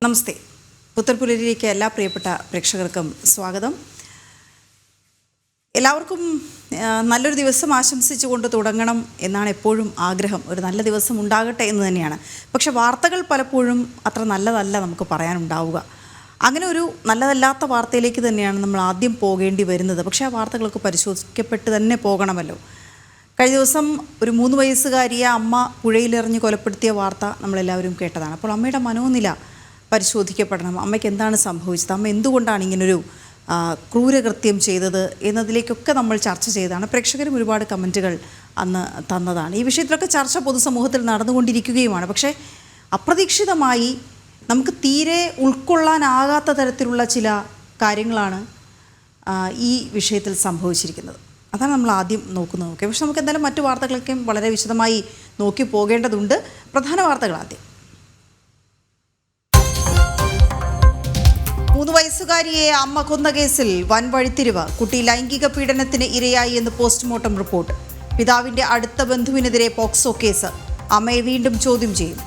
നമസ്തേ. പുത്തൻപുലരിയിലേക്ക് എല്ലാ പ്രിയപ്പെട്ട പ്രേക്ഷകർക്കും സ്വാഗതം. എല്ലാവർക്കും നല്ലൊരു ദിവസം ആശംസിച്ചുകൊണ്ട് തുടങ്ങണം എന്നാണ് എപ്പോഴും ആഗ്രഹം. ഒരു നല്ല ദിവസം ഉണ്ടാകട്ടെ എന്ന് തന്നെയാണ്. പക്ഷെ വാർത്തകൾ പലപ്പോഴും അത്ര നല്ലതല്ല നമുക്ക് പറയാനുണ്ടാവുക. അങ്ങനെ ഒരു നല്ലതല്ലാത്ത വാർത്തയിലേക്ക് തന്നെയാണ് നമ്മൾ ആദ്യം പോകേണ്ടി വരുന്നത്. പക്ഷേ ആ വാർത്തകളൊക്കെ പരിശോധിക്കപ്പെട്ട് തന്നെ പോകണമല്ലോ. കഴിഞ്ഞ ദിവസം ഒരു 3 വയസ്സുകാരിയെ അമ്മ പുഴയിലെറിഞ്ഞ് കൊലപ്പെടുത്തിയ വാർത്ത നമ്മളെല്ലാവരും കേട്ടതാണ്. അപ്പോൾ അമ്മയുടെ മനോനില പരിശോധിക്കപ്പെടണം. അമ്മയ്ക്ക് എന്താണ് സംഭവിച്ചത്, അമ്മ എന്തുകൊണ്ടാണ് ഇങ്ങനൊരു ക്രൂരകൃത്യം ചെയ്തത് എന്നതിലേക്കൊക്കെ നമ്മൾ ചർച്ച ചെയ്തതാണ്. പ്രേക്ഷകരും ഒരുപാട് കമൻറ്റുകൾ അന്ന് തന്നതാണ്. ഈ വിഷയത്തിലൊക്കെ ചർച്ച പൊതുസമൂഹത്തിൽ നടന്നുകൊണ്ടിരിക്കുകയുമാണ്. പക്ഷേ അപ്രതീക്ഷിതമായി നമുക്ക് തീരെ ഉൾക്കൊള്ളാനാകാത്ത തരത്തിലുള്ള ചില കാര്യങ്ങളാണ് ഈ വിഷയത്തിൽ സംഭവിച്ചിരിക്കുന്നത്. അതാണ് നമ്മൾ ആദ്യം നോക്കുന്നത്. പക്ഷെ നമുക്ക് എന്തായാലും മറ്റു വാർത്തകളൊക്കെ വളരെ വിശദമായി നോക്കി പോകേണ്ടതുണ്ട്. പ്രധാന വാർത്തകൾ ആദ്യം. 3 വയസ്സുകാരിയെ അമ്മ കൊന്ന കേസിൽ വൻ വഴിത്തിരിവ്. കുട്ടി ലൈംഗിക പീഡനത്തിന് ഇരയായി എന്ന് പോസ്റ്റ്മോർട്ടം റിപ്പോർട്ട്. പിതാവിന്റെ അടുത്ത ബന്ധുവിനെതിരെ പോക്സോ കേസ്. അമ്മയെ വീണ്ടും ചോദ്യം ചെയ്യും.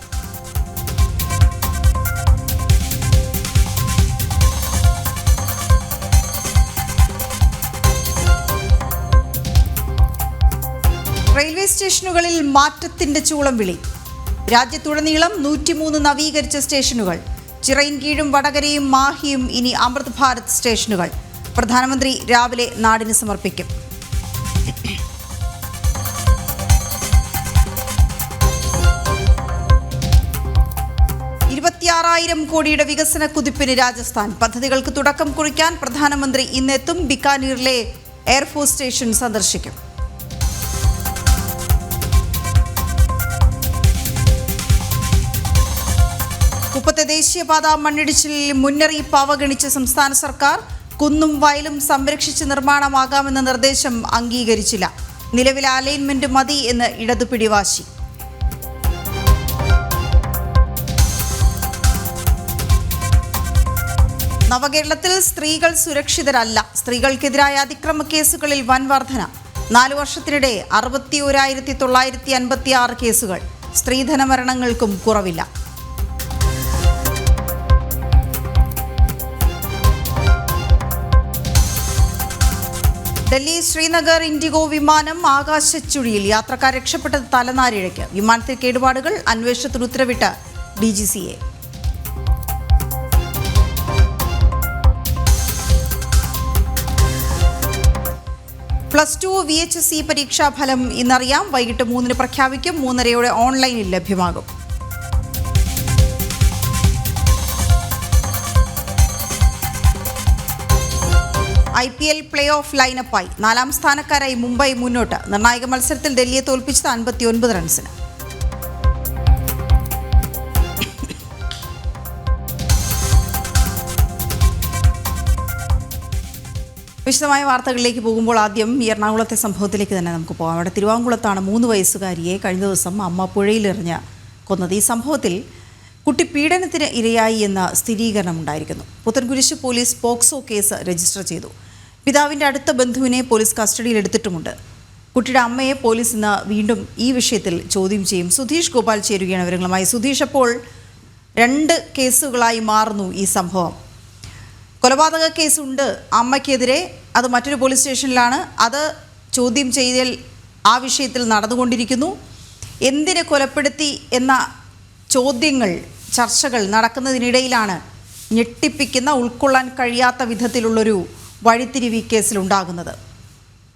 റെയിൽവേ സ്റ്റേഷനുകളിൽ മാറ്റത്തിന്റെ ചൂളം വിളി. രാജ്യത്തുടനീളം 103 നവീകരിച്ച സ്റ്റേഷനുകൾ. ചിറയിൻകീഴും വടകരയും മാഹിയും ഇനി അമൃത് ഭാരത് സ്റ്റേഷനുകൾ. പ്രധാനമന്ത്രി രാവിലെ നാടിന് സമർപ്പിക്കും. കോടിയുടെ വികസന കുതിപ്പിന് രാജസ്ഥാൻ. പദ്ധതികൾക്ക് തുടക്കം കുറിക്കാൻ പ്രധാനമന്ത്രി ഇന്നെത്തും. ബിക്കാനീറിലെ എയർഫോഴ്സ് സ്റ്റേഷൻ സന്ദർശിക്കും. കുപ്പത്തെ ദേശീയപാത മണ്ണിടിച്ചിലിൽ മുന്നറിയിപ്പ് അവഗണിച്ച സംസ്ഥാന സർക്കാർ. കുന്നും വയലും സംരക്ഷിച്ച് നിർമ്മാണമാകാമെന്ന നിർദ്ദേശം അംഗീകരിച്ചില്ല. നിലവിലെ അലൈൻമെന്റ് മതി എന്ന് ഇടതു പിടിവാശി. നവകേരളത്തിൽ സ്ത്രീകൾ സുരക്ഷിതരല്ല. സ്ത്രീകൾക്കെതിരായ അതിക്രമ കേസുകളിൽ വൻ വർധന. 4 വർഷത്തിനിടെ 61,956 കേസുകൾ. സ്ത്രീധന മരണങ്ങൾക്കും കുറവില്ല. ഡൽഹി ശ്രീനഗർ ഇൻഡിഗോ വിമാനം ആകാശച്ചുഴിയിൽ. യാത്രക്കാർ രക്ഷപ്പെട്ടത് തലനാരിഴയ്ക്ക്. വിമാനത്തിൽ കേടുപാടുകൾ. അന്വേഷണത്തിന് ഉത്തരവിട്ട് DGCA. +2 VHSE പരീക്ഷാഫലം ഇന്നറിയാം. വൈകിട്ട് 3-ന് പ്രഖ്യാപിക്കും. 3:30 ഓൺലൈനിൽ ലഭ്യമാകും. IPL പ്ലേ ഓഫ് ലൈനപ്പായി. 4ാം സ്ഥാനക്കാരായി മുംബൈ മുന്നോട്ട്. നിർണായക മത്സരത്തിൽ ഡൽഹിയെ തോൽപ്പിച്ചത് 59 റൺസിന്. വിശദമായ വാർത്തകളിലേക്ക് പോകുമ്പോൾ ആദ്യം ഈ എറണാകുളത്തെ സംഭവത്തിലേക്ക് തന്നെ നമുക്ക് പോകാം. അവിടെ തിരുവാങ്കുളത്താണ് 3 വയസ്സുകാരിയെ കഴിഞ്ഞ ദിവസം അമ്മ പുഴയിലെറിഞ്ഞ് കൊന്നത്. ഈ സംഭവത്തിൽ കുട്ടി പീഡനത്തിന് ഇരയായി എന്ന സ്ഥിരീകരണം ഉണ്ടായിരിക്കുന്നു. Puthenkurish police POCSO case register ചെയ്തു. പിതാവിൻ്റെ അടുത്ത ബന്ധുവിനെ പോലീസ് കസ്റ്റഡിയിലെടുത്തിട്ടുമുണ്ട്. കുട്ടിയുടെ അമ്മയെ പോലീസ് ഇന്ന് വീണ്ടും ഈ വിഷയത്തിൽ ചോദ്യം ചെയ്യും. സുധീഷ് ഗോപാൽ ചേരുകയാണ് വിവരങ്ങളുമായി. സുധീഷ്, അപ്പോൾ 2 കേസുകളായി മാറുന്നു ഈ സംഭവം. കൊലപാതക കേസുണ്ട് അമ്മയ്ക്കെതിരെ, അത് മറ്റൊരു പോലീസ് സ്റ്റേഷനിലാണ്. അത് ചോദ്യം ചെയ്യൽ ആ വിഷയത്തിൽ നടന്നുകൊണ്ടിരിക്കുന്നു. എന്തിനെ കൊലപ്പെടുത്തി എന്ന ചോദ്യങ്ങൾ, ചർച്ചകൾ നടക്കുന്നതിനിടയിലാണ് ഞെട്ടിപ്പിക്കുന്ന, ഉൾക്കൊള്ളാൻ കഴിയാത്ത വിധത്തിലുള്ളൊരു വഴിത്തിരിവ് കേസിലുണ്ടാകുന്നത്.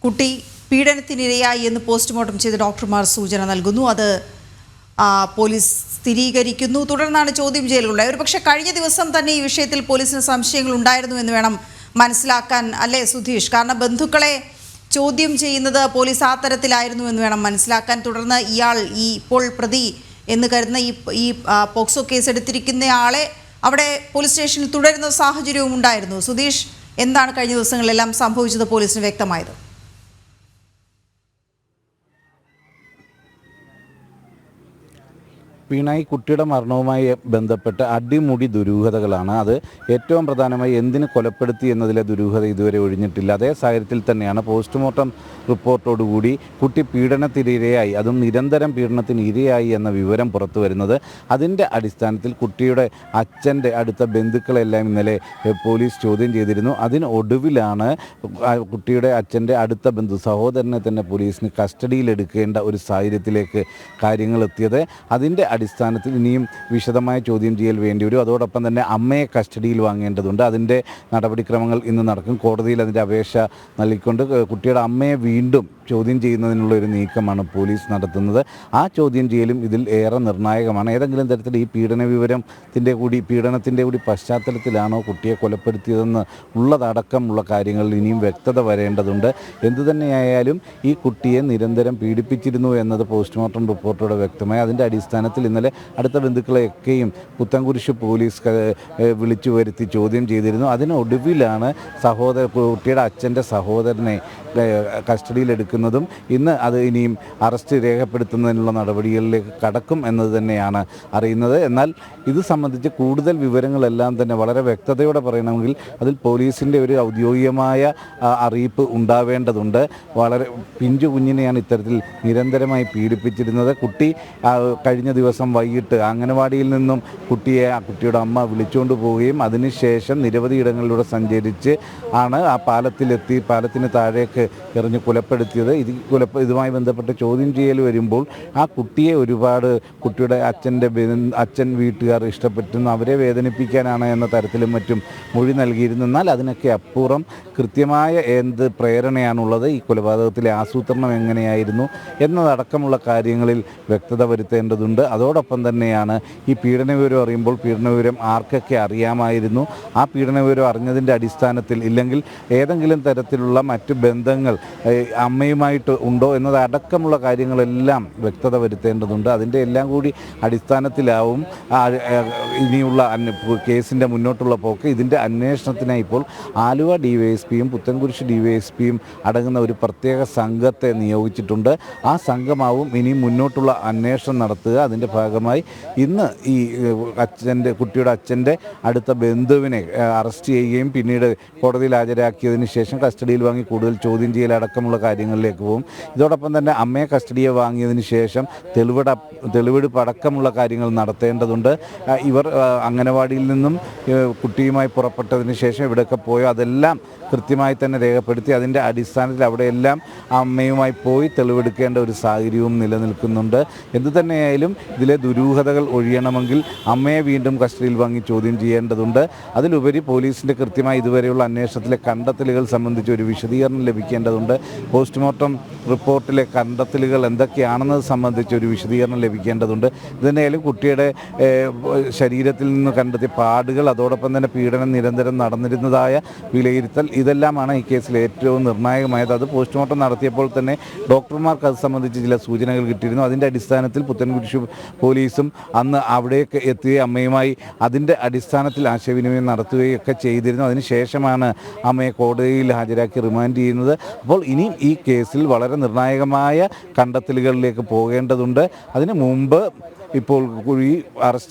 കുട്ടി പീഡനത്തിനിരയായി എന്ന് പോസ്റ്റ്മോർട്ടം ചെയ്ത് ഡോക്ടർമാർ സൂചന നൽകുന്നു. അത് പോലീസ് സ്ഥിരീകരിക്കുന്നു. തുടർന്നാണ് ചോദ്യം ചെയ്യലുണ്ടായത്. ഒരു പക്ഷേ കഴിഞ്ഞ ദിവസം തന്നെ ഈ വിഷയത്തിൽ പോലീസിന് സംശയങ്ങൾ ഉണ്ടായിരുന്നു എന്ന് വേണം മനസ്സിലാക്കാൻ, അല്ലേ സുധീഷ്? കാരണം ബന്ധുക്കളെ ചോദ്യം ചെയ്യുന്നത് പോലീസ് ആ തരത്തിലായിരുന്നു എന്ന് വേണം മനസ്സിലാക്കാൻ. തുടർന്ന് ഇയാൾ, ഈ ഇപ്പോൾ പ്രതി എന്ന് കരുതുന്ന ഈ പോക്സോ കേസ് എടുത്തിരിക്കുന്നയാളെ അവിടെ പോലീസ് സ്റ്റേഷനിൽ തുടരുന്ന സാഹചര്യവും ഉണ്ടായിരുന്നു. സുധീഷ്, എന്താണ് കഴിഞ്ഞ ദിവസങ്ങളിലെല്ലാം സംഭവിച്ചത് പോലീസിന് വ്യക്തമായത്? വീണ, ഈ കുട്ടിയുടെ മരണവുമായി ബന്ധപ്പെട്ട് അടിമുടി ദുരൂഹതകളാണ്. അത് ഏറ്റവും പ്രധാനമായി എന്തിന് കൊലപ്പെടുത്തി എന്നതിലെ ദുരൂഹത ഇതുവരെ ഒഴിഞ്ഞിട്ടില്ല. അതേ സാഹചര്യത്തിൽ തന്നെയാണ് പോസ്റ്റ്മോർട്ടം റിപ്പോർട്ടോടുകൂടി കുട്ടി പീഡനത്തിനിരയായി, അതും നിരന്തരം പീഡനത്തിന് ഇരയായി എന്ന വിവരം പുറത്തു വരുന്നത്. അതിൻ്റെ അടിസ്ഥാനത്തിൽ കുട്ടിയുടെ അച്ഛൻ്റെ അടുത്ത ബന്ധുക്കളെല്ലാം ഇന്നലെ പോലീസ് ചോദ്യം ചെയ്തിരുന്നു. അതിനൊടുവിലാണ് കുട്ടിയുടെ അച്ഛൻ്റെ അടുത്ത ബന്ധു സഹോദരനെ തന്നെ പോലീസിന് കസ്റ്റഡിയിലെടുക്കേണ്ട ഒരു സാഹചര്യത്തിലേക്ക് കാര്യങ്ങൾ എത്തിയത്. അതിൻ്റെ അടിസ്ഥാനത്തിൽ ഇനിയും വിശദമായ ചോദ്യം ചെയ്യൽ വേണ്ടി വരും. അതോടൊപ്പം തന്നെ അമ്മയെ കസ്റ്റഡിയിൽ വാങ്ങേണ്ടതുണ്ട്. അതിൻ്റെ നടപടിക്രമങ്ങൾ ഇന്ന് നടക്കും. കോടതിയിൽ അതിൻ്റെ അപേക്ഷ നൽകിക്കൊണ്ട് കുട്ടിയുടെ അമ്മയെ വീണ്ടും ചോദ്യം ചെയ്യുന്നതിനുള്ള ഒരു നീക്കമാണ് പോലീസ് നടത്തുന്നത്. ആ ചോദ്യം ചെയ്യലും ഇതിൽ ഏറെ നിർണായകമാണ്. ഏതെങ്കിലും തരത്തിൽ ഈ പീഡനത്തിൻ്റെ കൂടി പശ്ചാത്തലത്തിലാണോ കുട്ടിയെ കൊലപ്പെടുത്തിയതെന്ന് ഉള്ളതടക്കമുള്ള കാര്യങ്ങളിൽ ഇനിയും വ്യക്തത വരേണ്ടതുണ്ട്. എന്തുതന്നെയായാലും ഈ കുട്ടിയെ നിരന്തരം പീഡിപ്പിച്ചിരുന്നു എന്നത് പോസ്റ്റ്മോർട്ടം റിപ്പോർട്ടോടെ വ്യക്തമായി. അതിൻ്റെ അടിസ്ഥാനത്തിൽ ഇന്നലെ അടുത്ത ബന്ധുക്കളെയൊക്കെയും പുത്തൻകുരിശ് പോലീസ് വിളിച്ചു വരുത്തി ചോദ്യം ചെയ്തിരുന്നു. അതിനൊടുവിലാണ് കുട്ടിയുടെ അച്ഛൻ്റെ സഹോദരനെ കസ്റ്റഡിയിലെടുക്കുന്നതും ഇന്ന് അത് ഇനിയും അറസ്റ്റ് രേഖപ്പെടുത്തുന്നതിനുള്ള നടപടികളിലേക്ക് കടക്കും എന്നത് തന്നെയാണ് അറിയുന്നത്. എന്നാൽ ഇത് സംബന്ധിച്ച് കൂടുതൽ വിവരങ്ങളെല്ലാം തന്നെ വളരെ വ്യക്തതയോടെ പറയണമെങ്കിൽ അതിൽ പോലീസിൻ്റെ ഒരു ഔദ്യോഗികമായ അറിയിപ്പ് ഉണ്ടാവേണ്ടതുണ്ട്. വളരെ പിഞ്ചു കുഞ്ഞിനെയാണ് ഇത്തരത്തിൽ നിരന്തരമായി പീഡിപ്പിച്ചിരുന്നത്. കുട്ടി കഴിഞ്ഞ ദിവസം വൈകിട്ട് അംഗനവാടിയിൽ നിന്നും കുട്ടിയുടെ അമ്മ വിളിച്ചുകൊണ്ട് പോവുകയും അതിനുശേഷം നിരവധി ഇടങ്ങളിലൂടെ സഞ്ചരിച്ച് ആണ് ആ പാലത്തിലെത്തി പാലത്തിന് താഴേക്ക് എറിഞ്ഞ് കൊലപ്പെടുത്തിയത്. ഇതുമായി ബന്ധപ്പെട്ട് ചോദ്യം ചെയ്യൽ വരുമ്പോൾ ആ കുട്ടിയെ ഒരുപാട് കുട്ടിയുടെ അച്ഛൻ വീട്ടുകാർ ഇഷ്ടപ്പെട്ടിരുന്നു, അവരെ വേദനിപ്പിക്കാനാണ് എന്ന തരത്തിലും മറ്റും മൊഴി നൽകിയിരുന്നു. എന്നാൽ അതിനൊക്കെ അപ്പുറം കൃത്യമായ എന്ത് പ്രേരണയാണുള്ളത്, ഈ കൊലപാതകത്തിലെ ആസൂത്രണം എങ്ങനെയായിരുന്നു എന്നതടക്കമുള്ള കാര്യങ്ങളിൽ വ്യക്തത വരുത്തേണ്ടതുണ്ട്. അതോടൊപ്പം തന്നെയാണ് ഈ പീഡനവിവരം അറിയുമ്പോൾ പീഡനവിവരം ആർക്കൊക്കെ അറിയാമായിരുന്നു, ആ പീഡനവിവരം അറിഞ്ഞതിൻ്റെ അടിസ്ഥാനത്തിൽ ഇല്ലെങ്കിൽ ഏതെങ്കിലും തരത്തിലുള്ള മറ്റ് ബന്ധങ്ങൾ അമ്മയുമായിട്ട് ഉണ്ടോ എന്നതടക്കമുള്ള കാര്യങ്ങളെല്ലാം വ്യക്തത വരുത്തേണ്ടതുണ്ട്. അതിൻ്റെ എല്ലാം കൂടി അടിസ്ഥാനത്തിലാവും ഇനിയുള്ള കേസിൻ്റെ മുന്നോട്ടുള്ള പോക്ക്. ഇതിൻ്റെ അന്വേഷണത്തിനായി ഇപ്പോൾ ആലുവ ഡിവൈഎസ്പിയും പുത്തൻകുരിശ് ഡിവൈഎസ്പിയും അടങ്ങുന്ന ഒരു പ്രത്യേക സംഘത്തെ നിയോഗിച്ചിട്ടുണ്ട്. ആ സംഘമാവും ഇനി മുന്നോട്ടുള്ള അന്വേഷണം നടത്തുക. അതിൻ്റെ ഭാഗമായി ഇന്ന് ഈ കുട്ടിയുടെ അച്ഛൻ്റെ അടുത്ത ബന്ധുവിനെ അറസ്റ്റ് ചെയ്യുകയും പിന്നീട് കോടതിയിൽ ഹാജരാക്കിയതിന് ശേഷം കസ്റ്റഡിയിൽ വാങ്ങി കൂടുതൽ ചോദ്യം ചെയ്യലടക്കമുള്ള കാര്യങ്ങളിലേക്ക് പോകും. ഇതോടൊപ്പം തന്നെ അമ്മയെ കസ്റ്റഡിയെ വാങ്ങിയതിന് ശേഷം തെളിവെടുപ്പ് അടക്കമുള്ള കാര്യങ്ങൾ നടത്തേണ്ടതുണ്ട്. ഇവർ അംഗനവാടിയിൽ നിന്നും കുട്ടിയുമായി പുറപ്പെട്ടതിന് ശേഷം ഇവിടെയൊക്കെ പോയോ അതെല്ലാം കൃത്യമായി തന്നെ രേഖപ്പെടുത്തി അതിൻ്റെ അടിസ്ഥാനത്തിൽ അവിടെയെല്ലാം അമ്മയുമായി പോയി തെളിവെടുക്കേണ്ട ഒരു സാഹചര്യവും നിലനിൽക്കുന്നുണ്ട്. എന്തുതന്നെയായാലും ഇതിലെ ദുരൂഹതകൾ ഒഴിയണമെങ്കിൽ അമ്മയെ വീണ്ടും കസ്റ്റഡിയിൽ വാങ്ങി ചോദ്യം ചെയ്യേണ്ടതുണ്ട്. അതിലുപരി പോലീസിൻ്റെ കൃത്യമായി ഇതുവരെയുള്ള അന്വേഷണത്തിലെ കണ്ടെത്തലുകൾ സംബന്ധിച്ച് ഒരു വിശദീകരണം ലഭിക്കേണ്ടതുണ്ട്. പോസ്റ്റ്മോർട്ടം റിപ്പോർട്ടിലെ കണ്ടെത്തലുകൾ എന്തൊക്കെയാണെന്നത് സംബന്ധിച്ച് ഒരു വിശദീകരണം ലഭിക്കേണ്ടതുണ്ട്. ഇതുതന്നെയായാലും കുട്ടിയുടെ ശരീരത്തിൽ നിന്ന് കണ്ടെത്തിയ പാടുകൾ, അതോടൊപ്പം തന്നെ പീഡനം നിരന്തരം നടന്നിരുന്നതായ വിലയിരുത്തൽ, ഇതെല്ലാമാണ് ഈ കേസിൽ ഏറ്റവും നിർണായകമായത്. അത് പോസ്റ്റ്മോർട്ടം നടത്തിയപ്പോൾ തന്നെ ഡോക്ടർമാർക്ക് അത് സംബന്ധിച്ച് ചില സൂചനകൾ കിട്ടിയിരുന്നു. അതിൻ്റെ അടിസ്ഥാനത്തിൽ പുത്തൻകുരിശ് പോലീസും അന്ന് അവിടേക്ക് എത്തുകയും അമ്മയുമായി അതിൻ്റെ അടിസ്ഥാനത്തിൽ ആശയവിനിമയം നടത്തുകയൊക്കെ ചെയ്തിരുന്നു. അതിനുശേഷമാണ് അമ്മയെ കോടതിയിൽ ഹാജരാക്കി റിമാൻഡ് ചെയ്യുന്നത്. അപ്പോൾ ഇനിയും ഈ കേസിൽ വളരെ നിർണായകമായ കണ്ടെത്തലുകളിലേക്ക് പോകേണ്ടതുണ്ട്. അതിനു മുമ്പ് ഇപ്പോൾ ഈ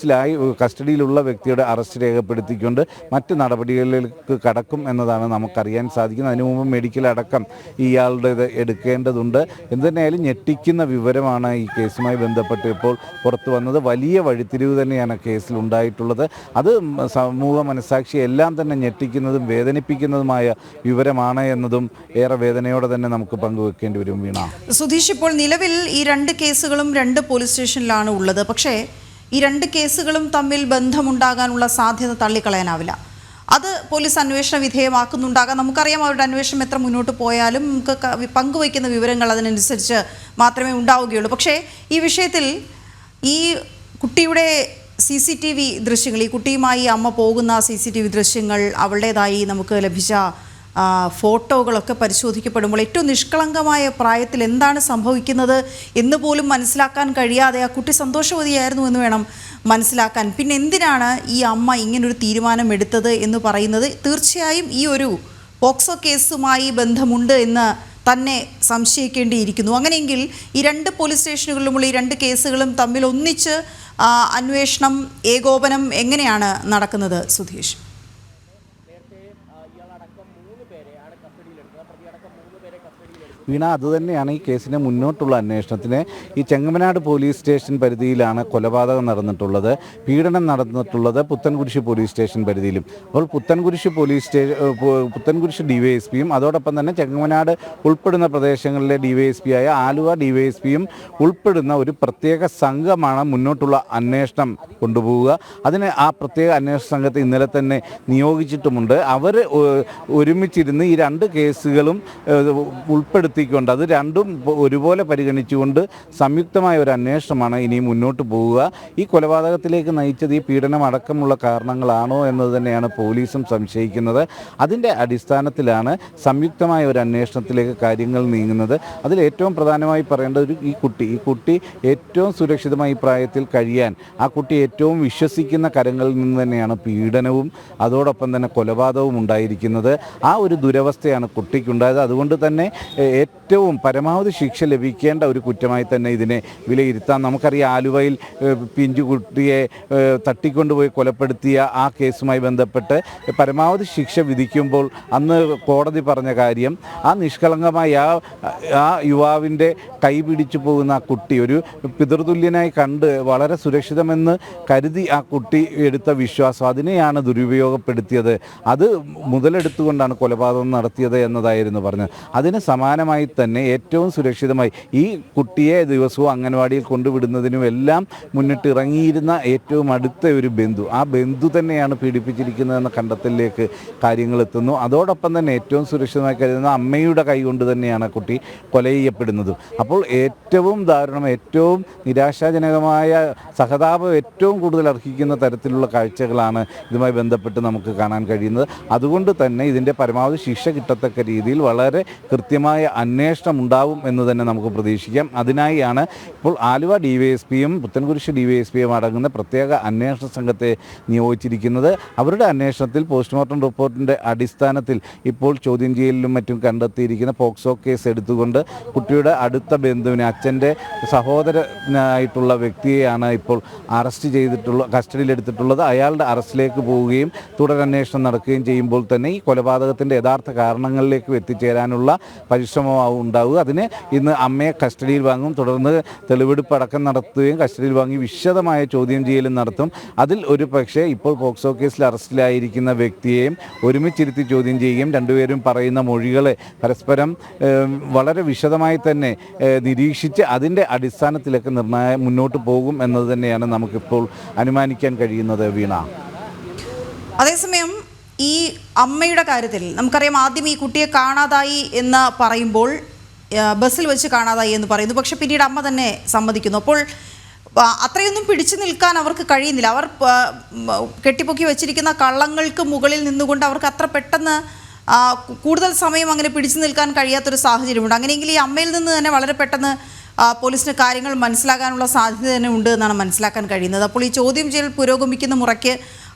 കസ്റ്റഡിയിലുള്ള വ്യക്തിയുടെ അറസ്റ്റ് രേഖപ്പെടുത്തിക്കൊണ്ട് മറ്റ് നടപടികളിലേക്ക് കടക്കും എന്നതാണ് നമുക്കറിയാൻ സാധിക്കുന്നത്. അതിനു മുമ്പ് മെഡിക്കൽ അടക്കം ഇയാളുടേത് എടുക്കേണ്ടതുണ്ട്. എന്തുതന്നെയായാലും ഞെട്ടിക്കുന്ന വിവരമാണ് ഈ കേസുമായി ബന്ധപ്പെട്ട് ഇപ്പോൾ പുറത്തു വന്നത്. വലിയ വഴിത്തിരിവ് തന്നെയാണ് കേസിൽ ഉണ്ടായിട്ടുള്ളത്. അത് സമൂഹ മനസാക്ഷി എല്ലാം തന്നെ ഞെട്ടിക്കുന്നതും വേദനിപ്പിക്കുന്നതുമായ വിവരമാണ് എന്നതും ഏറെ വേദനയോടെ തന്നെ നമുക്ക് പങ്കുവെക്കേണ്ടി വരും. വീണ, സുധീഷ്, ഇപ്പോൾ നിലവിൽ ഈ 2 കേസുകളും 2 പോലീസ് സ്റ്റേഷനിലാണ് ഉള്ളത്. പക്ഷേ ഈ 2 കേസുകളും തമ്മിൽ ബന്ധമുണ്ടാകാനുള്ള സാധ്യത തള്ളിക്കളയാനാവില്ല. അത് പോലീസ് അന്വേഷണ വിധേയമാക്കുന്നുണ്ടാകാം. നമുക്കറിയാം അവരുടെ അന്വേഷണം എത്ര മുന്നോട്ട് പോയാലും നമുക്ക് പങ്കുവയ്ക്കുന്ന വിവരങ്ങൾ അതിനനുസരിച്ച് മാത്രമേ ഉണ്ടാവുകയുള്ളൂ. പക്ഷേ ഈ വിഷയത്തിൽ ഈ കുട്ടിയുടെ CCTV ദൃശ്യങ്ങൾ, ഈ കുട്ടിയുമായി അമ്മ പോകുന്ന CCTV ദൃശ്യങ്ങൾ, അവളുടേതായി നമുക്ക് ലഭിച്ച ഫോട്ടോകളൊക്കെ പരിശോധിക്കപ്പെടുമ്പോൾ ഏറ്റവും നിഷ്കളങ്കമായ പ്രായത്തിൽ എന്താണ് സംഭവിക്കുന്നത് എന്ന് പോലും മനസ്സിലാക്കാൻ കഴിയാതെ ആ കുട്ടി സന്തോഷവതിയായിരുന്നു എന്ന് വേണം മനസ്സിലാക്കാൻ. പിന്നെ എന്തിനാണ് ഈ അമ്മ ഇങ്ങനൊരു തീരുമാനം എടുത്തത് എന്ന് പറയുന്നത് തീർച്ചയായും ഈ ഒരു പോക്സോ കേസുമായി ബന്ധമുണ്ട് എന്ന് തന്നെ സംശയിക്കേണ്ടിയിരിക്കുന്നു. അങ്ങനെയെങ്കിൽ ഈ രണ്ട് പോലീസ് സ്റ്റേഷനുകളിലുമുള്ള ഈ രണ്ട് കേസുകളും തമ്മിൽ ഒന്നിച്ച് അന്വേഷണം, ഏകോപനം എങ്ങനെയാണ് നടക്കുന്നത് സുധീഷ്? വീണ, അതുതന്നെയാണ് ഈ കേസിന് മുന്നോട്ടുള്ള അന്വേഷണത്തിന്. ഈ ചെങ്ങമനാട് പോലീസ് സ്റ്റേഷൻ പരിധിയിലാണ് കൊലപാതകം നടന്നിട്ടുള്ളത്, പീഡനം നടന്നിട്ടുള്ളത് പുത്തൻകുരിശ് പോലീസ് സ്റ്റേഷൻ പരിധിയിലും. അപ്പോൾ പുത്തൻകുരിശ് ഡിവൈഎസ്പിയും അതോടൊപ്പം തന്നെ ചെങ്ങമനാട് ഉൾപ്പെടുന്ന പ്രദേശങ്ങളിലെ ഡിവൈഎസ്പിയായ ആലുവ ഡിവൈഎസ്പിയും ഉൾപ്പെടുന്ന ഒരു പ്രത്യേക സംഘമാണ് മുന്നോട്ടുള്ള അന്വേഷണം കൊണ്ടുപോവുക. അതിന് ആ പ്രത്യേക അന്വേഷണ സംഘത്തെ ഇന്നലെ തന്നെ നിയോഗിച്ചിട്ടുമുണ്ട്. അവർ ഒരുമിച്ചിരുന്ന് ഈ രണ്ട് കേസുകളും ഉൾപ്പെടുത്തിക്കൊണ്ട് അത് രണ്ടും ഒരുപോലെ പരിഗണിച്ചുകൊണ്ട് സംയുക്തമായ ഒരു അന്വേഷണമാണ് ഇനി മുന്നോട്ട് പോവുക. ഈ കൊലപാതകത്തിലേക്ക് നയിച്ചത് ഈ പീഡനം അടക്കമുള്ള കാരണങ്ങളാണോ എന്നത് തന്നെയാണ് പോലീസും സംശയിക്കുന്നത്. അതിൻ്റെ അടിസ്ഥാനത്തിലാണ് സംയുക്തമായ ഒരു അന്വേഷണത്തിലേക്ക് കാര്യങ്ങൾ നീങ്ങുന്നത്. അതിൽ ഏറ്റവും പ്രധാനമായി പറയേണ്ടത് ഈ കുട്ടി ഏറ്റവും സുരക്ഷിതമായി ഈ പ്രായത്തിൽ കഴിയാൻ ആ കുട്ടി ഏറ്റവും വിശ്വസിക്കുന്ന കരങ്ങളിൽ നിന്ന് തന്നെയാണ് പീഡനവും അതോടൊപ്പം തന്നെ കൊലപാതകവും ഉണ്ടായിരിക്കുന്നത്. ആ ഒരു ദുരവസ്ഥയാണ് കുട്ടിക്കുണ്ടായത്. അതുകൊണ്ട് തന്നെ ഏറ്റവും പരമാവധി ശിക്ഷ ലഭിക്കേണ്ട ഒരു കുറ്റമായി തന്നെ ഇതിനെ വിലയിരുത്താം. നമുക്കറിയാം, ആലുവയിൽ പിഞ്ചുകുട്ടിയെ തട്ടിക്കൊണ്ടുപോയി കൊലപ്പെടുത്തിയ ആ കേസുമായി ബന്ധപ്പെട്ട് പരമാവധി ശിക്ഷ വിധിക്കുമ്പോൾ അന്ന് കോടതി പറഞ്ഞ കാര്യം, ആ നിഷ്കളങ്കമായ ആ യുവാവിൻ്റെ കൈ പിടിച്ചു പോകുന്ന ആ കുട്ടി ഒരു പിതൃതുല്യനായി കണ്ട് വളരെ സുരക്ഷിതമെന്ന് കരുതി ആ കുട്ടി എടുത്ത വിശ്വാസം, അതിനെയാണ് ദുരുപയോഗപ്പെടുത്തിയത്. അത് മുതലെടുത്തുകൊണ്ടാണ് കൊലപാതകം നടത്തിയത് എന്നതായിരുന്നു പറഞ്ഞത്. അതിന് സമാനമായി തന്നെ ഏറ്റവും സുരക്ഷിതമായി ഈ കുട്ടിയെ ദിവസവും അംഗൻവാടിയിൽ കൊണ്ടുവിടുന്നതിനും എല്ലാം മുന്നിട്ടിറങ്ങിയിരുന്ന ഏറ്റവും അടുത്ത ഒരു ബന്ധു, ആ ബന്ധു തന്നെയാണ് പീഡിപ്പിച്ചിരിക്കുന്നതെന്ന കണ്ടെത്തലിലേക്ക് കാര്യങ്ങൾ എത്തുന്നു. അതോടൊപ്പം തന്നെ ഏറ്റവും സുരക്ഷിതമായി കരുതുന്ന അമ്മയുടെ കൈ കൊണ്ട് തന്നെയാണ് കുട്ടി കൊല ചെയ്യപ്പെടുന്നത്. അപ്പോൾ ഏറ്റവും ദാരുണം, ഏറ്റവും നിരാശാജനകമായ സഹതാപം ഏറ്റവും കൂടുതൽ അർഹിക്കുന്ന തരത്തിലുള്ള കാഴ്ചകളാണ് ഇതുമായി ബന്ധപ്പെട്ട് നമുക്ക് കാണാൻ കഴിയുന്നത്. അതുകൊണ്ട് തന്നെ ഇതിൻ്റെ പരമാവധി ശിക്ഷ കിട്ടത്തക്ക രീതിയിൽ വളരെ കൃത്യമായ അന്വേഷണം ഉണ്ടാവും എന്ന് തന്നെ നമുക്ക് പ്രതീക്ഷിക്കാം. അതിനായാണ് ഇപ്പോൾ ആലുവ ഡിവൈഎസ്പിയും പുത്തൻകുരിശ് ഡിവൈഎസ്പിയും അടങ്ങുന്ന പ്രത്യേക അന്വേഷണ സംഘത്തെ നിയോഗിച്ചിരിക്കുന്നത്. അവരുടെ അന്വേഷണത്തിൽ പോസ്റ്റ്മോർട്ടം റിപ്പോർട്ടിൻ്റെ അടിസ്ഥാനത്തിൽ ഇപ്പോൾ ചോദ്യം ചെയ്യലിലും മറ്റും കണ്ടെത്തിയിരിക്കുന്ന പോക്സോ കേസ് എടുത്തുകൊണ്ട് കുട്ടിയുടെ അടുത്ത ബന്ധുവിനെ, അച്ഛൻ്റെ സഹോദരനായിട്ടുള്ള വ്യക്തിയെയാണ് ഇപ്പോൾ കസ്റ്റഡിയിലെടുത്തിട്ടുള്ളത്. അയാളുടെ അറസ്റ്റിലേക്ക് പോവുകയും തുടരന്വേഷണം നടക്കുകയും ചെയ്യുമ്പോൾ തന്നെ ഈ കൊലപാതകത്തിൻ്റെ യഥാർത്ഥ കാരണങ്ങളിലേക്ക് എത്തിച്ചേരാനുള്ള പരിശ്രമമാവും ഉണ്ടാവുക. അതിന് ഇന്ന് അമ്മയെ കസ്റ്റഡിയിൽ വാങ്ങും, തുടർന്ന് തെളിവെടുപ്പ് അടക്കം നടത്തുകയും കസ്റ്റഡിയിൽ വാങ്ങി വിശദമായ ചോദ്യം ചെയ്യലും നടത്തും. അതിൽ ഒരു പക്ഷേ ഇപ്പോൾ പോക്സോ കേസിൽ അറസ്റ്റിലായിരിക്കുന്ന വ്യക്തിയെയും ഒരുമിച്ചിരുത്തി ചോദ്യം ചെയ്യുകയും രണ്ടുപേരും പറയുന്ന മൊഴികളെ പരസ്പരം വളരെ വിശദമായി തന്നെ നിരീക്ഷിച്ച് അതിൻ്റെ അടിസ്ഥാനത്തിലേക്ക് മുന്നോട്ട് പോകും എന്നത് തന്നെയാണ് നമുക്കിപ്പോൾ അനുമാനിക്കാൻ കഴിയുന്നത്. വീണ, അതേസമയം ഈ അമ്മയുടെ കാര്യത്തിൽ നമുക്കറിയാം, ആദ്യം ഈ കുട്ടിയെ കാണാതായി എന്ന് പറയുമ്പോൾ ബസ്സിൽ വെച്ച് കാണാതായി എന്ന് പറയുന്നു. പക്ഷെ പിന്നീട് അമ്മ തന്നെ സമ്മതിക്കുന്നു. അപ്പോൾ അത്രയൊന്നും പിടിച്ചു നിൽക്കാൻ അവർക്ക് കഴിയുന്നില്ല. അവർ കെട്ടിപ്പൊക്കി വെച്ചിരിക്കുന്ന കള്ളങ്ങൾക്ക് മുകളിൽ നിന്നുകൊണ്ട് അവർക്ക് അത്ര പെട്ടെന്ന് കൂടുതൽ സമയം അങ്ങനെ പിടിച്ചു നിൽക്കാൻ കഴിയാത്തൊരു സാഹചര്യമുണ്ട്. അങ്ങനെയെങ്കിൽ ഈ അമ്മയിൽ നിന്ന് തന്നെ വളരെ പെട്ടെന്ന് പോലീസിന് കാര്യങ്ങൾ മനസ്സിലാക്കാനുള്ള സാധ്യത തന്നെ ഉണ്ട് എന്നാണ് മനസ്സിലാക്കാൻ കഴിയുന്നത്. അപ്പോൾ ഈ ചോദ്യം ചെയ്യൽ പുരോഗമിക്കുന്ന മുറയ്ക്ക്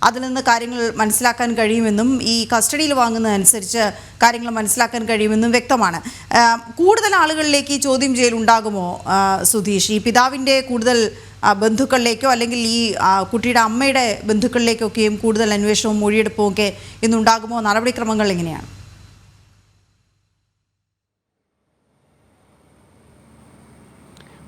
അതിൽ നിന്ന് കാര്യങ്ങൾ മനസ്സിലാക്കാൻ കഴിയുമെന്നും ഈ കസ്റ്റഡിയിൽ വാങ്ങുന്നതനുസരിച്ച് കാര്യങ്ങൾ മനസ്സിലാക്കാൻ കഴിയുമെന്നും വ്യക്തമാണ്. കൂടുതൽ ആളുകളിലേക്ക് ഈ ചോദ്യം ചെയ്യൽ ഉണ്ടാകുമോ സുധീഷ്? ഈ പിതാവിൻ്റെ കൂടുതൽ ബന്ധുക്കളിലേക്കോ അല്ലെങ്കിൽ ഈ കുട്ടിയുടെ അമ്മയുടെ ബന്ധുക്കളിലേക്കൊക്കെയും കൂടുതൽ അന്വേഷണവും മൊഴിയെടുപ്പും ഒക്കെ ഇന്നുണ്ടാകുമോ? നടപടിക്രമങ്ങൾ എങ്ങനെയാണ്?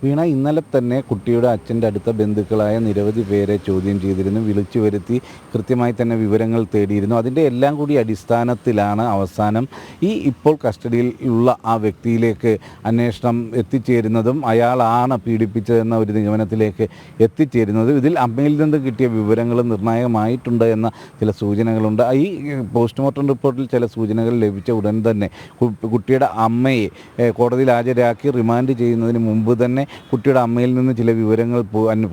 വീണ, ഇന്നലെ തന്നെ കുട്ടിയുടെ അച്ഛൻ്റെ അടുത്ത ബന്ധുക്കളായ നിരവധി പേരെ ചോദ്യം ചെയ്തിരുന്നു, വിളിച്ചു വരുത്തി കൃത്യമായി തന്നെ വിവരങ്ങൾ തേടിയിരുന്നു. അതിൻ്റെ എല്ലാം കൂടി അടിസ്ഥാനത്തിലാണ് അവസാനം ഈ ഇപ്പോൾ കസ്റ്റഡിയിൽ ഉള്ള ആ വ്യക്തിയിലേക്ക് അന്വേഷണം എത്തിച്ചേരുന്നതും അയാളാണ് പീഡിപ്പിച്ചതെന്ന ഒരു നിഗമനത്തിലേക്ക് എത്തിച്ചേരുന്നതും. ഇതിൽ അമ്മയിൽ നിന്ന് കിട്ടിയ വിവരങ്ങൾ നിർണായകമായിട്ടുണ്ട് എന്ന ചില സൂചനകളുണ്ട്. ഈ പോസ്റ്റ്മോർട്ടം റിപ്പോർട്ടിൽ ചില സൂചനകൾ ലഭിച്ച ഉടൻ തന്നെ കുട്ടിയുടെ അമ്മയെ കോടതിയിൽ ഹാജരാക്കി റിമാൻഡ് ചെയ്യുന്നതിന് മുമ്പ് തന്നെ കുട്ടിയുടെ അമ്മയിൽ നിന്ന് ചില വിവരങ്ങൾ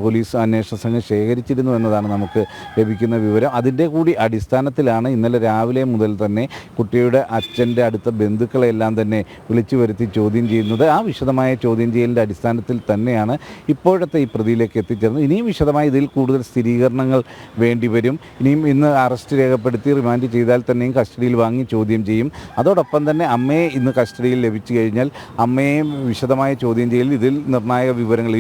പോലീസ് അന്വേഷണ സംഘം ശേഖരിച്ചിരുന്നു എന്നതാണ് നമുക്ക് ലഭിക്കുന്ന വിവരം. അതിൻ്റെ കൂടി അടിസ്ഥാനത്തിലാണ് ഇന്നലെ രാവിലെ മുതൽ തന്നെ കുട്ടിയുടെ അച്ഛൻ്റെ അടുത്ത ബന്ധുക്കളെല്ലാം തന്നെ വിളിച്ചു വരുത്തി ചോദ്യം ചെയ്യുന്നത്. ആ വിശദമായ ചോദ്യം ചെയ്യലിൻ്റെ അടിസ്ഥാനത്തിൽ തന്നെയാണ് ഇപ്പോഴത്തെ ഈ പ്രതിയിലേക്ക് എത്തിച്ചേർന്നത്. ഇനിയും വിശദമായി ഇതിൽ കൂടുതൽ സ്ഥിരീകരണങ്ങൾ വേണ്ടിവരും. ഇനിയും ഇന്ന് അറസ്റ്റ് രേഖപ്പെടുത്തി റിമാൻഡ് ചെയ്താൽ തന്നെയും കസ്റ്റഡിയിൽ വാങ്ങി ചോദ്യം ചെയ്യും. അതോടൊപ്പം തന്നെ അമ്മയെ ഇന്ന് കസ്റ്റഡിയിൽ ലഭിച്ചു കഴിഞ്ഞാൽ അമ്മയെ വിശദമായ ചോദ്യം ചെയ്യൽ ഇതിൽ നിർണായക വിവരങ്ങൾ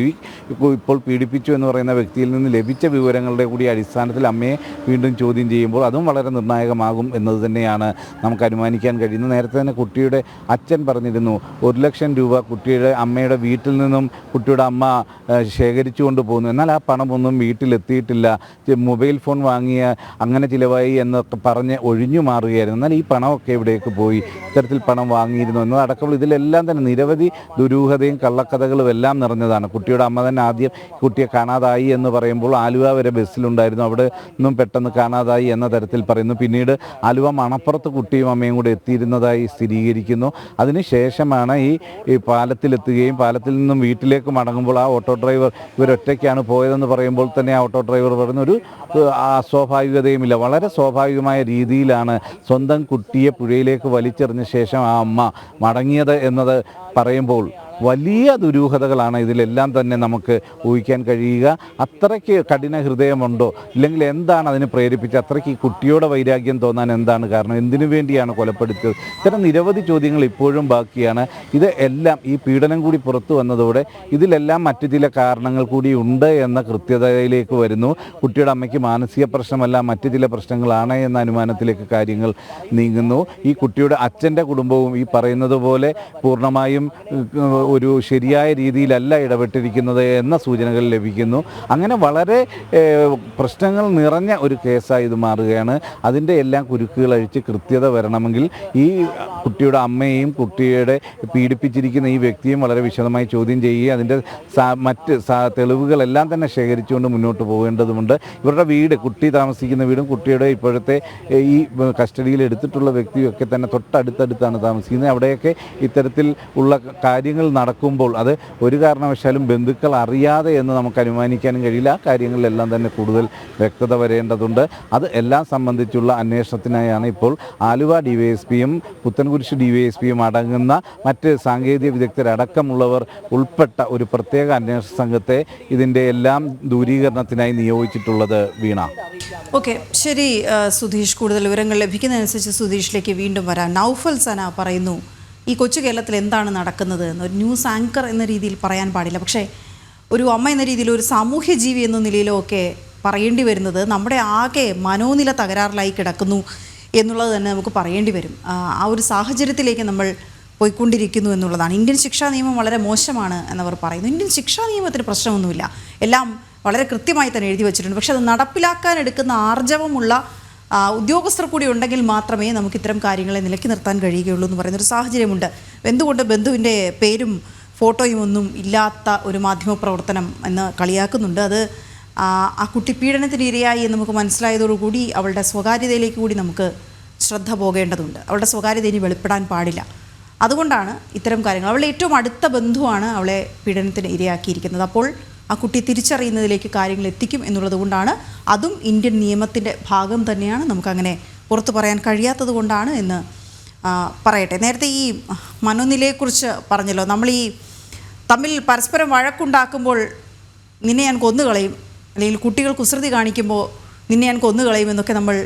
ഇപ്പോൾ പീഡിപ്പിച്ചു എന്ന് പറയുന്ന വ്യക്തിയിൽ നിന്ന് ലഭിച്ച വിവരങ്ങളുടെ കൂടി അടിസ്ഥാനത്തിൽ അമ്മയെ വീണ്ടും ചോദ്യം ചെയ്യുമ്പോൾ അതും വളരെ നിർണായകമാകും എന്നത് തന്നെയാണ് നമുക്ക് അനുമാനിക്കാൻ കഴിയുന്നത്. നേരത്തെ തന്നെ കുട്ടിയുടെ അച്ഛൻ പറഞ്ഞിരുന്നു 1 ലക്ഷം രൂപ കുട്ടിയുടെ അമ്മയുടെ വീട്ടിൽ നിന്നും കുട്ടിയുടെ അമ്മ ശേഖരിച്ചു കൊണ്ട് പോകുന്നു. എന്നാൽ ആ പണമൊന്നും വീട്ടിലെത്തിയിട്ടില്ല, മൊബൈൽ ഫോൺ വാങ്ങിയ അങ്ങനെ ചിലവായി എന്നൊക്കെ പറഞ്ഞ് ഒഴിഞ്ഞു മാറുകയായിരുന്നു. എന്നാൽ ഈ പണമൊക്കെ എവിടേക്ക് പോയി, ഇത്തരത്തിൽ പണം വാങ്ങിയിരുന്നു എന്നതടക്കമുള്ള ഇതിലെല്ലാം തന്നെ നിരവധി ദുരൂഹതയും കള്ളക്കഥകളും എല്ലാം നിറഞ്ഞതാണ്. കുട്ടിയുടെ അമ്മ തന്നെ ആദ്യം കുട്ടിയെ കാണാതായി എന്ന് പറയുമ്പോൾ ആലുവ വരെ ബസ്സിലുണ്ടായിരുന്നു, അവിടെ നിന്നും പെട്ടെന്ന് കാണാതായി എന്ന തരത്തിൽ പറയുന്നു. പിന്നീട് ആലുവ മണപ്പുറത്ത് കുട്ടിയും അമ്മയും കൂടെ എത്തിയിരുന്നതായി സ്ഥിരീകരിക്കുന്നു. അതിനുശേഷമാണ് ഈ പാലത്തിലെത്തുകയും പാലത്തിൽ നിന്നും വീട്ടിലേക്ക് മടങ്ങുമ്പോൾ ആ ഓട്ടോ ഡ്രൈവർ ഇവരൊറ്റയ്ക്കാണ് പോയതെന്ന് പറയുമ്പോൾ തന്നെ ആ ഓട്ടോ ഡ്രൈവർ പറയുന്ന ഒരു അസ്വാഭാവികതയുമില്ല, വളരെ സ്വാഭാവികമായ രീതിയിലാണ് സ്വന്തം കുട്ടിയെ പുഴയിലേക്ക് വലിച്ചെറിഞ്ഞ ശേഷം ആ അമ്മ മടങ്ങിയത് എന്നത് പറയുമ്പോൾ വലിയ ദുരൂഹതകളാണ് ഇതിലെല്ലാം തന്നെ നമുക്ക് ഊഹിക്കാൻ കഴിയുക. അത്രയ്ക്ക് കഠിന ഹൃദയമുണ്ടോ, ഇല്ലെങ്കിൽ എന്താണ് അതിന് പ്രേരിപ്പിച്ച് അത്രയ്ക്ക് ഈ കുട്ടിയോടെ വൈരാഗ്യം തോന്നാൻ എന്താണ് കാരണം, എന്തിനു വേണ്ടിയാണ് കൊലപ്പെടുത്തിയത്? ഇത്തരം നിരവധി ചോദ്യങ്ങൾ ഇപ്പോഴും ബാക്കിയാണ്. ഇത് എല്ലാം ഈ പീഡനം കൂടി പുറത്തു വന്നതോടെ ഇതിലെല്ലാം മറ്റു ചില കാരണങ്ങൾ കൂടി ഉണ്ട് എന്ന കൃത്യതയിലേക്ക് വരുന്നു. കുട്ടിയുടെ അമ്മയ്ക്ക് മാനസിക പ്രശ്നമല്ല മറ്റു ചില പ്രശ്നങ്ങളാണ് എന്ന അനുമാനത്തിലേക്ക് കാര്യങ്ങൾ നീങ്ങുന്നു. ഈ കുട്ടിയുടെ അച്ഛൻ്റെ കുടുംബവും ഈ പറയുന്നത് പോലെ പൂർണ്ണമായും ഒരു ശരിയായ രീതിയിലല്ല ഇടപെട്ടിരിക്കുന്നത് എന്ന സൂചനകൾ ലഭിക്കുന്നു. അങ്ങനെ വളരെ പ്രശ്നങ്ങൾ നിറഞ്ഞ ഒരു കേസായി ഇത് മാറുകയാണ്. അതിൻ്റെ എല്ലാം കുരുക്കുകൾ അഴിച്ച് കൃത്യത വരണമെങ്കിൽ ഈ കുട്ടിയുടെ അമ്മയെയും കുട്ടിയുടെ പീഡിപ്പിച്ചിരിക്കുന്ന ഈ വ്യക്തിയും വളരെ വിശദമായി ചോദ്യം ചെയ്യുകയും അതിൻ്റെ മറ്റ് തെളിവുകളെല്ലാം തന്നെ ശേഖരിച്ചുകൊണ്ട് മുന്നോട്ട് പോകേണ്ടതുണ്ട്. ഇവരുടെ വീട്, കുട്ടി താമസിക്കുന്ന വീടും കുട്ടിയുടെ ഇപ്പോഴത്തെ ഈ കസ്റ്റഡിയിൽ എടുത്തിട്ടുള്ള വ്യക്തിയൊക്കെ തന്നെ തൊട്ടടുത്തടുത്താണ് താമസിക്കുന്നത്. അവിടെയൊക്കെ ഇത്തരത്തിൽ ഉള്ള കാര്യങ്ങൾ നടക്കുമ്പോൾ അത് ഒരു കാരണവശാലും ബന്ധുക്കൾ അറിയാതെ എന്ന് നമുക്ക് അനുമാനിക്കാനും കഴിയില്ല. ആ കാര്യങ്ങളിലെല്ലാം തന്നെ കൂടുതൽ വ്യക്തത വരേണ്ടതുണ്ട്. അത് എല്ലാം സംബന്ധിച്ചുള്ള അന്വേഷണത്തിനായാണ് ഇപ്പോൾ ആലുവ ഡിവൈഎസ്പിയും പുത്തൻകുരിശ് ഡിവൈഎസ്പിയും അടങ്ങുന്ന മറ്റ് സാങ്കേതിക വിദഗ്ധരടക്കമുള്ളവർ ഉൾപ്പെട്ട ഒരു പ്രത്യേക അന്വേഷണ സംഘത്തെ ഇതിൻ്റെ എല്ലാം ദൂരീകരണത്തിനായി നിയോഗിച്ചിട്ടുള്ളത്. വീണ. ഓക്കെ, ശരി സുധീഷ്. കൂടുതൽ വിവരങ്ങൾ ലഭിക്കുന്നതനുസരിച്ച് സുധീഷിലേക്ക് വീണ്ടും വരാം. നൗഫൽ സന പറയുന്നു, ഈ കൊച്ചു കേരളത്തിൽ എന്താണ് നടക്കുന്നത് എന്ന്. ഒരു ന്യൂസ് ആങ്കർ എന്ന രീതിയിൽ പറയാൻ പാടില്ല, പക്ഷേ ഒരു അമ്മ എന്ന രീതിയിൽ, ഒരു സാമൂഹ്യ ജീവി എന്ന നിലയിലോ ഒക്കെ പറയേണ്ടി വരുന്നത് നമ്മുടെ ആകെ മനോനില തകരാറിലായി കിടക്കുന്നു എന്നുള്ളത് തന്നെ നമുക്ക് പറയേണ്ടി വരും. ആ ഒരു സാഹചര്യത്തിലേക്ക് നമ്മൾ പോയിക്കൊണ്ടിരിക്കുന്നു എന്നുള്ളതാണ്. ഇന്ത്യൻ ശിക്ഷാ നിയമം വളരെ മോശമാണ് എന്നവർ പറയുന്നു. ഇന്ത്യൻ ശിക്ഷാ നിയമത്തിന് പ്രശ്നമൊന്നുമില്ല, എല്ലാം വളരെ കൃത്യമായി തന്നെ എഴുതി വച്ചിട്ടുണ്ട്. പക്ഷെ അത് നടപ്പിലാക്കാൻ എടുക്കുന്ന ആർജവമുള്ള ഉദ്യോഗസ്ഥർ കൂടി ഉണ്ടെങ്കിൽ മാത്രമേ നമുക്ക് ഇത്തരം കാര്യങ്ങളെ നിലയ്ക്ക് നിർത്താൻ കഴിയുകയുള്ളൂ എന്ന് പറയുന്നൊരു സാഹചര്യമുണ്ട്. എന്തുകൊണ്ട് ബന്ധുവിൻ്റെ പേരും ഫോട്ടോയും ഒന്നും ഇല്ലാത്ത ഒരു മാധ്യമപ്രവർത്തനം എന്ന് കളിയാക്കുന്നുണ്ട്. അത് ആ കുട്ടി പീഡനത്തിന് ഇരയായി എന്ന് നമുക്ക് മനസ്സിലായതോടുകൂടി അവളുടെ സ്വകാര്യതയിലേക്ക് കൂടി നമുക്ക് ശ്രദ്ധ പോകേണ്ടതുണ്ട്. അവളുടെ സ്വകാര്യത ഇനി വെളിപ്പെടാൻ പാടില്ല. അതുകൊണ്ടാണ് ഇത്തരം കാര്യങ്ങൾ. അവളുടെ ഏറ്റവും അടുത്ത ബന്ധുവാണ് അവളെ പീഡനത്തിന് ഇരയാക്കിയിരിക്കുന്നത്. അപ്പോൾ ആ കുട്ടിയെ തിരിച്ചറിയുന്നതിലേക്ക് കാര്യങ്ങൾ എത്തിക്കും എന്നുള്ളത് കൊണ്ടാണ്, അതും ഇന്ത്യൻ നിയമത്തിൻ്റെ ഭാഗം തന്നെയാണ്, നമുക്കങ്ങനെ പുറത്തു പറയാൻ കഴിയാത്തത് കൊണ്ടാണ് എന്ന് പറയട്ടെ. നേരത്തെ ഈ മനോനിലയെക്കുറിച്ച് പറഞ്ഞല്ലോ. നമ്മൾ ഈ തമ്മിൽ പരസ്പരം വഴക്കുണ്ടാക്കുമ്പോൾ നിന്നെ ഞാൻ കൊന്നുകളയും, അല്ലെങ്കിൽ കുട്ടികൾ കുസൃതി കാണിക്കുമ്പോൾ നിന്നെ ഞാൻ കൊന്നുകളയും എന്നൊക്കെ നമ്മൾ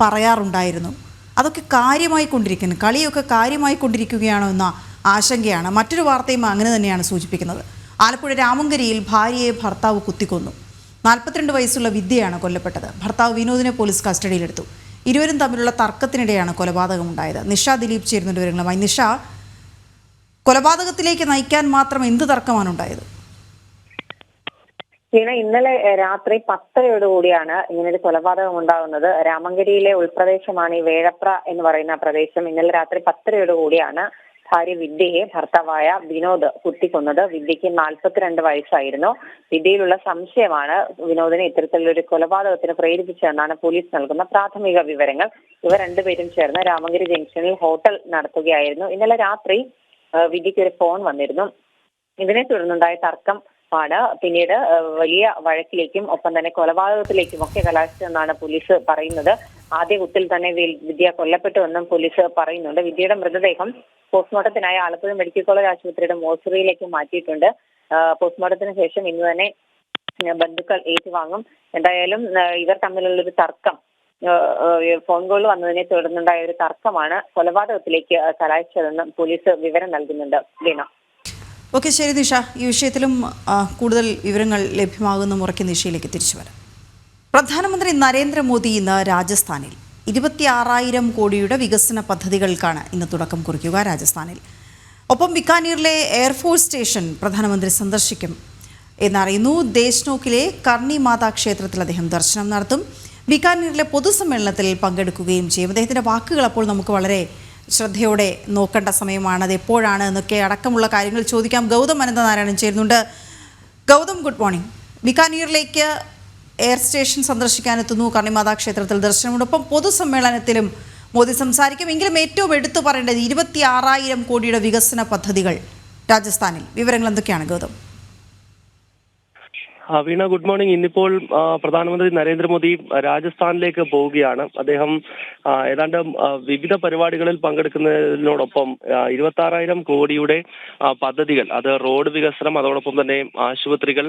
പറയാറുണ്ടായിരുന്നു. അതൊക്കെ കാര്യമായി കൊണ്ടിരിക്കുന്നു, കളിയൊക്കെ കാര്യമായി കൊണ്ടിരിക്കുകയാണോ എന്ന ആശങ്കയാണ്. മറ്റൊരു വാർത്തയും അങ്ങനെ തന്നെയാണ് സൂചിപ്പിക്കുന്നത്. ആലപ്പുഴ രാമങ്കരിയിൽ ഭാര്യയെ ഭർത്താവ് കുത്തിക്കൊന്നു. 42 വയസ്സുള്ള വിദ്യയാണ് കൊല്ലപ്പെട്ടത്. ഭർത്താവ് വിനോദിനെ പോലീസ് കസ്റ്റഡിയിലെടുത്തു. ഇരുവരും തമ്മിലുള്ള തർക്കത്തിനിടെയാണ് കൊലപാതകമുണ്ടായത്. നിഷ ദിലീപ് ചേരുന്നുണ്ട് വിവരങ്ങളുമായി. നിഷ, കൊലപാതകത്തിലേക്ക് നയിക്കാൻ മാത്രം എന്ത് തർക്കമാണ് ഉണ്ടായത്? ഇന്നലെ രാത്രി 10:00 ഇങ്ങനൊരു കൊലപാതകം ഉണ്ടാകുന്നത്. രാമങ്കരിയിലെ ഉൾപ്രദേശമാണ് ഈ വേഴപ്ര എന്ന് പറയുന്ന പ്രദേശം. ഇന്നലെ രാത്രി 10:00 ഭാര്യ വിദ്യയെ ഭർത്താവായ വിനോദ് കുത്തിക്കൊന്നത്. വിദ്യയ്ക്ക് 42 വയസ്സായിരുന്നു. വിദ്യയിലുള്ള സംശയമാണ് വിനോദിനെ ഇത്തരത്തിലൊരു കൊലപാതകത്തിന് പ്രേരിപ്പിച്ചതെന്നാണ് പോലീസ് നൽകുന്ന പ്രാഥമിക വിവരങ്ങൾ. ഇവർ രണ്ടുപേരും ചേർന്ന് രാമങ്കരി ജംഗ്ഷനിൽ ഹോട്ടൽ നടത്തുകയായിരുന്നു. ഇന്നലെ രാത്രി വിദ്യയ്ക്ക് ഒരു ഫോൺ വന്നിരുന്നു. ഇതിനെ തുടർന്നുണ്ടായ തർക്കം ആണ് പിന്നീട് വലിയ വഴക്കിലേക്കും ഒപ്പം തന്നെ കൊലപാതകത്തിലേക്കും ഒക്കെ കലാശിച്ചെന്നാണ് പോലീസ് പറയുന്നത്. ആദ്യ കുത്തിൽ തന്നെ വിദ്യ കൊല്ലപ്പെട്ടുവെന്നും പോലീസ് പറയുന്നുണ്ട്. വിദ്യയുടെ മൃതദേഹം പോസ്റ്റ്മോർട്ടത്തിനായി ആലപ്പുഴ മെഡിക്കൽ കോളേജ് ആശുപത്രിയുടെ മോർച്ചറിയിലേക്ക് മാറ്റിയിട്ടുണ്ട്. പോസ്റ്റ്മോർട്ടത്തിന് ശേഷം ഇന്ന് തന്നെ ബന്ധുക്കൾ ഏറ്റുവാങ്ങും. എന്തായാലും ഇവർ തമ്മിലുള്ളൊരു തർക്കം, ഫോൺ കോൾ വന്നതിനെ തുടർന്നുണ്ടായ ഒരു തർക്കമാണ് കൊലപാതകത്തിലേക്ക് കലാശിച്ചതെന്ന് പോലീസ് വിവരം നൽകുന്നുണ്ട്. വീണ. ഓക്കെ, ശരി നിഷ. ഈ വിഷയത്തിലും കൂടുതൽ വിവരങ്ങൾ ലഭ്യമാകുന്ന മുറയ്ക്ക് നിഷയിലേക്ക് തിരിച്ചു വരാം. പ്രധാനമന്ത്രി നരേന്ദ്രമോദി ഇന്ന് രാജസ്ഥാനിൽ 26,000 കോടിയുടെ വികസന പദ്ധതികൾക്കാണ് ഇന്ന് തുടക്കം കുറിക്കുക രാജസ്ഥാനിൽ. ഒപ്പം ബിക്കാനീറിലെ എയർഫോഴ്സ് സ്റ്റേഷൻ പ്രധാനമന്ത്രി സന്ദർശിക്കും എന്നറിയുന്നു. ദേശ്നോക്കിലെ കർണി മാതാ ക്ഷേത്രത്തിൽ അദ്ദേഹം ദർശനം നടത്തും. ബിക്കാനീറിലെ പൊതുസമ്മേളനത്തിൽ പങ്കെടുക്കുകയും ചെയ്യും. അദ്ദേഹത്തിൻ്റെ വാക്കുകൾ അപ്പോൾ നമുക്ക് വളരെ ശ്രദ്ധയോടെ നോക്കേണ്ട സമയമാണ്. അത് എപ്പോഴാണ് എന്നൊക്കെ അടക്കമുള്ള കാര്യങ്ങൾ ചോദിക്കാം. ഗൗതം അനന്തനാരായണൻ ചേരുന്നുണ്ട്. Gautham, good morning. ബിക്കാനീറിലേക്ക് എയർ സ്റ്റേഷൻ സന്ദർശിക്കാനെത്തുന്നു, കർണിമാതാ ക്ഷേത്രത്തിൽ ദർശനമുണ്ട്. ഒപ്പം പൊതുസമ്മേളനത്തിലും മോദി സംസാരിക്കും. എങ്കിലും ഏറ്റവും എടുത്തു പറയേണ്ടത് 26,000 കോടിയുടെ വികസന പദ്ധതികൾ രാജസ്ഥാനിൽ. വിവരങ്ങൾ എന്തൊക്കെയാണ് ഗൗതം? വീണ, ഗുഡ് മോർണിംഗ്. ഇന്നിപ്പോൾ പ്രധാനമന്ത്രി നരേന്ദ്രമോദി രാജസ്ഥാനിലേക്ക് പോവുകയാണ്. അദ്ദേഹം ഏതാണ്ട് വിവിധ പരിപാടികളിൽ പങ്കെടുക്കുന്നതിനോടൊപ്പം 26,000 കോടിയുടെ പദ്ധതികൾ, അത് റോഡ് വികസനം, അതോടൊപ്പം തന്നെ ആശുപത്രികൾ,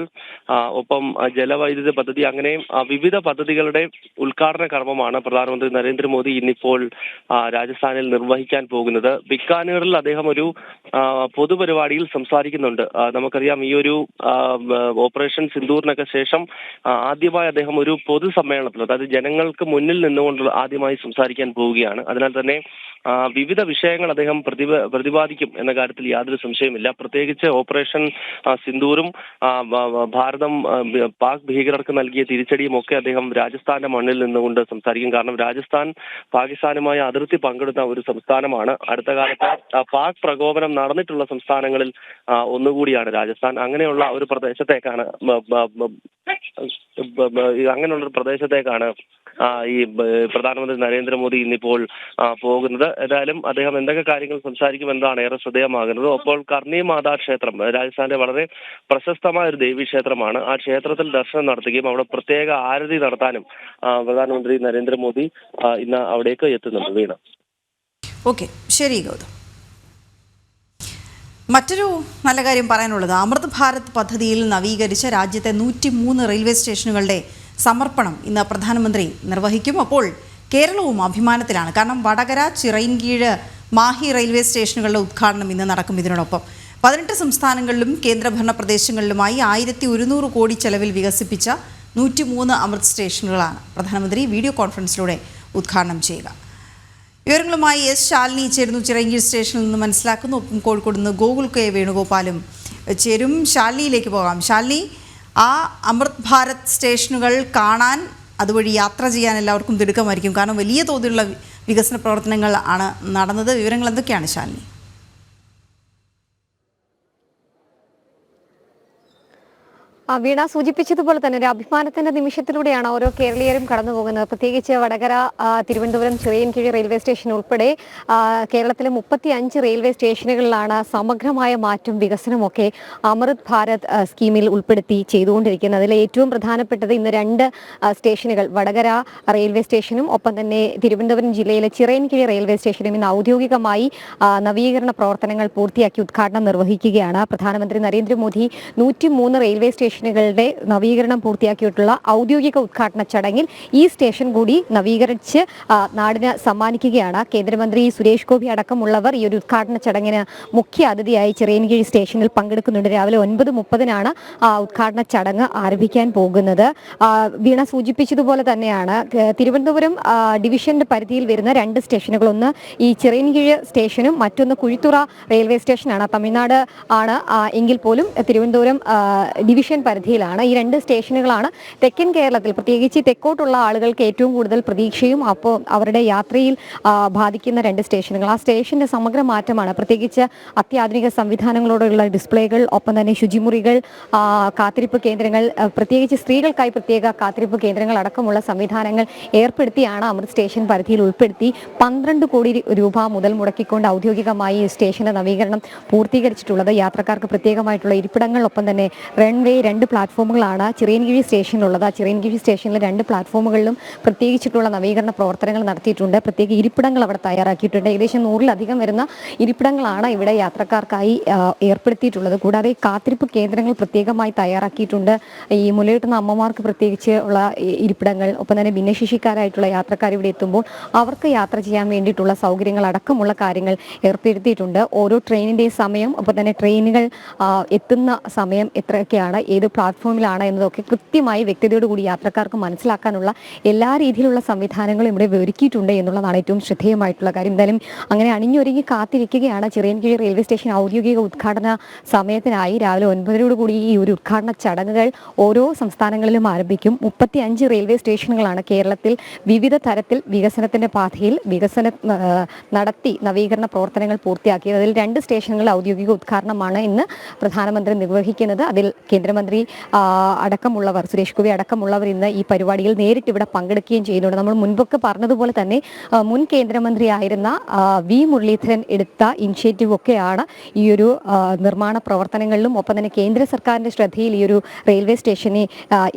ഒപ്പം ജലവൈദ്യുത പദ്ധതി, അങ്ങനെ വിവിധ പദ്ധതികളുടെ ഉദ്ഘാടന കർമ്മമാണ് പ്രധാനമന്ത്രി നരേന്ദ്രമോദി ഇന്നിപ്പോൾ രാജസ്ഥാനിൽ നിർവഹിക്കാൻ പോകുന്നത്. ബിക്കാനീറിൽ അദ്ദേഹം ഒരു പൊതുപരിപാടിയിൽ സംസാരിക്കുന്നുണ്ട്. നമുക്കറിയാം, ഈ ഒരു ഓപ്പറേഷൻ സിന്ദൂറിനൊക്കെ ശേഷം ആദ്യമായി അദ്ദേഹം ഒരു പൊതുസമ്മേളനത്തിൽ, അതായത് ജനങ്ങൾക്ക് മുന്നിൽ നിന്നുകൊണ്ട് ആദ്യമായി സംസാരിക്കാൻ പോവുകയാണ്. അതിനാൽ തന്നെ വിവിധ വിഷയങ്ങൾ അദ്ദേഹം പ്രതിപാദിക്കും എന്ന കാര്യത്തിൽ യാതൊരു സംശയമില്ല. പ്രത്യേകിച്ച് ഓപ്പറേഷൻ സിന്ദൂറും ഭാരതം പാക് ഭീകരർക്ക് നൽകിയ തിരിച്ചടിയും ഒക്കെ അദ്ദേഹം രാജസ്ഥാന്റെ മണ്ണിൽ നിന്നുകൊണ്ട് സംസാരിക്കും. കാരണം രാജസ്ഥാൻ പാകിസ്ഥാനുമായി അതിർത്തി പങ്കെടുത്ത ഒരു സംസ്ഥാനമാണ്. അടുത്ത കാലത്ത് പാക് പ്രകോപനം നടന്നിട്ടുള്ള സംസ്ഥാനങ്ങളിൽ ഒന്നുകൂടിയാണ് രാജസ്ഥാൻ. അങ്ങനെയുള്ള ഒരു പ്രദേശത്തേക്കാണ് ഈ പ്രധാനമന്ത്രി നരേന്ദ്രമോദി ഇന്നിപ്പോൾ പോകുന്നത്. ഏതായാലും അദ്ദേഹം എന്തൊക്കെ കാര്യങ്ങൾ സംസാരിക്കുമെന്നതാണ് ഏറെ ശ്രദ്ധേയമാകുന്നത്. അപ്പോൾ കർണി മാതാ ക്ഷേത്രം രാജസ്ഥാന്റെ വളരെ പ്രശസ്തമായ ഒരു ദേവീ ക്ഷേത്രമാണ്. ആ ക്ഷേത്രത്തിൽ ദർശനം നടത്തുകയും അവിടെ പ്രത്യേക ആരതി നടത്താനും പ്രധാനമന്ത്രി നരേന്ദ്രമോദി ഇന്ന് അവിടേക്ക് എത്തുന്നുണ്ട്. വീണ. ഓക്കെ, ശരി ഗൗതം. മറ്റൊരു നല്ല കാര്യം പറയാനുള്ളത്, അമൃത് ഭാരത് പദ്ധതിയിൽ നവീകരിച്ച രാജ്യത്തെ 103 റെയിൽവേ സ്റ്റേഷനുകളുടെ സമർപ്പണം ഇന്ന് പ്രധാനമന്ത്രി നിർവഹിക്കും. അപ്പോൾ കേരളവും അഭിമാനത്തിലാണ്. കാരണം വടകര, ചിറയിൻകീഴ്, മാഹി റെയിൽവേ സ്റ്റേഷനുകളുടെ ഉദ്ഘാടനം ഇന്ന് നടക്കും. ഇതിനോടൊപ്പം 18 സംസ്ഥാനങ്ങളിലും കേന്ദ്രഭരണ പ്രദേശങ്ങളിലുമായി 1,100 കോടി ചെലവിൽ വികസിപ്പിച്ച 103 അമൃത് സ്റ്റേഷനുകളാണ് പ്രധാനമന്ത്രി വീഡിയോ കോൺഫറൻസിലൂടെ ഉദ്ഘാടനം ചെയ്യുക. വിവരങ്ങളുമായി എസ് ശാലിനി ചേരുന്നു, ചിറയിൻകീഴ് സ്റ്റേഷനിൽ നിന്ന് മനസ്സിലാക്കുന്നു. ഒപ്പം കോഴിക്കോട് നിന്ന് ഗോകുൽ കെ വേണുഗോപാലും ചേരും. ശാലിനിയിലേക്ക് പോകാം. ശാലിനി, ആ അമൃത് ഭാരത് സ്റ്റേഷനുകൾ കാണാൻ, അതുവഴി യാത്ര ചെയ്യാൻ എല്ലാവർക്കും തിടുക്കമായിരിക്കും. കാരണം വലിയ തോതിലുള്ള വികസന പ്രവർത്തനങ്ങൾ ആണ് നടന്നത്. വിവരങ്ങൾ എന്തൊക്കെയാണ് ശാലിനി? വീണ സൂചിപ്പിച്ചതുപോലെ തന്നെ ഒരു അഭിമാനത്തിന്റെ നിമിഷത്തിലൂടെയാണ് ഓരോ കേരളീയരും കടന്നു പോകുന്നത്. പ്രത്യേകിച്ച് വടകര, തിരുവനന്തപുരം, ചിറയിൻകീഴ് റെയിൽവേ സ്റ്റേഷൻ ഉൾപ്പെടെ കേരളത്തിലെ 35 റെയിൽവേ സ്റ്റേഷനുകളിലാണ് സമഗ്രമായ മാറ്റം, വികസനമൊക്കെ അമൃത് ഭാരത് സ്കീമിൽ ഉൾപ്പെടുത്തി ചെയ്തുകൊണ്ടിരിക്കുന്നത്. അതിൽ ഏറ്റവും പ്രധാനപ്പെട്ടത് ഇന്ന് 2 സ്റ്റേഷനുകൾ, വടകര റെയിൽവേ സ്റ്റേഷനും ഒപ്പം തന്നെ തിരുവനന്തപുരം ജില്ലയിലെ ചിറയിൻകീഴ് റെയിൽവേ സ്റ്റേഷനും ഇന്ന് ഔദ്യോഗികമായി നവീകരണ പ്രവർത്തനങ്ങൾ പൂർത്തിയാക്കി ഉദ്ഘാടനം നിർവഹിക്കുകയാണ്. പ്രധാനമന്ത്രി നരേന്ദ്രമോദി 103 റെയിൽവേ സ്റ്റേഷനുകളുടെ നവീകരണം പൂർത്തിയാക്കിയിട്ടുള്ള ഔദ്യോഗിക ഉദ്ഘാടന ചടങ്ങിൽ ഈ സ്റ്റേഷൻ കൂടി നവീകരിച്ച് നാടിന് സമ്മാനിക്കുകയാണ്. കേന്ദ്രമന്ത്രി സുരേഷ് ഗോപി അടക്കമുള്ളവർ ഈ ഒരു ഉദ്ഘാടന ചടങ്ങിന് മുഖ്യ അതിഥിയായി ചിറയിൻകീഴ് സ്റ്റേഷനിൽ പങ്കെടുക്കുന്നുണ്ട്. രാവിലെ 9:30-നാണ് ഉദ്ഘാടന ചടങ്ങ് ആരംഭിക്കാൻ പോകുന്നത്. വീണ സൂചിപ്പിച്ചതുപോലെ തന്നെയാണ് തിരുവനന്തപുരം ഡിവിഷന്റെ പരിധിയിൽ വരുന്ന 2 സ്റ്റേഷനുകൾ, ഒന്ന് ഈ ചിറയിൻകീഴ് സ്റ്റേഷനും മറ്റൊന്ന് കുഴിത്തുറ റെയിൽവേ സ്റ്റേഷനാണ്. തമിഴ്നാട് ആണ് എങ്കിൽ പോലും തിരുവനന്തപുരം ഡിവിഷൻ പരിധിയിലാണ്. ഈ 2 സ്റ്റേഷനുകളാണ് തെക്കൻ കേരളത്തിൽ, പ്രത്യേകിച്ച് തെക്കോട്ടുള്ള ആളുകൾക്ക് ഏറ്റവും കൂടുതൽ പ്രതീക്ഷയും അപ്പോൾ അവരുടെ യാത്രയിൽ ബാധിക്കുന്ന 2 സ്റ്റേഷനുകൾ. ആ സ്റ്റേഷന്റെ സമഗ്ര മാറ്റമാണ്. പ്രത്യേകിച്ച് അത്യാധുനിക സംവിധാനങ്ങളോടുള്ള ഡിസ്പ്ലേകൾ, ഒപ്പം തന്നെ ശുചിമുറികൾ, കാത്തിരിപ്പ് കേന്ദ്രങ്ങൾ, പ്രത്യേകിച്ച് സ്ത്രീകൾക്കായി പ്രത്യേക കാത്തിരിപ്പ് കേന്ദ്രങ്ങൾ അടക്കമുള്ള സംവിധാനങ്ങൾ ഏർപ്പെടുത്തിയാണ് അമൃത് സ്റ്റേഷൻ പരിധിയിൽ ഉൾപ്പെടുത്തി 12 കോടി രൂപ മുതൽ മുടക്കിക്കൊണ്ട് ഔദ്യോഗികമായി സ്റ്റേഷന്റെ നവീകരണം പൂർത്തീകരിച്ചിട്ടുള്ളത്. യാത്രക്കാർക്ക് പ്രത്യേകമായിട്ടുള്ള ഇരിപ്പിടങ്ങൾ, ഒപ്പം തന്നെ റൺവേ, 2 പ്ലാറ്റ്ഫോമുകളാണ് ചിറയൻകീഴ് സ്റ്റേഷനിലുള്ളത്. ആ ചിറയൻകീഴ് സ്റ്റേഷനിലെ 2 പ്ലാറ്റ്ഫോമുകളിലും പ്രത്യേകിച്ചിട്ടുള്ള നവീകരണ പ്രവർത്തനങ്ങൾ നടത്തിയിട്ടുണ്ട്. പ്രത്യേക ഇരിപ്പിടങ്ങൾ അവിടെ തയ്യാറാക്കിയിട്ടുണ്ട്. ഏകദേശം 100-ലധികം വരുന്ന ഇരിപ്പിടങ്ങളാണ് ഇവിടെ യാത്രക്കാർക്കായി ഏർപ്പെടുത്തിയിട്ടുള്ളത്. കൂടാതെ കാത്തിരിപ്പ് കേന്ദ്രങ്ങൾ പ്രത്യേകമായി തയ്യാറാക്കിയിട്ടുണ്ട്. ഈ മുലയൂട്ടുന്ന അമ്മമാർക്ക് പ്രത്യേകിച്ച് ഉള്ള ഇരിപ്പിടങ്ങൾ, ഒപ്പം തന്നെ ഭിന്നശേഷിക്കാരായിട്ടുള്ള യാത്രക്കാർ ഇവിടെ എത്തുമ്പോൾ അവർക്ക് യാത്ര ചെയ്യാൻ വേണ്ടിയിട്ടുള്ള സൗകര്യങ്ങൾ അടക്കമുള്ള കാര്യങ്ങൾ ഏർപ്പെടുത്തിയിട്ടുണ്ട്. ഓരോ ട്രെയിനിൻ്റെയും സമയം, ഒപ്പം തന്നെ ട്രെയിനുകൾ എത്തുന്ന സമയം എത്രയൊക്കെയാണ്, ഏത് പ്ലാറ്റ്ഫോമിലാണ് എന്നതൊക്കെ കൃത്യമായി വ്യക്തതയോടുകൂടി യാത്രക്കാർക്ക് മനസ്സിലാക്കാനുള്ള എല്ലാ രീതിയിലുള്ള സംവിധാനങ്ങളും ഇവിടെ ഒരുക്കിയിട്ടുണ്ട് എന്നുള്ളതാണ് ഏറ്റവും ശ്രദ്ധേയമായിട്ടുള്ള കാര്യം. എന്തായാലും അങ്ങനെ അണിഞ്ഞൊരുങ്ങി കാത്തിരിക്കുകയാണ് ചിറയൻകീഴ് റെയിൽവേ സ്റ്റേഷൻ ഔദ്യോഗിക ഉദ്ഘാടന സമയത്തിനായി. രാവിലെ 9:00 ഈ ഒരു ഉദ്ഘാടന ചടങ്ങുകൾ ഓരോ സംസ്ഥാനങ്ങളിലും ആരംഭിക്കും. 35 റെയിൽവേ സ്റ്റേഷനുകളാണ് കേരളത്തിൽ വിവിധ തരത്തിൽ വികസനത്തിന്റെ പാതയിൽ നടത്തി നവീകരണ പ്രവർത്തനങ്ങൾ പൂർത്തിയാക്കിയത്. അതിൽ 2 സ്റ്റേഷനുകൾ ഔദ്യോഗിക ഉദ്ഘാടനമാണ് ഇന്ന് പ്രധാനമന്ത്രി നിർവഹിക്കുന്നത്. അതിൽ കേന്ദ്രമന്ത്രി അടക്കമുള്ളവർ, സുരേഷ് ഗോപി അടക്കമുള്ളവർ ഇന്ന് ഈ പരിപാടിയിൽ നേരിട്ട് ഇവിടെ പങ്കെടുക്കുകയും ചെയ്യുന്നുണ്ട്. നമ്മൾ മുൻപൊക്കെ പറഞ്ഞതുപോലെ തന്നെ മുൻ കേന്ദ്രമന്ത്രിയായിരുന്ന വി മുരളീധരൻ എടുത്ത ഇനിഷ്യേറ്റീവ് ഒക്കെയാണ് ഈ ഒരു നിർമ്മാണ പ്രവർത്തനങ്ങളിലും, ഒപ്പം തന്നെ കേന്ദ്ര സർക്കാരിന്റെ ശ്രദ്ധയിൽ ഈ ഒരു റെയിൽവേ സ്റ്റേഷനെ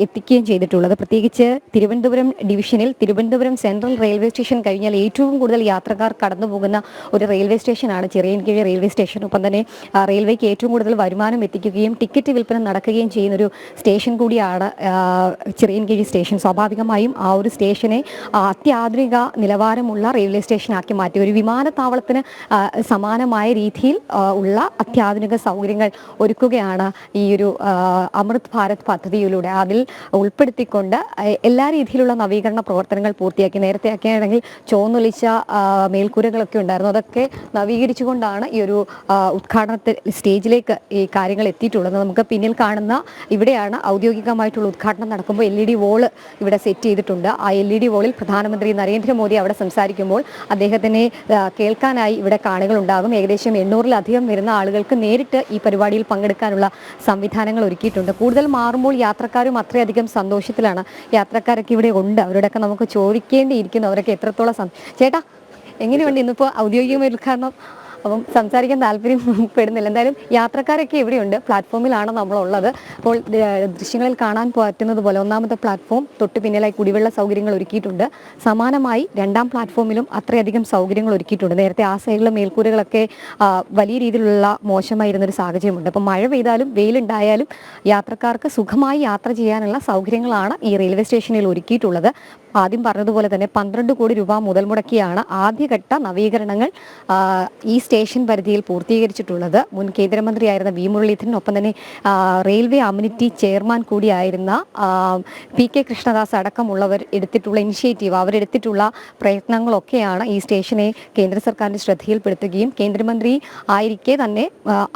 എത്തിക്കുകയും ചെയ്തിട്ടുള്ളത്. പ്രത്യേകിച്ച് തിരുവനന്തപുരം ഡിവിഷനിൽ തിരുവനന്തപുരം സെൻട്രൽ റെയിൽവേ സ്റ്റേഷൻ കഴിഞ്ഞാൽ ഏറ്റവും കൂടുതൽ യാത്രക്കാർ കടന്നു പോകുന്ന ഒരു റെയിൽവേ സ്റ്റേഷനാണ് ചിറയൻകീഴ് റെയിൽവേ സ്റ്റേഷൻ. ഒപ്പം തന്നെ റെയിൽവേക്ക് ഏറ്റവും കൂടുതൽ വരുമാനം എത്തിക്കുകയും ടിക്കറ്റ് വിൽപ്പന നടക്കുകയും ചെയ്യുന്ന ഒരു സ്റ്റേഷൻ കൂടിയാണ് ചിറയൻകീഴ് സ്റ്റേഷൻ. സ്വാഭാവികമായും ആ ഒരു സ്റ്റേഷനെ അത്യാധുനിക നിലവാരമുള്ള റെയിൽവേ സ്റ്റേഷനാക്കി മാറ്റി ഒരു വിമാനത്താവളത്തിന് സമാനമായ രീതിയിൽ ഉള്ള അത്യാധുനിക സൗകര്യങ്ങൾ ഒരുക്കുകയാണ് ഈ ഒരു അമൃത് ഭാരത് പദ്ധതിയിലൂടെ. അതിൽ ഉൾപ്പെടുത്തിക്കൊണ്ട് എല്ലാ രീതിയിലുള്ള നവീകരണ പ്രവർത്തനങ്ങൾ പൂർത്തിയാക്കി. നേരത്തെ ഒക്കെ ആണെങ്കിൽ ചോന്നൊലിച്ച മേൽക്കൂരകളൊക്കെ ഉണ്ടായിരുന്നു. അതൊക്കെ നവീകരിച്ചുകൊണ്ടാണ് ഈ ഒരു ഉദ്ഘാടനത്തിൽ സ്റ്റേജിലേക്ക് ഈ കാര്യങ്ങൾ എത്തിയിട്ടുള്ളത്. നമുക്ക് പിന്നിൽ കാണുന്ന ഇവിടെയാണ് ഔദ്യോഗികമായിട്ടുള്ള ഉദ്ഘാടനം നടക്കുമ്പോൾ LED വോള് ഇവിടെ സെറ്റ് ചെയ്തിട്ടുണ്ട്. ആ LED വോളിൽ പ്രധാനമന്ത്രി നരേന്ദ്രമോദി അവിടെ സംസാരിക്കുമ്പോൾ അദ്ദേഹത്തിനെ കേൾക്കാനായി ഇവിടെ കാണികൾ ഉണ്ടാകും. ഏകദേശം 800-ലധികം വരുന്ന ആളുകൾക്ക് നേരിട്ട് ഈ പരിപാടിയിൽ പങ്കെടുക്കാനുള്ള സംവിധാനങ്ങൾ ഒരുക്കിയിട്ടുണ്ട്. കൂടുതൽ മാറുമ്പോൾ യാത്രക്കാരും അത്രയധികം സന്തോഷത്തിലാണ്. യാത്രക്കാരൊക്കെ ഇവിടെ ഉണ്ട്. അവരോടൊക്കെ നമുക്ക് ചോദിക്കേണ്ടിയിരിക്കുന്നു അവരൊക്കെ എത്രത്തോളം ചേട്ടാ എങ്ങനെയുണ്ട് ഇന്നിപ്പോൾ ഔദ്യോഗികമായ ഉദ്ഘാടനം? അപ്പം സംസാരിക്കാൻ താല്പര്യപ്പെടുന്നില്ല. എന്തായാലും യാത്രക്കാരൊക്കെ ഇവിടെയുണ്ട്. പ്ലാറ്റ്ഫോമിലാണ് നമ്മളുള്ളത്. അപ്പോൾ ദൃശ്യങ്ങളിൽ കാണാൻ പറ്റുന്നത് പോലെ 1ാമത്തെ പ്ലാറ്റ്ഫോം തൊട്ട് പിന്നിലായി കുടിവെള്ള സൗകര്യങ്ങൾ ഒരുക്കിയിട്ടുണ്ട്. സമാനമായി 2ാം പ്ലാറ്റ്ഫോമിലും അത്രയധികം സൗകര്യങ്ങൾ ഒരുക്കിയിട്ടുണ്ട്. നേരത്തെ ആ സൈഡിലെ മേൽക്കൂരകളൊക്കെ വലിയ രീതിയിലുള്ള മോശമായിരുന്നൊരു സാഹചര്യമുണ്ട്. അപ്പം മഴ പെയ്താലും വെയിലുണ്ടായാലും യാത്രക്കാർക്ക് സുഖമായി യാത്ര ചെയ്യാനുള്ള സൗകര്യങ്ങളാണ് ഈ റെയിൽവേ സ്റ്റേഷനിൽ ഒരുക്കിയിട്ടുള്ളത്. ആദ്യം പറഞ്ഞതുപോലെ തന്നെ 12 കോടി രൂപ മുതൽ മുടക്കിയാണ് ആദ്യഘട്ട നവീകരണങ്ങൾ ഈ സ്റ്റേഷൻ പരിധിയിൽ പൂർത്തീകരിച്ചിട്ടുള്ളത്. മുൻ കേന്ദ്രമന്ത്രിയായിരുന്ന വി മുരളീധരൻ, ഒപ്പം തന്നെ റെയിൽവേ അമ്യൂണിറ്റി ചെയർമാൻ കൂടിയായിരുന്ന PK കൃഷ്ണദാസ് അടക്കമുള്ളവർ എടുത്തിട്ടുള്ള ഇനിഷ്യേറ്റീവ്, അവരെടുത്തിട്ടുള്ള പ്രയത്നങ്ങളൊക്കെയാണ് ഈ സ്റ്റേഷനെ കേന്ദ്ര സർക്കാരിൻ്റെ ശ്രദ്ധയിൽപ്പെടുത്തുകയും കേന്ദ്രമന്ത്രി ആയിരിക്കെ തന്നെ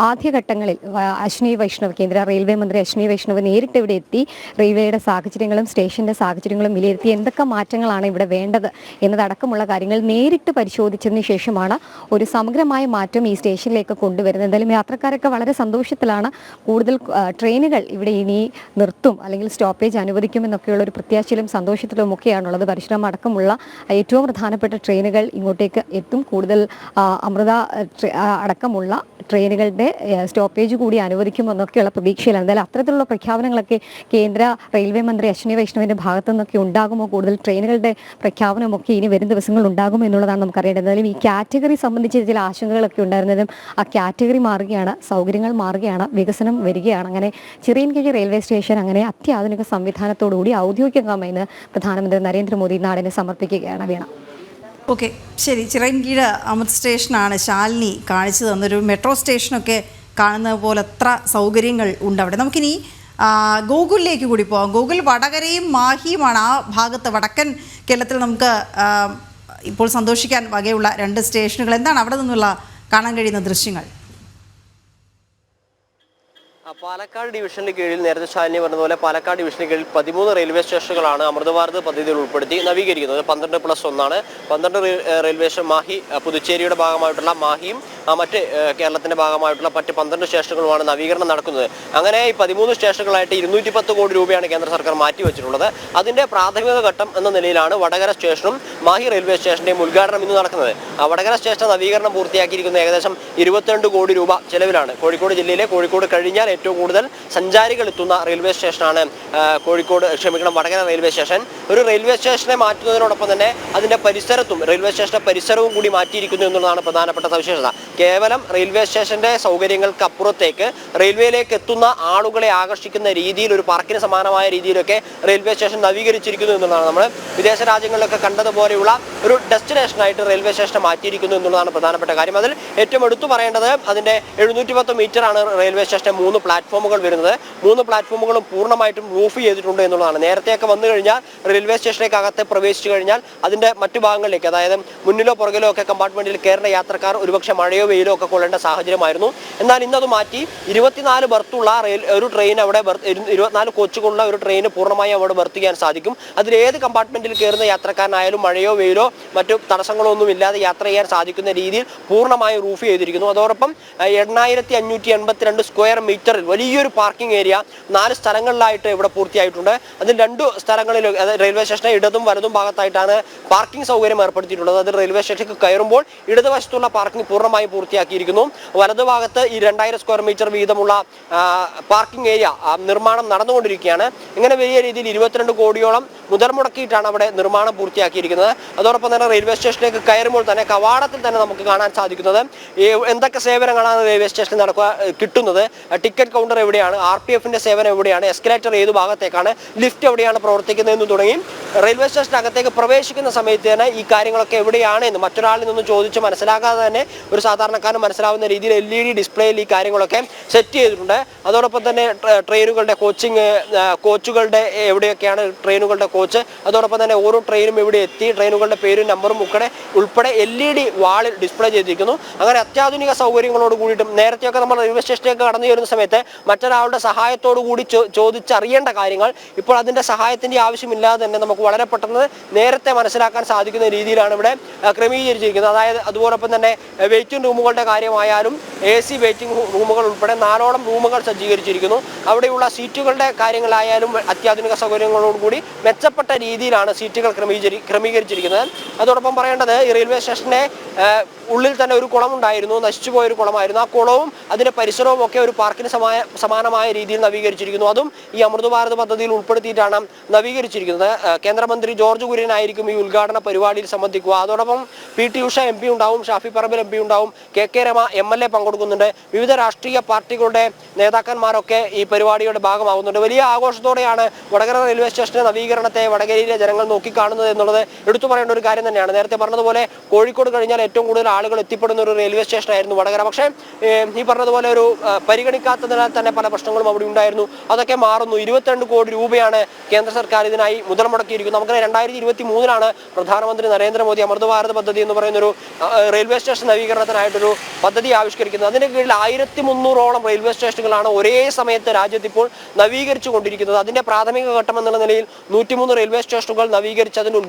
ആദ്യഘട്ടങ്ങളിൽ അശ്വിനി വൈഷ്ണവ്, കേന്ദ്ര റെയിൽവേ മന്ത്രി അശ്വിനി വൈഷ്ണവ് നേരിട്ട് ഇവിടെ എത്തി റെയിൽവേയുടെ സാഹചര്യങ്ങളും സ്റ്റേഷന്റെ സാഹചര്യങ്ങളും വിലയിരുത്തി എന്തൊക്കെ മാറ്റങ്ങളാണ് ഇവിടെ വേണ്ടത് എന്നതടക്കമുള്ള കാര്യങ്ങൾ നേരിട്ട് പരിശോധിച്ചതിന് ശേഷമാണ് ഒരു സമഗ്രമായ മാറ്റം ഈ സ്റ്റേഷനിലേക്ക് കൊണ്ടുവരുന്നത്. എന്തായാലും യാത്രക്കാരൊക്കെ വളരെ സന്തോഷത്തിലാണ്. കൂടുതൽ ട്രെയിനുകൾ ഇവിടെ ഇനി നിർത്തും അല്ലെങ്കിൽ സ്റ്റോപ്പേജ് അനുവദിക്കുമെന്നൊക്കെയുള്ള ഒരു പ്രത്യാശയിലും സന്തോഷത്തിലും ഒക്കെയാണുള്ളത്. പരശുരാം അടക്കമുള്ള ഏറ്റവും പ്രധാനപ്പെട്ട ട്രെയിനുകൾ ഇങ്ങോട്ടേക്ക് എത്തും. കൂടുതൽ അമൃത അടക്കമുള്ള ട്രെയിനുകളുടെ സ്റ്റോപ്പേജ് കൂടി അനുവദിക്കുമെന്നൊക്കെയുള്ള പ്രതീക്ഷയിലാണ്. എന്തായാലും അത്തരത്തിലുള്ള പ്രഖ്യാപനങ്ങളൊക്കെ കേന്ദ്ര റെയിൽവേ മന്ത്രി അശ്വിനി വൈഷ്ണവിന്റെ ഭാഗത്തു നിന്നൊക്കെ ഉണ്ടാകുമോ, കൂടുതൽ ട്രെയിനുകളുടെ പ്രഖ്യാപനമൊക്കെ ഇനി വരും ദിവസങ്ങളിൽ ഉണ്ടാകുമോ എന്നുള്ളതാണ് നമുക്കറിയേണ്ടത്. എന്തായാലും ഈ കാറ്റഗറി സംബന്ധിച്ച് ചില ആശങ്കകളൊക്കെ ഉണ്ടായിരുന്നതും ആ കാറ്റഗറി മാറുകയാണ്, സൗകര്യങ്ങൾ മാറുകയാണ്, വികസനം വരികയാണ്. അങ്ങനെ ചിറയൻകീഴ് റെയിൽവേ സ്റ്റേഷൻ അങ്ങനെ അത്യാധുനിക സംവിധാനത്തോടുകൂടി ഔദ്യോഗികമായി പ്രധാനമന്ത്രി നരേന്ദ്രമോദി നാടിനെ സമർപ്പിക്കുകയാണ്. വീണ. ഓക്കെ, ശരി. ചിറയൻകീഴ് അമൃത് സ്റ്റേഷനാണ് ശാലിനി കാണിച്ചു തന്നൊരു മെട്രോ സ്റ്റേഷനൊക്കെ കാണുന്നത് പോലെ എത്ര സൗകര്യങ്ങൾ ഉണ്ട് അവിടെ. നമുക്കിനി ഗോകുലിലേക്ക് കൂടി പോകാം. ഗോകുൽ വടകരയും മാഹിയുമാണ് ആ ഭാഗത്ത് വടക്കൻ കേരളത്തിൽ നമുക്ക് ഇപ്പോൾ സന്തോഷിക്കാൻ വകയുള്ള 2 സ്റ്റേഷനുകൾ. എന്താണ് അവിടെ നിന്നുള്ള കാണാൻ കഴിയുന്ന ദൃശ്യങ്ങൾ? പാലക്കാട് ഡിവിഷന്റെ കീഴിൽ നേരത്തെ ശാലിനി പറഞ്ഞതുപോലെ പാലക്കാട് ഡിവിഷന്റെ കീഴിൽ 13 റെയിൽവേ സ്റ്റേഷനുകളാണ് അമൃത് ഭാരത് പദ്ധതിയിൽ ഉൾപ്പെടുത്തി നവീകരിക്കുന്നത്. 12+1 12 റെയിൽവേ സ്റ്റേഷൻ മാഹി പുതുച്ചേരിയുടെ ഭാഗമായിട്ടുള്ള മാഹിയും മറ്റ് കേരളത്തിന്റെ ഭാഗമായിട്ടുള്ള മറ്റ് 12 സ്റ്റേഷനുകളുമാണ് നവീകരണം നടക്കുന്നത്. അങ്ങനെ ഈ 13 സ്റ്റേഷനുകളായിട്ട് 210 കോടി രൂപയാണ് കേന്ദ്ര സർക്കാർ മാറ്റിവെച്ചിട്ടുള്ളത്. അതിന്റെ പ്രാഥമിക ഘട്ടം എന്ന നിലയിലാണ് വടകര സ്റ്റേഷനും മാഹി റെയിൽവേ സ്റ്റേഷന്റെയും ഉദ്ഘാടനം ഇന്ന് നടക്കുന്നത്. വടകര സ്റ്റേഷൻ നവീകരണം പൂർത്തിയാക്കിയിരിക്കുന്നത് ഏകദേശം 22 കോടി രൂപ ചെലവിലാണ്. കോഴിക്കോട് ജില്ലയിലെ കോഴിക്കോട് കഴിഞ്ഞാൽ ഏറ്റവും കൂടുതൽ സഞ്ചാരികൾ എത്തുന്ന റെയിൽവേ സ്റ്റേഷനാണ് വടകര റെയിൽവേ സ്റ്റേഷൻ. ഒരു റെയിൽവേ സ്റ്റേഷനെ മാറ്റുന്നതിനോടൊപ്പം തന്നെ അതിന്റെ പരിസരത്തും റെയിൽവേ സ്റ്റേഷന്റെ പരിസരവും കൂടി മാറ്റിയിരിക്കുന്നു എന്നുള്ളതാണ് പ്രധാനപ്പെട്ട സവിശേഷത. കേവലം റെയിൽവേ സ്റ്റേഷന്റെ സൗകര്യങ്ങൾക്ക് അപ്പുറത്തേക്ക് റെയിൽവേയിലേക്ക് എത്തുന്ന ആളുകളെ ആകർഷിക്കുന്ന രീതിയിൽ ഒരു പാർക്കിന് സമാനമായ രീതിയിലൊക്കെ റെയിൽവേ സ്റ്റേഷൻ നവീകരിച്ചിരിക്കുന്നു എന്നുള്ളതാണ്. നമ്മൾ വിദേശ രാജ്യങ്ങളിലൊക്കെ കണ്ടതുപോലെയുള്ള ഒരു ഡെസ്റ്റിനേഷനായിട്ട് റെയിൽവേ സ്റ്റേഷൻ മാറ്റിയിരിക്കുന്നു എന്നുള്ളതാണ് പ്രധാനപ്പെട്ട കാര്യം. അതിൽ ഏറ്റവും എടുത്തു പറയേണ്ടത് അതിന്റെ 710 മീറ്ററാണ് റെയിൽവേ സ്റ്റേഷന്റെ 3 പ്ലാറ്റ്ഫോമുകൾ വരുന്നത്. 3 പ്ലാറ്റ്ഫോമുകളും പൂർണ്ണമായിട്ടും റൂഫ് ചെയ്തിട്ടുണ്ട് എന്നുള്ളതാണ്. നേരത്തെയൊക്കെ വന്നു കഴിഞ്ഞാൽ റെയിൽവേ സ്റ്റേഷനിലേക്ക് അകത്ത് പ്രവേശിച്ചു കഴിഞ്ഞാൽ അതിന്റെ മറ്റു ഭാഗങ്ങളിലേക്ക്, അതായത് മുന്നിലോ പുറകിലോ ഒക്കെ കമ്പാർട്ട്മെന്റിൽ കയറുന്ന യാത്രക്കാർ ഒരുപക്ഷെ മഴയോ വെയിലോ ഒക്കെ കൊള്ളേണ്ട സാഹചര്യമായിരുന്നു. എന്നാൽ ഇന്നത് മാറ്റി 24 ബർത്തുള്ള ഒരു ട്രെയിൻ അവിടെ 24 കോച്ചുകളുള്ള ഒരു ട്രെയിൻ പൂർണ്ണമായും അവിടെ ബർത്ത് ചെയ്യാൻ സാധിക്കും. അതിൽ ഏത് കമ്പാർട്ട്മെന്റിൽ കയറുന്ന യാത്രക്കാരനായാലും മഴയോ വെയിലോ മറ്റു തടസ്സങ്ങളോ ഒന്നും ഇല്ലാതെ യാത്ര ചെയ്യാൻ സാധിക്കുന്ന രീതിയിൽ പൂർണ്ണമായും റൂഫ് ചെയ്തിരിക്കുന്നു. അതോടൊപ്പം 8582 സ്ക്വയർ മീറ്ററിൽ വലിയൊരു പാർക്കിംഗ് ഏരിയ 4 സ്ഥലങ്ങളിലായിട്ട് ഇവിടെ പൂർത്തിയായിട്ടുണ്ട്. അതിൽ 2 സ്ഥലങ്ങളിൽ റെയിൽവേ സ്റ്റേഷന്റെ ഇടതും വലതും ഭാഗത്തായിട്ടാണ് പാർക്കിംഗ് സൗകര്യം ഏർപ്പെടുത്തിയിട്ടുള്ളത്. അതിൽ റെയിൽവേ സ്റ്റേഷനിലേക്ക് കയറുമ്പോൾ ഇടതുവശത്തുള്ള പാർക്കിംഗ് പൂർണ്ണമായും പൂർത്തിയാക്കിയിരിക്കുന്നു. വലതുഭാഗത്ത് ഈ 2000 സ്ക്വയർ മീറ്റർ വീതമുള്ള പാർക്കിംഗ് ഏരിയ നിർമ്മാണം നടന്നുകൊണ്ടിരിക്കുകയാണ്. ഇങ്ങനെ വലിയ രീതിയിൽ 22 കോടിയോളം മുതൽ മുടക്കിയിട്ടാണ് അവിടെ നിർമ്മാണം പൂർത്തിയാക്കിയിരിക്കുന്നത്. അതോടൊപ്പം തന്നെ റെയിൽവേ സ്റ്റേഷനിലേക്ക് കയറുമ്പോൾ തന്നെ കവാടത്തിൽ തന്നെ നമുക്ക് കാണാൻ സാധിക്കുന്നത് എന്തൊക്കെ സേവനങ്ങളാണ് റെയിൽവേ സ്റ്റേഷനിൽ കിട്ടുന്നത്. ടിക്കറ്റ് കൗണ്ടർ എവിടെയാണ്, RPFന്റെ സേവനം എവിടെയാണ്, എസ്കലേറ്റർ ഏത് ഭാഗത്തേക്കാണ്, ലിഫ്റ്റ് എവിടെയാണ് പ്രവർത്തിക്കുന്നതെന്ന് തുടങ്ങി റെയിൽവേ സ്റ്റേഷനകത്തേക്ക് പ്രവേശിക്കുന്ന സമയത്ത് തന്നെ ഈ കാര്യങ്ങളൊക്കെ എവിടെയാണ് എന്ന് മറ്റൊരാളിൽ നിന്ന് ചോദിച്ച് മനസ്സിലാക്കാതെ തന്നെ ഒരു സാധാരണക്കാരന് മനസ്സിലാവുന്ന രീതിയിൽ LED ഡിസ്പ്ലേയിൽ ഈ കാര്യങ്ങളൊക്കെ സെറ്റ് ചെയ്തിട്ടുണ്ട്. അതോടൊപ്പം തന്നെ ട്രെയിനുകളുടെ കോച്ചുകളുടെ എവിടെയൊക്കെയാണ് ട്രെയിനുകളുടെ കോച്ച്, അതോടൊപ്പം തന്നെ ഓരോ ട്രെയിനും ഇവിടെ എത്തി ട്രെയിനുകളുടെ പേരും നമ്പറും ഉൾപ്പെടെ LED വാളിൽ ഡിസ്പ്ലേ ചെയ്തിരിക്കുന്നു. അങ്ങനെ അത്യാധുനിക സൗകര്യങ്ങളോട് കൂടിയിട്ടും നേരത്തെയൊക്കെ നമ്മൾ റെയിൽവേ സ്റ്റേഷനിലേക്ക് കടന്നു വരുന്ന സമയത്ത് മറ്റൊരാളുടെ സഹായത്തോടു കൂടി ചോദിച്ചറിയേണ്ട കാര്യങ്ങൾ ഇപ്പോൾ അതിന്റെ സഹായത്തിന്റെ ആവശ്യമില്ലാതെ തന്നെ നമുക്ക് വളരെ പെട്ടെന്ന് നേരത്തെ മനസ്സിലാക്കാൻ സാധിക്കുന്ന രീതിയിലാണ് ഇവിടെ ക്രമീകരിച്ചിരിക്കുന്നത്. അതായത് അതുപോലൊപ്പം തന്നെ വെയിറ്റിംഗ് റൂമുകളുടെ കാര്യമായാലും AC വെയിറ്റിംഗ് റൂമുകൾ ഉൾപ്പെടെ 4ഓളം റൂമുകൾ സജ്ജീകരിച്ചിരിക്കുന്നു. അവിടെയുള്ള സീറ്റുകളുടെ കാര്യങ്ങളായാലും അത്യാധുനിക സൗകര്യങ്ങളോടുകൂടി മെച്ചപ്പെട്ട രീതിയിലാണ് സീറ്റുകൾ ക്രമീകരിച്ചിരിക്കുന്നത്. അതോടൊപ്പം പറയേണ്ടത് ഈ റെയിൽവേ സ്റ്റേഷന്റെ ഉള്ളിൽ തന്നെ ഒരു കുളമുണ്ടായിരുന്നു, നശിച്ചുപോയൊരു കുളമായിരുന്നു. ആ കുളവും അതിന്റെ പരിസരവും ഒക്കെ ഒരു പാർക്കിന് സമാനമായ രീതിയിൽ നവീകരിച്ചിരിക്കുന്നു. അതും ഈ അമൃത് ഭാരത് പദ്ധതിയിൽ ഉൾപ്പെടുത്തിയിട്ടാണ് നവീകരിച്ചിരിക്കുന്നത്. കേന്ദ്രമന്ത്രി ജോർജ് കുര്യൻ ആയിരിക്കും ഈ ഉദ്ഘാടന പരിപാടിയിൽ സംബന്ധിക്കുക. അതോടൊപ്പം PT ഉഷ MP ഉണ്ടാവും, ഷാഫി പറമ്പിൽ MP ഉണ്ടാവും, KK രമ MLA പങ്കെടുക്കുന്നുണ്ട്. വിവിധ രാഷ്ട്രീയ പാർട്ടികളുടെ നേതാക്കന്മാരൊക്കെ ഈ പരിപാടിയുടെ ഭാഗമാകുന്നുണ്ട്. വലിയ ആഘോഷത്തോടെയാണ് വടകര റെയിൽവേ സ്റ്റേഷന്റെ നവീകരണത്തെ വടകരയിലെ ജനങ്ങൾ നോക്കിക്കാണുന്നത് എന്നുള്ളത് എടുത്തു പറയേണ്ട ഒരു കാര്യം തന്നെയാണ്. നേരത്തെ പറഞ്ഞതുപോലെ കോഴിക്കോട് കഴിഞ്ഞാൽ ഏറ്റവും കൂടുതൽ ആളുകൾ എത്തിപ്പെടുന്ന ഒരു റെയിൽവേ സ്റ്റേഷനായിരുന്നു വടകര. പക്ഷേ ഈ പറഞ്ഞതുപോലെ ഒരു പരിഗണിക്കാത്തതിനാൽ തന്നെ പല പ്രശ്നങ്ങളും അവിടെ ഉണ്ടായിരുന്നു. അതൊക്കെ മാറുന്നു. 22 കോടി രൂപയാണ് കേന്ദ്ര സർക്കാർ ഇതിനായി മുതൽ മുടക്കിയിരിക്കുന്നത്. നമുക്ക് 2023 പ്രധാനമന്ത്രി നരേന്ദ്രമോദി അമൃത് ഭാരത് പദ്ധതി എന്ന് പറയുന്നൊരു റെയിൽവേ സ്റ്റേഷൻ നവീകരണത്തിനായിട്ടൊരു പദ്ധതി ആവിഷ്കരിക്കുന്നത്. അതിന്റെ കീഴിൽ 1300ഓളം റെയിൽവേ സ്റ്റേഷനുകളാണ് ഒരേ സമയത്ത് രാജ്യത്ത് ഇപ്പോൾ നവീകരിച്ചു കൊണ്ടിരിക്കുന്നത്. അതിന്റെ പ്രാഥമിക ഘട്ടം എന്നുള്ള നിലയിൽ 103 റെയിൽവേ സ്റ്റേഷനുകൾ നവീകരിച്ച് അതിന്റെ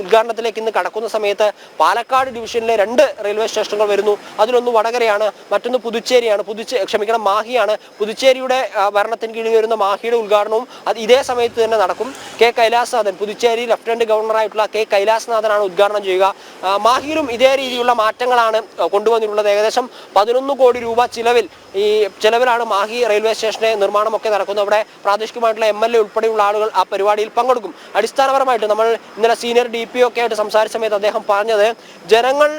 ഉദ്ഘാടനത്തിലേക്ക് ഇന്ന് കടക്കുന്ന സമയത്ത് പാലക്കാട് ഡിവിഷനിലെ 2 റെയിൽവേ സ്റ്റേഷനുകൾ വരുന്നു. അതിലൊന്ന് വടകരയാണ്, മറ്റൊന്ന് പുതുച്ചേരിയാണ്. മാഹിയാണ്. പുതുച്ചേരിയുടെ ഭരണത്തിന് കീഴിൽ വരുന്ന മാഹിയുടെ ഉദ്ഘാടനവും ഇതേ സമയത്ത് തന്നെ നടക്കും. കൈലാസനാഥൻ, പുതുച്ചേരി ലഫ്റ്റനന്റ് ഗവർണറായിട്ടുള്ള കൈലാസനാഥനാണ് ഉദ്ഘാടനം ചെയ്യുക. മാഹിയിലും ഇതേ രീതിയിലുള്ള മാറ്റങ്ങളാണ് കൊണ്ടുവന്നിട്ടുള്ളത്. ഏകദേശം 11 കോടി രൂപ ചിലവിലാണ് മാഹി റെയിൽവേ സ്റ്റേഷന്റെ നിർമ്മാണമൊക്കെ നടക്കുന്നത്. അവിടെ പ്രാദേശികമായിട്ടുള്ള MLA ഉൾപ്പെടെയുള്ള ആളുകൾ ആ പരിപാടിയിൽ പങ്കെടുക്കും. അടിസ്ഥാനപരമായിട്ട് നമ്മൾ ഇന്നലെ സീനിയർ DPO ഒക്കെ ആയിട്ട് സംസാരിച്ച സമയത്ത് അദ്ദേഹം പറഞ്ഞത്, ജനങ്ങൾ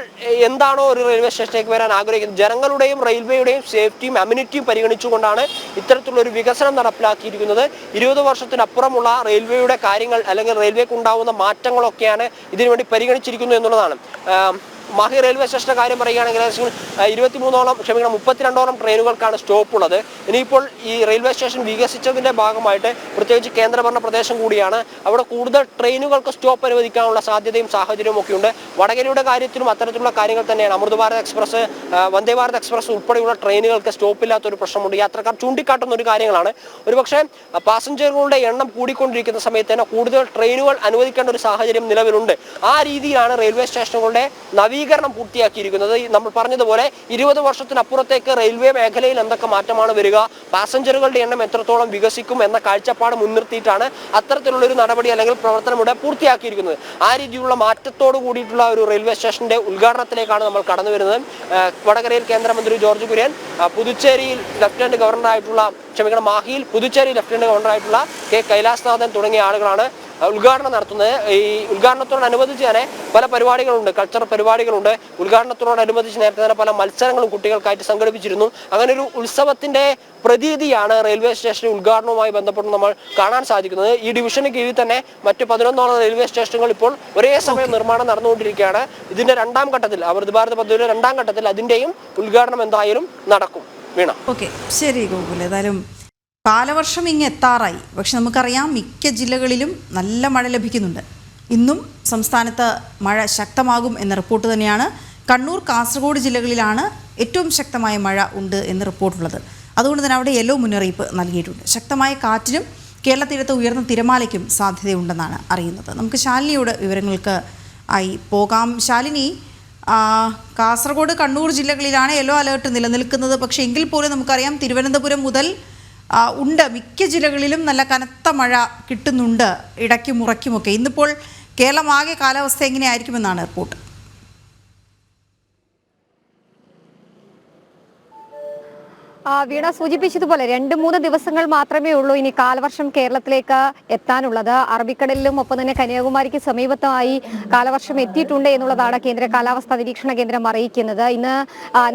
എന്താണോ ഒരു റെയിൽവേ സ്റ്റേഷനിലേക്ക് വരാൻ ആഗ്രഹിക്കുന്നത്, ജനങ്ങളുടെയും റെയിൽവേയുടെയും സേഫ്റ്റിയും അമ്യൂണിറ്റിയും പരിഗണിച്ചുകൊണ്ടാണ് ഇത്തരത്തിലുള്ള ഒരു വികസനം നടപ്പിലാക്കിയിരിക്കുന്നത്. 20 വർഷത്തിനപ്പുറമുള്ള റെയിൽവേയുടെ കാര്യങ്ങൾ അല്ലെങ്കിൽ റെയിൽവേക്ക് ഉണ്ടാവുന്ന മാറ്റങ്ങളൊക്കെയാണ് ഇതിനുവേണ്ടി പരിഗണിച്ചിരിക്കുന്നു എന്നുള്ളതാണ്. മാഹി റെയിൽവേ സ്റ്റേഷന്റെ കാര്യം പറയുകയാണെങ്കിൽ 32ഓളം ട്രെയിനുകൾക്കാണ് സ്റ്റോപ്പ് ഉള്ളത്. ഇനിയിപ്പോൾ ഈ റെയിൽവേ സ്റ്റേഷൻ വികസിച്ചതിന്റെ ഭാഗമായിട്ട് പ്രത്യേകിച്ച് കേന്ദ്രഭരണ പ്രദേശം കൂടിയാണ്. അവിടെ കൂടുതൽ ട്രെയിനുകൾക്ക് സ്റ്റോപ്പ് അനുവദിക്കാനുള്ള സാധ്യതയും സാഹചര്യവും ഒക്കെ ഉണ്ട്. വടകരയുടെ കാര്യത്തിലും അത്തരത്തിലുള്ള കാര്യങ്ങൾ തന്നെയാണ്. അമൃത് ഭാരത് എക്സ്പ്രസ്, വന്ദേ ഭാരത് എക്സ്പ്രസ് ഉൾപ്പെടെയുള്ള ട്രെയിനുകൾക്ക് സ്റ്റോപ്പില്ലാത്തൊരു പ്രശ്നമുണ്ട്. യാത്രക്കാർ ചൂണ്ടിക്കാട്ടുന്ന ഒരു കാര്യങ്ങളാണ്. ഒരുപക്ഷെ പാസഞ്ചറുകളുടെ എണ്ണം കൂടിക്കൊണ്ടിരിക്കുന്ന സമയത്ത് തന്നെ കൂടുതൽ ട്രെയിനുകൾ അനുവദിക്കേണ്ട ഒരു സാഹചര്യം നിലവിലുണ്ട്. ആ രീതിയിലാണ് റെയിൽവേ സ്റ്റേഷനുകളുടെ നവീകരണം പൂർത്തിയാക്കിയിരിക്കുന്നത്. നമ്മൾ പറഞ്ഞതുപോലെ 20 വർഷത്തിനപ്പുറത്തേക്ക് റെയിൽവേ മേഖലയിൽ എന്തൊക്കെ മാറ്റമാണ് വരിക, പാസഞ്ചറുകളുടെ എണ്ണം എത്രത്തോളം വികസിക്കും എന്ന കാഴ്ചപ്പാട് മുൻനിർത്തിയിട്ടാണ് അത്തരത്തിലുള്ളൊരു നടപടി അല്ലെങ്കിൽ പ്രവർത്തനം ഇവിടെ പൂർത്തിയാക്കിയിരിക്കുന്നത്. ആ രീതിയിലുള്ള മാറ്റത്തോട് കൂടിയിട്ടുള്ള ഒരു റെയിൽവേ സ്റ്റേഷന്റെ ഉദ്ഘാടനത്തിലേക്കാണ് നമ്മൾ കടന്നു വരുന്നത്. വടകരയിൽ കേന്ദ്രമന്ത്രി ജോർജ് കുര്യൻ, പുതുച്ചേരിയിൽ ലഫ്റ്റനന്റ് ഗവർണറായിട്ടുള്ള മാഹിയിൽ പുതുച്ചേരി ലഫ്റ്റനന്റ് ഗവർണറായിട്ടുള്ള കെ കൈലാസ്നാഥൻ തുടങ്ങിയ ആളുകളാണ് ഉദ്ഘാടനം നടത്തുന്നത്. ഈ ഉദ്ഘാടനത്തോടനുബന്ധിച്ച് തന്നെ പല പരിപാടികളുണ്ട്, കൾച്ചറൽ പരിപാടികളുണ്ട്. ഉദ്ഘാടനത്തോടനുബന്ധിച്ച് നേരത്തെ തന്നെ പല മത്സരങ്ങളും കുട്ടികൾക്കായിട്ട് സംഘടിപ്പിച്ചിരുന്നു. അങ്ങനെ ഒരു ഉത്സവത്തിന്റെ പ്രതീതിയാണ് റെയിൽവേ സ്റ്റേഷൻ ഉദ്ഘാടനവുമായി ബന്ധപ്പെട്ട് നമ്മൾ കാണാൻ സാധിക്കുന്നത്. ഈ ഡിവിഷന് കീഴിൽ തന്നെ മറ്റ് 11 റെയിൽവേ സ്റ്റേഷനുകൾ ഇപ്പോൾ ഒരേ സമയം നിർമ്മാണം നടന്നുകൊണ്ടിരിക്കുകയാണ്. ഇതിന്റെ രണ്ടാം ഘട്ടത്തിൽ, അമൃത് ഭാരത് പദ്ധതിയുടെ രണ്ടാം ഘട്ടത്തിൽ അതിന്റെയും ഉദ്ഘാടനം എന്തായാലും നടക്കും. വീണ. ഓക്കെ, ശരി ഗോകുൽ. ഏതായാലും കാലവർഷം ഇങ്ങ് എത്താറായി. പക്ഷെ നമുക്കറിയാം മിക്ക ജില്ലകളിലും നല്ല മഴ ലഭിക്കുന്നുണ്ട്. ഇന്നും സംസ്ഥാനത്ത് മഴ ശക്തമാകും എന്ന റിപ്പോർട്ട് തന്നെയാണ്. കണ്ണൂർ, കാസർഗോഡ് ജില്ലകളിലാണ് ഏറ്റവും ശക്തമായ മഴ ഉണ്ട് എന്ന് റിപ്പോർട്ടുള്ളത്. അതുകൊണ്ട് തന്നെ അവിടെ യെല്ലോ മുന്നറിയിപ്പ് നൽകിയിട്ടുണ്ട്. ശക്തമായ കാറ്റിനും കേരള തീരത്ത് ഉയർന്ന തിരമാലയ്ക്കും സാധ്യതയുണ്ടെന്നാണ് അറിയുന്നത്. നമുക്ക് ശാലിനിയോട് വിവരങ്ങൾക്ക് ആയി പോകാം. ശാലിനി, കാസർഗോഡ്, കണ്ണൂർ ജില്ലകളിലാണ് യെല്ലോ അലേർട്ട് നിലനിൽക്കുന്നത്. പക്ഷേ എങ്കിൽ പോലും നമുക്കറിയാം തിരുവനന്തപുരം മുതൽ ഉണ്ട് മിക്ക ജില്ലകളിലും നല്ല കനത്ത മഴ കിട്ടുന്നുണ്ട്, ഇടയ്ക്കും മുറയ്ക്കുമൊക്കെ. ഇന്നിപ്പോൾ കേരളമാകെ കാലാവസ്ഥ എങ്ങനെയായിരിക്കുമെന്നാണ് റിപ്പോർട്ട്? വീണ സൂചിപ്പിച്ചതുപോലെ 2-3 ദിവസങ്ങൾ മാത്രമേ ഉള്ളൂ ഇനി കാലവർഷം കേരളത്തിലേക്ക് എത്താനുള്ളത്. അറബിക്കടലിലും ഒപ്പം തന്നെ കന്യാകുമാരിക്ക് സമീപത്തായി കാലവർഷം എത്തിയിട്ടുണ്ട് എന്നുള്ളതാണ് കേന്ദ്ര കാലാവസ്ഥാ നിരീക്ഷണ കേന്ദ്രം അറിയിക്കുന്നത്. ഇന്ന്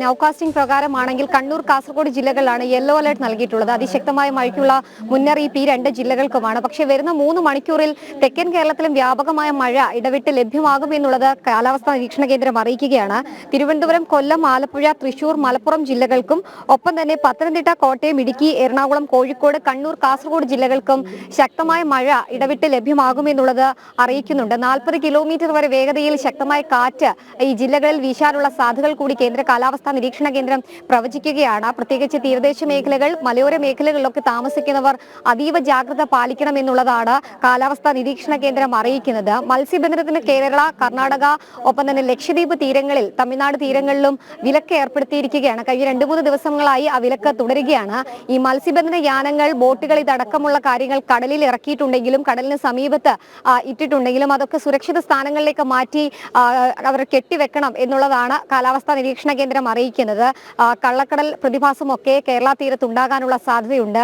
നൗകാസ്റ്റിംഗ് പ്രകാരമാണെങ്കിൽ കണ്ണൂർ, കാസർഗോഡ് ജില്ലകളിലാണ് യെല്ലോ അലർട്ട് നൽകിയിട്ടുള്ളത്. അതിശക്തമായ മഴയ്ക്കുള്ള മുന്നറിയിപ്പ് ഈ 2 ജില്ലകൾക്കുമാണ്. പക്ഷേ വരുന്ന 3 മണിക്കൂറിൽ തെക്കൻ കേരളത്തിലും വ്യാപകമായ മഴ ഇടവിട്ട് ലഭ്യമാകുമെന്നുള്ളത് കാലാവസ്ഥാ നിരീക്ഷണ കേന്ദ്രം അറിയിക്കുകയാണ്. തിരുവനന്തപുരം, കൊല്ലം, ആലപ്പുഴ, തൃശൂർ, മലപ്പുറം ജില്ലകൾക്കും ഒപ്പം തന്നെ പത്തനംതിട്ട, കോട്ടയം, ഇടുക്കി, എറണാകുളം, കോഴിക്കോട്, കണ്ണൂർ, കാസർഗോഡ് ജില്ലകൾക്കും ശക്തമായ മഴ ഇടവിട്ട് ലഭ്യമാകുമെന്നുള്ളത് അറിയിക്കുന്നുണ്ട്. 40 കിലോമീറ്റർ വരെ വേഗതയിൽ ശക്തമായ കാറ്റ് ഈ ജില്ലകളിൽ വീശാനുള്ള സാധ്യതകൾ കൂടി കേന്ദ്ര കാലാവസ്ഥാ നിരീക്ഷണ കേന്ദ്രം പ്രവചിക്കുകയാണ്. പ്രത്യേകിച്ച് തീരദേശ മേഖലകൾ, മലയോര മേഖലകളിലൊക്കെ താമസിക്കുന്നവർ അതീവ ജാഗ്രത പാലിക്കണമെന്നുള്ളതാണ് കാലാവസ്ഥാ നിരീക്ഷണ കേന്ദ്രം അറിയിക്കുന്നത്. മത്സ്യബന്ധനത്തിന് കേരള, കർണാടക ഒപ്പം തന്നെ ലക്ഷദ്വീപ് തീരങ്ങളിൽ, തമിഴ്നാട് തീരങ്ങളിലും വിലക്ക് ഏർപ്പെടുത്തിയിരിക്കുകയാണ്. കഴിഞ്ഞ 2-3 ദിവസങ്ങളായി വിലക്ക് തുടരുകയാണ്. ഈ മത്സ്യബന്ധന യാനങ്ങൾ, ബോട്ടുകൾ ഇതടക്കമുള്ള കാര്യങ്ങൾ കടലിൽ ഇറക്കിയിട്ടുണ്ടെങ്കിലും കടലിന് സമീപത്ത് ഇട്ടിട്ടുണ്ടെങ്കിലും അതൊക്കെ സുരക്ഷിത സ്ഥാനങ്ങളിലേക്ക് മാറ്റി അവർ കെട്ടിവെക്കണം എന്നുള്ളതാണ് കാലാവസ്ഥാ നിരീക്ഷണ കേന്ദ്രം അറിയിക്കുന്നത്. കള്ളക്കടൽ പ്രതിഭാസമൊക്കെ കേരള തീരത്ത് ഉണ്ടാകാനുള്ള സാധ്യതയുണ്ട്.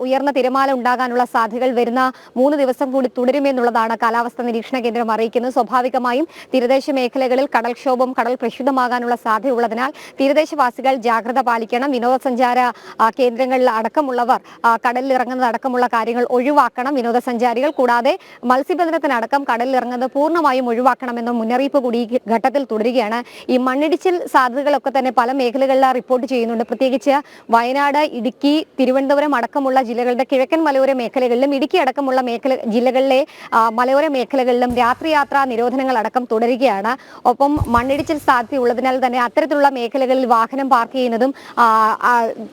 ഉയർന്ന തിരമാല ഉണ്ടാകാനുള്ള സാധ്യതകൾ വരുന്ന 3 ദിവസം കൂടി തുടരുമെന്നുള്ളതാണ് കാലാവസ്ഥാ നിരീക്ഷണ കേന്ദ്രം അറിയിക്കുന്നത്. സ്വാഭാവികമായും തീരദേശ മേഖലകളിൽ കടൽക്ഷോഭം, കടൽ പ്രക്ഷുബ്ധമാകാനുള്ള സാധ്യതയുള്ളതിനാൽ തീരദേശവാസികൾ ജാഗ്രത പാലിക്കണം. വിനോദസഞ്ചാര കേന്ദ്രങ്ങളിൽ അടക്കമുള്ളവർ കടലിൽ ഇറങ്ങുന്നത് അടക്കമുള്ള കാര്യങ്ങൾ ഒഴിവാക്കണം. വിനോദസഞ്ചാരികൾ കൂടാതെ മത്സ്യബന്ധനത്തിനടക്കം കടലിൽ ഇറങ്ങുന്നത് പൂർണ്ണമായും ഒഴിവാക്കണമെന്ന മുന്നറിയിപ്പ് കൂടി ഈ ഘട്ടത്തിൽ തുടരുകയാണ്. ഈ മണ്ണിടിച്ചിൽ സാധ്യതകളൊക്കെ തന്നെ പല മേഖലകളിൽ റിപ്പോർട്ട് ചെയ്യുന്നുണ്ട്. പ്രത്യേകിച്ച് വയനാട്, ഇടുക്കി, തിരുവനന്തപുരം അടക്കമുള്ള ജില്ലകളുടെ കിഴക്കൻ മലയോര മേഖലകളിലും ഇടുക്കി അടക്കമുള്ള ജില്ലകളിലെ മലയോര മേഖലകളിലും രാത്രിയാത്രാ നിരോധനങ്ങൾ അടക്കം തുടരുകയാണ്. ഒപ്പം മണ്ണിടിച്ചിൽ സാധ്യതയുള്ളതിനാൽ തന്നെ അത്തരത്തിലുള്ള മേഖലകളിൽ വാഹനം പാർക്ക് ചെയ്യുന്നതും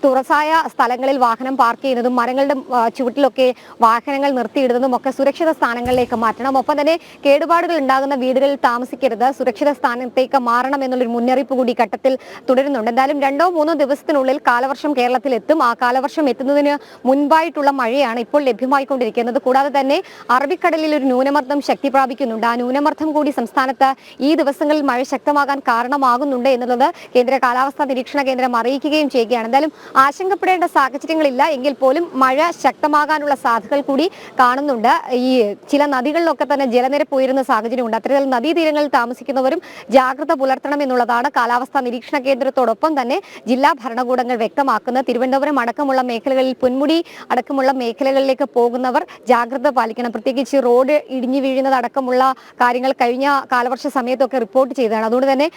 തുറസായ സ്ഥലങ്ങളിൽ വാഹനം പാർക്ക് ചെയ്യുന്നതും മരങ്ങളുടെ ചുവട്ടിലൊക്കെ വാഹനങ്ങൾ നിർത്തിയിടുന്നതും ഒക്കെ സുരക്ഷിത സ്ഥാനങ്ങളിലേക്ക് മാറ്റണം. ഒപ്പം തന്നെ കേടുപാടുകൾ ഉണ്ടാകുന്ന വീടുകളിൽ താമസിക്കരുത്, സുരക്ഷിത സ്ഥാനത്തേക്ക് മാറണം എന്നുള്ളൊരു മുന്നറിയിപ്പ് കൂടി ഘട്ടത്തിൽ തുടരുന്നുണ്ട്. എന്തായാലും 2-3 ദിവസത്തിനുള്ളിൽ കാലവർഷം കേരളത്തിൽ എത്തും. ആ കാലവർഷം എത്തുന്നതിന് മുൻപായിട്ടുള്ള മഴയാണ് ഇപ്പോൾ ലഭ്യമായിക്കൊണ്ടിരിക്കുന്നത്. കൂടാതെ തന്നെ അറബിക്കടലിൽ ഒരു ന്യൂനമർദ്ദം ശക്തി പ്രാപിക്കുന്നുണ്ട്. ആ ന്യൂനമർദ്ദം കൂടി സംസ്ഥാനത്ത് ഈ ദിവസങ്ങളിൽ മഴ ശക്തമാകാൻ കാരണമാകുന്നുണ്ട് എന്നുള്ളത് കേന്ദ്ര കാലാവസ്ഥാ നിരീക്ഷണ കേന്ദ്രം അറിയിക്കുന്നു. അറിയിക്കുകയും ചെയ്യുകയാണ്. എന്തായാലും ആശങ്കപ്പെടേണ്ട സാഹചര്യങ്ങളില്ല എങ്കിൽ പോലും മഴ ശക്തമാകാനുള്ള സാധ്യതകൾ കൂടി കാണുന്നുണ്ട്. ഈ ചില നദികളിലൊക്കെ തന്നെ ജലനിരപ്പ് ഉയരുന്ന സാഹചര്യമുണ്ട്. അത്തരത്തിൽ നദീതീരങ്ങളിൽ താമസിക്കുന്നവരും ജാഗ്രത പുലർത്തണം എന്നുള്ളതാണ് കാലാവസ്ഥാ നിരീക്ഷണ കേന്ദ്രത്തോടൊപ്പം തന്നെ ജില്ലാ ഭരണകൂടങ്ങൾ വ്യക്തമാക്കുന്നത്. തിരുവനന്തപുരം അടക്കമുള്ള മേഖലകളിൽ, പൊന്മുടി അടക്കമുള്ള മേഖലകളിലേക്ക് പോകുന്നവർ ജാഗ്രത പാലിക്കണം. പ്രത്യേകിച്ച് റോഡ് ഇടിഞ്ഞു വീഴുന്നത് അടക്കമുള്ള കാര്യങ്ങൾ കഴിഞ്ഞ കാലവർഷ സമയത്തൊക്കെ റിപ്പോർട്ട് ചെയ്തതാണ്. അതുകൊണ്ട് തന്നെ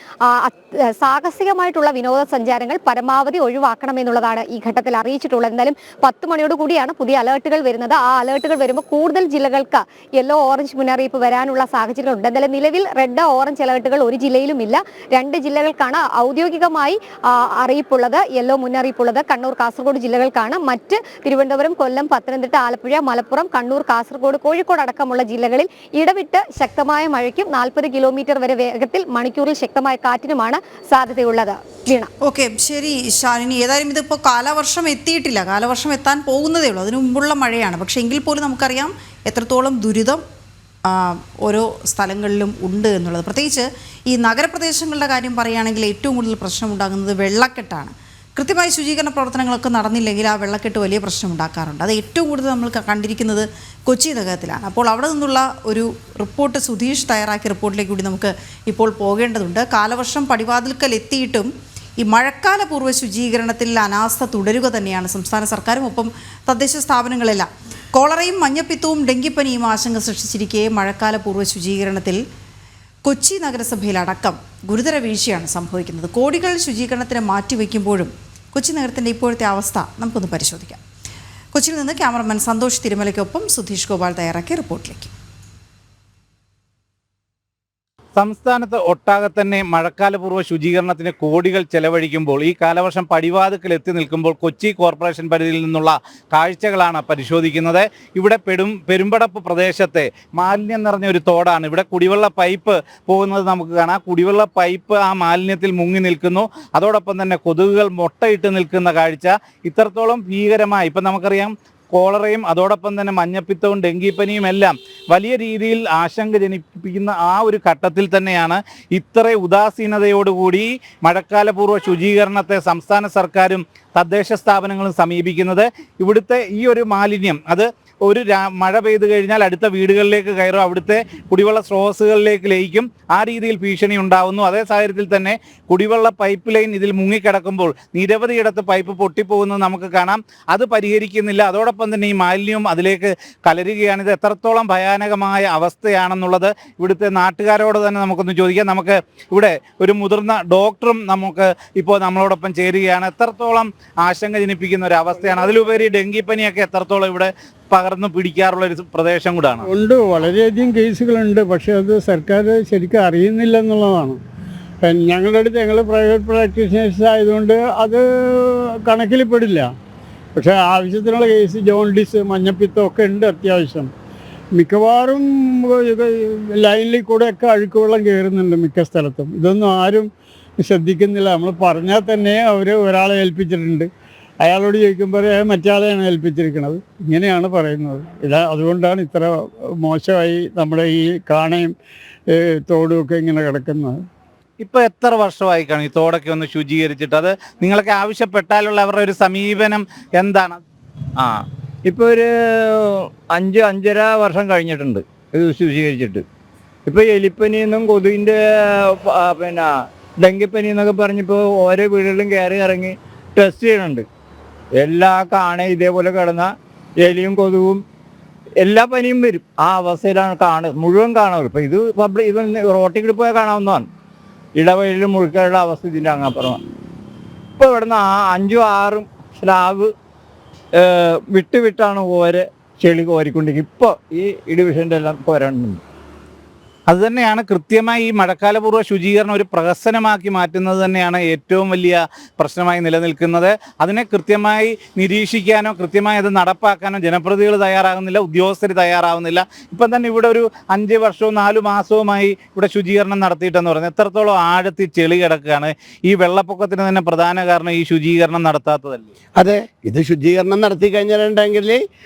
സാഹസികമായിട്ടുള്ള വിനോദസഞ്ചാരങ്ങൾ പരമാവധി ഒഴിവാക്കണം എന്നുള്ളതാണ് ഈ ഘട്ടത്തിൽ അറിയിച്ചിട്ടുള്ളത്. എന്തായാലും 10 മണിയോട് കൂടിയാണ് പുതിയ അലേർട്ടുകൾ വരുന്നത്. ആ അലേർട്ടുകൾ വരുമ്പോൾ കൂടുതൽ ജില്ലകൾക്ക് യെല്ലോ ഓറഞ്ച് മുന്നറിയിപ്പ് വരാനുള്ള സാഹചര്യങ്ങളുണ്ട്. എന്തായാലും നിലവിൽ റെഡ് ഓറഞ്ച് അലേർട്ടുകൾ ഒരു ജില്ലയിലും ഇല്ല. 2 ജില്ലകൾക്കാണ് ഔദ്യോഗികമായി അറിയിപ്പുള്ളത്, യെല്ലോ മുന്നറിയിപ്പുള്ളത്. കണ്ണൂർ, കാസർഗോഡ് ജില്ലകൾക്കാണ്. മറ്റ് തിരുവനന്തപുരം, കൊല്ലം, പത്തനംതിട്ട, ആലപ്പുഴ, മലപ്പുറം, കണ്ണൂർ, കാസർഗോഡ്, കോഴിക്കോട് അടക്കമുള്ള ജില്ലകളിൽ ഇടവിട്ട് ശക്തമായ മഴയ്ക്കും 40 കിലോമീറ്റർ വരെ വേഗത്തിൽ മണിക്കൂറിൽ ശക്തമായ കാറ്റിനുമാണ് സാധ്യതയുള്ളത്. വീണ. ഓക്കെ, ശരി ശാലിനി. ഏതായാലും ഇതിപ്പോൾ കാലവർഷം എത്തിയിട്ടില്ല, കാലവർഷം എത്താൻ പോകുന്നതേ ഉള്ളൂ. അതിനു മുമ്പുള്ള മഴയാണ്. പക്ഷേ എങ്കിൽ പോലും നമുക്കറിയാം എത്രത്തോളം ദുരിതം ഓരോ സ്ഥലങ്ങളിലും ഉണ്ട് എന്നുള്ളത്. പ്രത്യേകിച്ച് ഈ നഗരപ്രദേശങ്ങളുടെ കാര്യം പറയുകയാണെങ്കിൽ ഏറ്റവും കൂടുതൽ പ്രശ്നമുണ്ടാകുന്നത് വെള്ളക്കെട്ടാണ്. കൃത്യമായ ശുചീകരണ പ്രവർത്തനങ്ങളൊക്കെ നടന്നില്ലെങ്കിൽ ആ വെള്ളക്കെട്ട് വലിയ പ്രശ്നം ഉണ്ടാക്കാറുണ്ട്. അത് ഏറ്റവും കൂടുതൽ നമ്മൾ കണ്ടിരിക്കുന്നത് കൊച്ചി നഗരത്തിലാണ്. അപ്പോൾ അവിടെ നിന്നുള്ള ഒരു റിപ്പോർട്ട് സുധീഷ് തയ്യാറാക്കിയ റിപ്പോർട്ടിലേക്ക് കൂടി നമുക്ക് ഇപ്പോൾ പോകേണ്ടതുണ്ട്. കാലവർഷം പടിവാതിൽക്കൽ എത്തിയിട്ടും ഈ മഴക്കാല പൂർവ്വ ശുചീകരണത്തിൽ അനാസ്ഥ തുടരുക തന്നെയാണ് സംസ്ഥാന സർക്കാരും ഒപ്പം തദ്ദേശ സ്ഥാപനങ്ങളെല്ലാം. കോളറയും മഞ്ഞപ്പിത്തവും ഡെങ്കിപ്പനിയും ആശങ്ക സൃഷ്ടിച്ചിരിക്കെ മഴക്കാല പൂർവ്വ ശുചീകരണത്തിൽ കൊച്ചി നഗരസഭയിലടക്കം ഗുരുതര വീഴ്ചയാണ് സംഭവിക്കുന്നത്. കോടികൾ ശുചീകരണത്തിന് മാറ്റിവെക്കുമ്പോഴും കൊച്ചി നഗരത്തിൻ്റെ ഇപ്പോഴത്തെ അവസ്ഥ നമുക്കൊന്ന് പരിശോധിക്കാം. കൊച്ചിയിൽ നിന്ന് ക്യാമറമാൻ സന്തോഷ് തിരുമലയ്ക്കൊപ്പം സുധീഷ് ഗോപാൽ തയ്യാറാക്കിയ റിപ്പോർട്ടിലേക്ക്. സംസ്ഥാനത്ത് ഒട്ടാകെ തന്നെ മഴക്കാലപൂർവ്വ ശുചീകരണത്തിന് കോടികൾ ചെലവഴിക്കുമ്പോൾ ഈ കാലവർഷം പടിവാതിക്കൽ എത്തി നിൽക്കുമ്പോൾ കൊച്ചി കോർപ്പറേഷൻ പരിധിയിൽ നിന്നുള്ള കാഴ്ചകളാണ് പരിശോധിക്കുന്നത്. ഇവിടെ പെരുമ്പടപ്പ് പ്രദേശത്തെ മാലിന്യം നിറഞ്ഞ ഒരു തോടാണ്. ഇവിടെ കുടിവെള്ള പൈപ്പ് പോകുന്നത് നമുക്ക് കാണാം. കുടിവെള്ള പൈപ്പ് ആ മാലിന്യത്തിൽ മുങ്ങി നിൽക്കുന്നു. അതോടൊപ്പം തന്നെ കൊതുകുകൾ മുട്ടയിട്ട് നിൽക്കുന്ന കാഴ്ച ഇത്രത്തോളം ഭീകരമായി. ഇപ്പം നമുക്കറിയാം കോളറയും അതോടൊപ്പം തന്നെ മഞ്ഞപ്പിത്തവും ഡെങ്കിപ്പനിയും എല്ലാം വലിയ രീതിയിൽ ആശങ്ക ജനിപ്പിക്കുന്ന ആ ഒരു ഘട്ടത്തിൽ തന്നെയാണ് ഇത്ര ഉദാസീനതയോടുകൂടി മഴക്കാലപൂർവ്വ ശുചീകരണത്തെ സംസ്ഥാന സർക്കാരും തദ്ദേശ സ്ഥാപനങ്ങളും സമീപിക്കുന്നത്. ഇവിടുത്തെ ഈ ഒരു മാലിന്യം അത് ഒരു മഴ പെയ്തു കഴിഞ്ഞാൽ അടുത്ത വീടുകളിലേക്ക് കയറും, അവിടുത്തെ കുടിവെള്ള സ്രോതസ്സുകളിലേക്ക് ലയിക്കും. ആ രീതിയിൽ ഭീഷണി ഉണ്ടാവുന്നു. അതേ സാഹചര്യത്തിൽ തന്നെ കുടിവെള്ള പൈപ്പ് ലൈൻ ഇതിൽ മുങ്ങിക്കിടക്കുമ്പോൾ നിരവധിയിടത്ത് പൈപ്പ് പൊട്ടിപ്പോകുന്നത് നമുക്ക് കാണാം. അത് പരിഹരിക്കുന്നില്ല. അതോടൊപ്പം തന്നെ ഈ മാലിന്യവും അതിലേക്ക് കലരുകയാണ്. ഇത് എത്രത്തോളം ഭയാനകമായ അവസ്ഥയാണെന്നുള്ളത് ഇവിടുത്തെ നാട്ടുകാരോട് തന്നെ നമുക്കൊന്ന് ചോദിക്കാം. നമുക്ക് ഇവിടെ ഒരു മുതിർന്ന ഡോക്ടറും നമുക്ക് ഇപ്പോൾ നമ്മളോടൊപ്പം ചേരുകയാണ്. എത്രത്തോളം ആശങ്ക ജനിപ്പിക്കുന്ന ഒരു അവസ്ഥയാണ്. അതിലുപരി ഡെങ്കിപ്പനിയൊക്കെ എത്രത്തോളം ഇവിടെ പകർന്നു പിടിക്കാറുള്ള ഒരു പ്രദേശം കൂടാണ്. ഉണ്ട്, വളരെയധികം കേസുകളുണ്ട്. പക്ഷെ അത് സർക്കാർ ശരിക്കും അറിയുന്നില്ല എന്നുള്ളതാണ്. ഞങ്ങളുടെ അടുത്ത് ഞങ്ങൾ പ്രൈവറ്റ് പ്രാക്ടീഷണേഴ്സ് ആയതുകൊണ്ട് അത് കണക്കിൽ പെടില്ല. പക്ഷേ ആവശ്യത്തിനുള്ള കേസ് ജോണ്ടിസ്, മഞ്ഞപ്പിത്തം ഒക്കെ ഉണ്ട് അത്യാവശ്യം. മിക്കവാറും ലൈനിൽ കൂടെയൊക്കെ അഴുക്ക് വെള്ളം കയറുന്നുണ്ട് മിക്ക സ്ഥലത്തും. ഇതൊന്നും ആരും ശ്രദ്ധിക്കുന്നില്ല. നമ്മൾ പറഞ്ഞാൽ തന്നെ അവർ ഒരാളെ ഏൽപ്പിച്ചിട്ടുണ്ട്, അയാളോട് ചോദിക്കുമ്പോൾ മറ്റാളെയാണ് ഏൽപ്പിച്ചിരിക്കുന്നത്. ഇങ്ങനെയാണ് പറയുന്നത്. അതുകൊണ്ടാണ് ഇത്ര മോശമായി നമ്മുടെ ഈ കാണയും തോടും ഒക്കെ ഇങ്ങനെ കിടക്കുന്നത്. ഇപ്പോൾ എത്ര വർഷമായി കാണും ഈ തോടൊക്കെ ഒന്ന് ശുചീകരിച്ചിട്ട്? അത് നിങ്ങളൊക്കെ ആവശ്യപ്പെട്ടാലുള്ള അവരുടെ ഒരു സമീപനം എന്താണ്? ഇപ്പോൾ ഒരു 5-5.5 വർഷം കഴിഞ്ഞിട്ടുണ്ട് ഇത് ശുചീകരിച്ചിട്ട്. ഇപ്പോൾ എലിപ്പനിയെന്നും കൊതുകിൻ്റെ പിന്നെ ഡെങ്കിപ്പനി എന്നൊക്കെ പറഞ്ഞിപ്പോൾ ഓരോ വീടുകളിലും കയറി ഇറങ്ങി ടെസ്റ്റ് ചെയ്യണുണ്ട്. എല്ലാ കാണേ ഇതേപോലെ കിടന്ന എലിയും കൊതുകും എല്ലാ പനിയും വരും. ആ അവസ്ഥയിലാണ് മുഴുവൻ കാണുന്നത്. ഇപ്പം ഇത് റോട്ടിൽ കൂടി പോയാൽ കാണാവുന്നതാണ്. ഇടവഴിയിലും മുഴുക്കാനുള്ള അവസ്ഥ ഇതിൻ്റെ അങ്ങാപ്പുറമാണ്. ഇപ്പോൾ ഇവിടുന്ന് 5-6 സ്ലാബ് വിട്ടാണ് ഓരോ ചെളി കോരിക്കൊണ്ടിരിക്കും. ഇപ്പോൾ ഈ ഡിവിഷൻ്റെ എല്ലാം കോരാനുണ്ട്. അതുതന്നെയാണ് കൃത്യമായി ഈ മഴക്കാലപൂർവ്വ ശുചീകരണം ഒരു പ്രഹസനമാക്കി മാറ്റുന്നത് തന്നെയാണ് ഏറ്റവും വലിയ പ്രശ്നമായി നിലനിൽക്കുന്നത്. അതിനെ കൃത്യമായി നിരീക്ഷിക്കാനോ കൃത്യമായി അത് നടപ്പാക്കാനോ ജനപ്രതിനിധികൾ തയ്യാറാകുന്നില്ല, ഉദ്യോഗസ്ഥർ തയ്യാറാവുന്നില്ല. ഇപ്പം തന്നെ ഇവിടെ ഒരു 5 വർഷവും 4 മാസവുമായി ഇവിടെ ശുചീകരണം നടത്തിയിട്ടെന്ന് പറയുന്നത് എത്രത്തോളം ആഴത്തിൽ ചെളി കിടക്കുകയാണ്. ഈ വെള്ളപ്പൊക്കത്തിന് തന്നെ പ്രധാന കാരണം ഈ ശുചീകരണം നടത്താത്തതല്ലേ? അതെ, ഇത് ശുചീകരണം നടത്തി കഴിഞ്ഞിട്ടുണ്ടെങ്കിൽ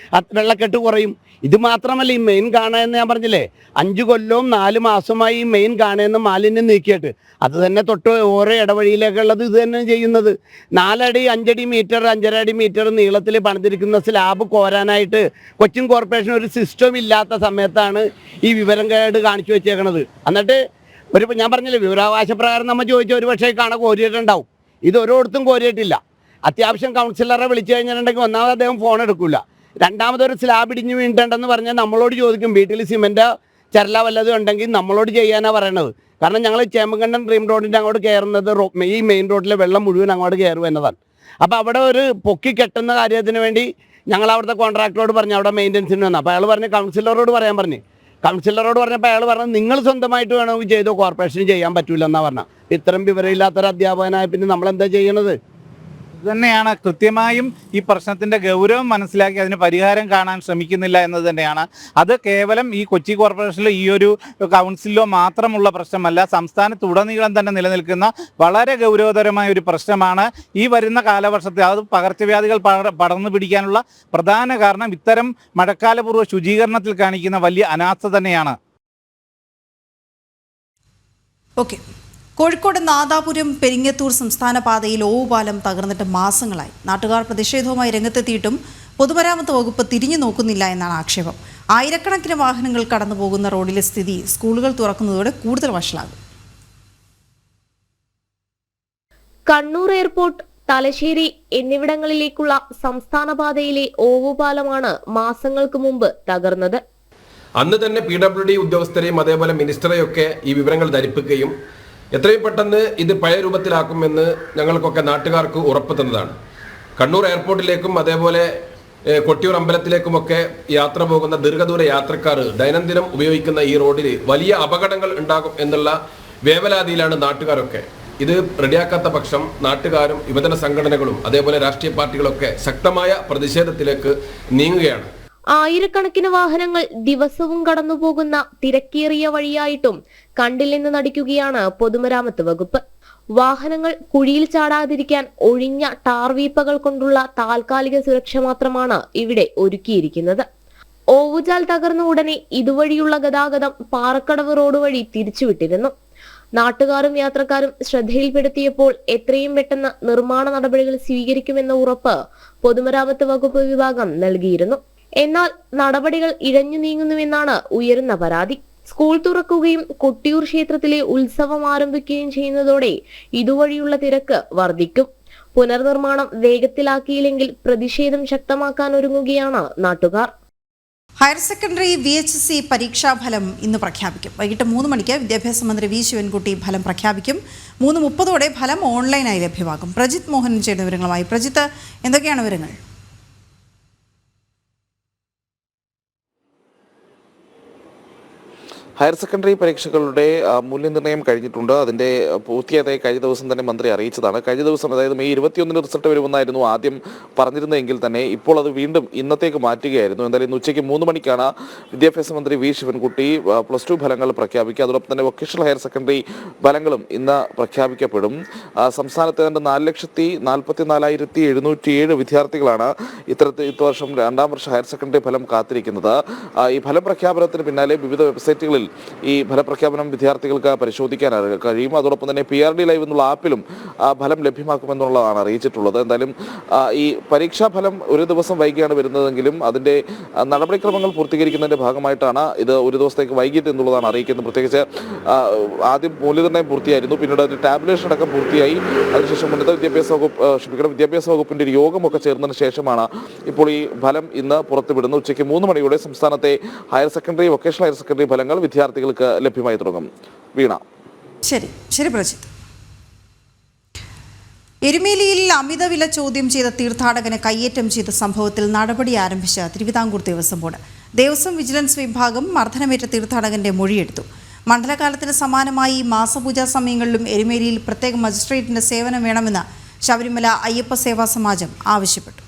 വെള്ളക്കെട്ട് കുറയും. ഇത് മാത്രമല്ല, ഈ മെയിൻ കാണാമെന്ന് ഞാൻ പറഞ്ഞില്ലേ, 5 കൊല്ലവും 4 4 മാസമായി മെയിൻ കാണുന്ന മാലിന്യം നീക്കിയിട്ട് അത് തന്നെ തൊട്ട് ഓരോ ഇടവഴിയിലേക്കുള്ളത് ഇത് തന്നെ ചെയ്യുന്നത്. 4 അടി 5 അടി മീറ്റർ 5.5 അടി മീറ്റർ നീളത്തിൽ പണിതിരിക്കുന്ന സ്ലാബ് കോരാനായിട്ട് കൊച്ചിൻ കോർപ്പറേഷൻ ഒരു സിസ്റ്റം ഇല്ലാത്ത സമയത്താണ് ഈ വിവരം കേട് കാണിച്ചു വെച്ചേക്കണത്. എന്നിട്ട് ഞാൻ പറഞ്ഞില്ലേ, വിവരാവകാശ പ്രകാരം നമ്മൾ ചോദിച്ചാൽ ഒരു പക്ഷേ കോരിയിട്ടുണ്ടാവും. ഇത് ഓരോരുത്തും കോരിയിട്ടില്ല. അത്യാവശ്യം കൗൺസിലറെ വിളിച്ചു കഴിഞ്ഞിട്ടുണ്ടെങ്കിൽ ഒന്നാമത് അദ്ദേഹം ഫോൺ എടുക്കില്ല, രണ്ടാമതൊരു സ്ലാബ് ഇടിഞ്ഞ് വീണിട്ടുണ്ടെന്ന് പറഞ്ഞാൽ നമ്മളോട് ചോദിക്കും വീട്ടിൽ സിമെൻറ്റ് ചരല വല്ലതും ഉണ്ടെങ്കിൽ നമ്മളോട് ചെയ്യാനാണ് പറയണത്. കാരണം ഞങ്ങൾ ചേമ്പങ്കണ്ടം ഡ്രീം റോഡിൻ്റെ അങ്ങോട്ട് കയറുന്നത് ഈ മെയിൻ റോഡിലെ വെള്ളം മുഴുവൻ അങ്ങോട്ട് കയറും എന്നതാണ്. അപ്പോൾ അവിടെ ഒരു പൊക്കി കെട്ടുന്ന കാര്യത്തിന് വേണ്ടി ഞങ്ങൾ അവിടുത്തെ കോൺട്രാക്ടറോട് പറഞ്ഞു അവിടെ മെയിൻ്റനൻസിന് വന്നു. അപ്പോൾ അയാൾ പറഞ്ഞ് കൗൺസിലറോട് പറയാൻ പറഞ്ഞു. കൗൺസിലറോട് പറഞ്ഞപ്പോൾ അയാൾ പറഞ്ഞു നിങ്ങൾ സ്വന്തമായിട്ട് വേണമെങ്കിൽ ചെയ്തോ, കോർപ്പറേഷന് ചെയ്യാൻ പറ്റില്ല എന്നാണ് പറഞ്ഞത്. ഇത്രയും വിവരമില്ലാത്തൊരു അധ്യാപകനായ പിന്നെ നമ്മളെന്താ ചെയ്യണത്? തന്നെയാണ് കൃത്യമായും ഈ പ്രശ്നത്തിന്റെ ഗൗരവം മനസ്സിലാക്കി അതിന് പരിഹാരം കാണാൻ ശ്രമിക്കുന്നില്ല എന്നത് തന്നെയാണ്. അത് കേവലം ഈ കൊച്ചി കോർപ്പറേഷനിലോ ഈ ഒരു കൗൺസിലിലോ മാത്രമുള്ള പ്രശ്നമല്ല, സംസ്ഥാനത്തുടനീളം തന്നെ നിലനിൽക്കുന്ന വളരെ ഗൗരവതരമായ ഒരു പ്രശ്നമാണ്. ഈ വരുന്ന കാലവർഷത്തിൽ അത് പകർച്ചവ്യാധികൾ പടർന്നു പിടിക്കാനുള്ള പ്രധാന കാരണം ഇത്തരം മഴക്കാലപൂർവ്വ ശുചീകരണത്തിൽ കാണിക്കുന്ന വലിയ അനാസ്ഥ തന്നെയാണ്. ഓക്കെ. കോഴിക്കോട് നാദാപുരം പെരിങ്ങത്തൂർ സംസ്ഥാന പാതയിൽ ഓവുപാലം തകർന്നിട്ട് മാസങ്ങളായി. നാട്ടുകാർ പ്രതിഷേധവുമായി രംഗത്തെത്തിയിട്ടും പൊതുമരാമത്ത് വകുപ്പ് തിരിഞ്ഞു നോക്കുന്നില്ല എന്നാണ് ആക്ഷേപം. ആയിരക്കണക്കിന് വാഹനങ്ങൾ കടന്നു പോകുന്ന റോഡിലെ സ്ഥിതി സ്കൂളുകൾ തുറക്കുന്നതോടെ കൂടുതൽ വഷളാകും. കണ്ണൂർ എയർപോർട്ട്, തലശ്ശേരി എന്നിവിടങ്ങളിലേക്കുള്ള സംസ്ഥാന പാതയിലെ ഓവുപാലമാണ് മാസങ്ങൾക്ക് മുമ്പ് തകർന്നത്. അന്ന് തന്നെ PWD ഉദ്യോഗസ്ഥരെയും അതേപോലെ മിനിസ്റ്ററെയൊക്കെ ഈ വിവരങ്ങൾ ധരിപ്പിക്കുകയും എത്രയും പെട്ടെന്ന് ഇത് പഴയ രൂപത്തിലാക്കുമെന്ന് ഞങ്ങൾക്കൊക്കെ നാട്ടുകാർക്ക് ഉറപ്പ് തന്നതാണ്. കണ്ണൂർ എയർപോർട്ടിലേക്കും അതേപോലെ കൊട്ടിയൂർ അമ്പലത്തിലേക്കുമൊക്കെ യാത്ര പോകുന്ന ദീർഘദൂര യാത്രക്കാർ ദൈനംദിനം ഉപയോഗിക്കുന്ന ഈ റോഡിൽ വലിയ അപകടങ്ങൾ ഉണ്ടാകും എന്നുള്ള വേവലാതിയിലാണ് നാട്ടുകാരൊക്കെ. ഇത് റെഡിയാക്കാത്ത പക്ഷം നാട്ടുകാരും യുവജന സംഘടനകളും അതേപോലെ രാഷ്ട്രീയ പാർട്ടികളൊക്കെ ശക്തമായ പ്രതിഷേധത്തിലേക്ക് നീങ്ങുകയാണ്. ആയിരക്കണക്കിന് വാഹനങ്ങൾ ദിവസവും കടന്നുപോകുന്ന തിരക്കേറിയ വഴിയായിട്ടും കണ്ടില്ലെന്ന് നടിക്കുകയാണ് പൊതുമരാമത്ത് വകുപ്പ്. വാഹനങ്ങൾ കുഴിയിൽ ചാടാതിരിക്കാൻ ഒഴിഞ്ഞ ടാർ വീപ്പകൾ കൊണ്ടുള്ള താൽക്കാലിക സുരക്ഷ മാത്രമാണ് ഇവിടെ ഒരുക്കിയിരിക്കുന്നത്. ഓവുചാൽ തകർന്ന ഉടനെ ഇതുവഴിയുള്ള ഗതാഗതം പാറക്കടവ് റോഡ് വഴി തിരിച്ചുവിട്ടിരുന്നു. നാട്ടുകാരും യാത്രക്കാരും ശ്രദ്ധയിൽപ്പെടുത്തിയപ്പോൾ എത്രയും പെട്ടെന്ന് നിർമ്മാണ നടപടികൾ സ്വീകരിക്കുമെന്ന ഉറപ്പ് പൊതുമരാമത്ത് വകുപ്പ് വിഭാഗം നൽകിയിരുന്നു. എന്നാൽ നടപടികൾ ഇഴഞ്ഞു നീങ്ങുന്നുവെന്നാണ് ഉയരുന്ന പരാതി. സ്കൂൾ തുറക്കുകയും കൊട്ടിയൂർ ക്ഷേത്രത്തിലെ ഉത്സവം ആരംഭിക്കുകയും ചെയ്യുന്നതോടെ ഇതുവഴിയുള്ള തിരക്ക് വർദ്ധിക്കും. പുനർനിർമ്മാണം വേഗത്തിലാക്കിയില്ലെങ്കിൽ പ്രതിഷേധം ശക്തമാക്കാൻ ഒരുങ്ങുകയാണ് നാട്ടുകാർ. ഹയർ സെക്കൻഡറി VHSC പരീക്ഷാഫലം ഇന്ന് പ്രഖ്യാപിക്കും. വൈകിട്ട് 3 മണിക്ക് വിദ്യാഭ്യാസ മന്ത്രി V ശിവൻകുട്ടി ഫലം പ്രഖ്യാപിക്കും. 3:30 ഫലം ഓൺലൈനായി ലഭ്യമാകും. പ്രജിത്ത് മോഹൻ ചെയ്യുന്ന വിവരങ്ങളുമായി. പ്രജിത്ത്, എന്തൊക്കെയാണ് വിവരങ്ങൾ? ഹയർ സെക്കൻഡറി പരീക്ഷകളുടെ മൂല്യനിർണ്ണയം കഴിഞ്ഞിട്ടുണ്ട്. അതിൻ്റെ പൂർത്തിയായതായി കഴിഞ്ഞ ദിവസം തന്നെ മന്ത്രി അറിയിച്ചതാണ്. കഴിഞ്ഞ ദിവസം, അതായത് മെയ് 21 റിസൾട്ട് വരുമെന്നായിരുന്നു ആദ്യം പറഞ്ഞിരുന്നതെങ്കിൽ തന്നെ ഇപ്പോൾ അത് വീണ്ടും ഇന്നത്തേക്ക് മാറ്റുകയായിരുന്നു. എന്തായാലും ഇന്ന് ഉച്ചയ്ക്ക് 3 മണിക്കാണ് വിദ്യാഭ്യാസ മന്ത്രി V ശിവൻകുട്ടി +2 ഫലങ്ങൾ പ്രഖ്യാപിക്കുക. അതോടൊപ്പം തന്നെ വൊക്കേഷണൽ ഹയർ സെക്കൻഡറി ഫലങ്ങളും ഇന്ന് പ്രഖ്യാപിക്കപ്പെടും. സംസ്ഥാനത്ത് 4,44,707 വിദ്യാർത്ഥികളാണ് ഇത്തവർഷം 2ാം വർഷ ഹയർ സെക്കൻഡറി ഫലം കാത്തിരിക്കുന്നത്. ഈ ഫലം പ്രഖ്യാപനത്തിന് പിന്നാലെ വിവിധ വെബ്സൈറ്റുകളിൽ ഈ ഫലപ്രഖ്യാപനം വിദ്യാർത്ഥികൾക്ക് പരിശോധിക്കാൻ കഴിയും. അതോടൊപ്പം തന്നെ PRD ലൈവ് എന്നുള്ള ആപ്പിലും ഫലം ലഭ്യമാക്കുമെന്നുള്ളതാണ് അറിയിച്ചിട്ടുള്ളത്. എന്തായാലും ഈ പരീക്ഷാഫലം ഒരു ദിവസം വൈകിയാണ് വരുന്നതെങ്കിലും അതിൻ്റെ നടപടിക്രമങ്ങൾ പൂർത്തീകരിക്കുന്നതിൻ്റെ ഭാഗമായിട്ടാണ് ഇത് ഒരു ദിവസത്തേക്ക് വൈകിട്ട് എന്നുള്ളതാണ് അറിയിക്കുന്നത്. പ്രത്യേകിച്ച് ആദ്യം മൂല്യനിർണ്ണയം പൂർത്തിയായിരുന്നു, പിന്നീട് ഒരു ടാബുലേഷൻ അടക്കം പൂർത്തിയായി. അതിനുശേഷം ഉന്നത വിദ്യാഭ്യാസ വകുപ്പിൻ്റെ ഒരു യോഗമൊക്കെ ചേർന്നതിന് ശേഷമാണ് ഇപ്പോൾ ഈ ഫലം ഇന്ന് പുറത്തുവിടുന്നത്. ഉച്ചയ്ക്ക് 3 മണിയോടെ സംസ്ഥാനത്തെ higher secondary, vocational higher secondary ഫലങ്ങൾ വിദ്യാർത്ഥികൾക്ക് ലഭ്യമായി തുടങ്ങും. വീണ. ശരി പ്രജിത്ത്. എരുമേലിയിൽ അമിത വില ചോദ്യം ചെയ്ത തീർത്ഥാടകന് കയ്യേറ്റം ചെയ്ത സംഭവത്തിൽ നടപടി ആരംഭിച്ച തിരുവിതാംകൂർ ദേവസ്വം ബോർഡ്. ദേവസ്വം വിജിലൻസ് വിഭാഗം മർദ്ദനമേറ്റ തീർത്ഥാടകന്റെ മൊഴിയെടുത്തു. മണ്ഡലകാലത്തിന് സമാനമായി മാസപൂജാ സമയങ്ങളിലും എരുമേലിയിൽ പ്രത്യേക മജിസ്ട്രേറ്റിന്റെ സേവനം വേണമെന്ന് ശബരിമല അയ്യപ്പ സേവാ സമാജം ആവശ്യപ്പെട്ടു.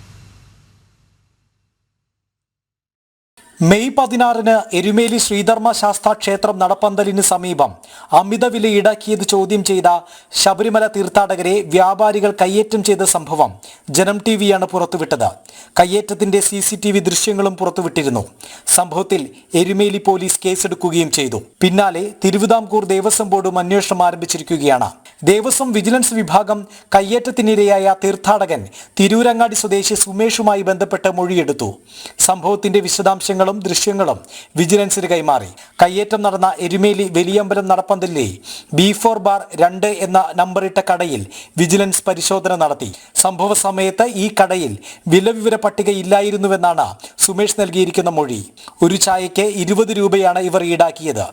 മെയ് 16 എരുമേലി ശ്രീധർമ്മ ശാസ്താ ക്ഷേത്രം നടപ്പന്തലിന് സമീപം അമിത വില ഈടാക്കിയത് ചോദ്യം ചെയ്ത ശബരിമല തീർത്ഥാടകരെ വ്യാപാരികൾ കയ്യേറ്റം ചെയ്ത സംഭവം ജനം ടിവിയാണ് പുറത്തുവിട്ടത്. കയ്യേറ്റത്തിന്റെ CCTV ദൃശ്യങ്ങളും പുറത്തുവിട്ടിരുന്നു. സംഭവത്തിൽ എരുമേലി പോലീസ് കേസെടുക്കുകയും ചെയ്തു. പിന്നാലെ തിരുവിതാംകൂർ ദേവസ്വം ബോർഡും അന്വേഷണം ആരംഭിച്ചിരിക്കുകയാണ്. ദേവസ്വം വിജിലൻസ് വിഭാഗം കയ്യേറ്റത്തിനിരയായ തീർത്ഥാടകൻ തിരൂരങ്ങാടി സ്വദേശി സുമേഷുമായി ബന്ധപ്പെട്ട് മൊഴിയെടുത്തു. സംഭവത്തിന്റെ വിശദാംശങ്ങളും ദൃശ്യങ്ങളും വിജിലൻസിന് കൈമാറി. കയ്യേറ്റം നടന്ന എരുമേലി വലിയമ്പലം നടപ്പന്തലിലെ B4 ബാർ 2 എന്ന നമ്പറിട്ട കടയിൽ വിജിലൻസ് പരിശോധന നടത്തി. സംഭവ സമയത്ത് ഈ കടയിൽ വിലവിവര പട്ടിക ഇല്ലായിരുന്നുവെന്നാണ് സുമേഷ് നൽകിയിരിക്കുന്ന മൊഴി. ഒരു ചായയ്ക്ക് 20 രൂപയാണ് ഇവർ ഈടാക്കിയത്.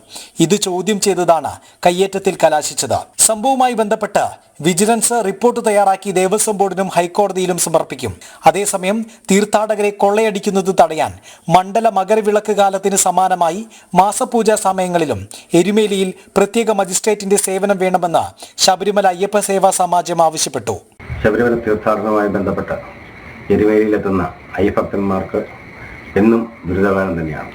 ഇത് ചോദ്യം ചെയ്തതാണ് കയ്യേറ്റത്തിൽ കലാശിച്ചത്. സംഭവവുമായി ബന്ധപ്പെട്ട് വിജിലൻസ് റിപ്പോർട്ട് തയ്യാറാക്കി ദേവസ്വം ബോർഡിനും ഹൈക്കോടതിയിലും സമർപ്പിക്കും. അതേസമയം തീർത്ഥാടകരെ കൊള്ളയടിക്കുന്നത് തടയാൻ മണ്ഡല മകരവിളക്ക് കാലത്തിന് സമാനമായി മാസപൂജാ സമയങ്ങളിലും എരുമേലിയിൽ പ്രത്യേക മജിസ്ട്രേറ്റിന്റെ സേവനം വേണമെന്ന് ശബരിമല അയ്യപ്പ സേവാ സമാജം ആവശ്യപ്പെട്ടു. ശബരിമല തീർത്ഥാടനവുമായി ബന്ധപ്പെട്ട് എരുമേലിയിലെത്തുന്ന അയ്യഭക്തന്മാർക്ക് എന്നും ദുരിതകാലം തന്നെയാണ്.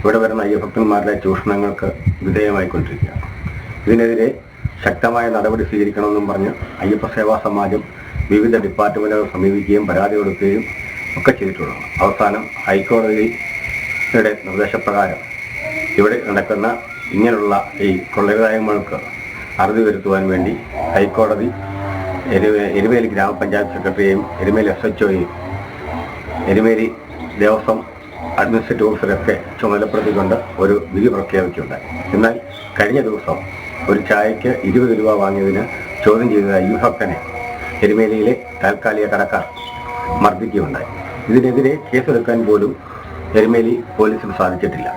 ഇവിടെ വരുന്ന അയ്യഭക്തന്മാരുടെ ചൂഷണങ്ങൾക്ക് വിധേയമായിക്കൊണ്ടിരിക്കുകയാണ്. ഇതിനെതിരെ ശക്തമായ നടപടി സ്വീകരിക്കണമെന്നും പറഞ്ഞ് അയ്യപ്പ സേവാ സമാജം വിവിധ ഡിപ്പാർട്ട്മെന്റുകൾ സമീപിക്കുകയും പരാതി കൊടുക്കുകയും ഒക്കെ ചെയ്തിട്ടുള്ളതാണ്. അവസാനം ഹൈക്കോടതിയുടെ നിർദ്ദേശപ്രകാരം ഇവിടെ നടക്കുന്ന ഇങ്ങനെയുള്ള ഈ കൊള്ളരുതായ്മകൾക്ക് അറുതി വരുത്തുവാൻ വേണ്ടി ഹൈക്കോടതി എരുമേലി ഗ്രാമപഞ്ചായത്ത് സെക്രട്ടറിയെയും എരുമേലി SHOയെയും എരുമേലി ദേവസ്വം അഡ്മിനിസ്ട്രേറ്റീവ് ഓഫീസറൊക്കെ ചുമതലപ്പെടുത്തിക്കൊണ്ട് ഒരു വിധി പ്രഖ്യാപിക്കുകയുണ്ടായി. എന്നാൽ കഴിഞ്ഞ ദിവസം ഒരു ചായയ്ക്ക് 20 രൂപ വാങ്ങിയതിന് ചോദ്യം ചെയ്ത അയ്യഭക്തനെ എരുമേലിയിലെ താൽക്കാലിക കടക്കാർ മർദ്ദിക്കുകയുണ്ടായി. ഇതിനെതിരെ കേസെടുക്കാൻ പോലും എരുമേലി പോലീസിന് സാധിച്ചിട്ടില്ല.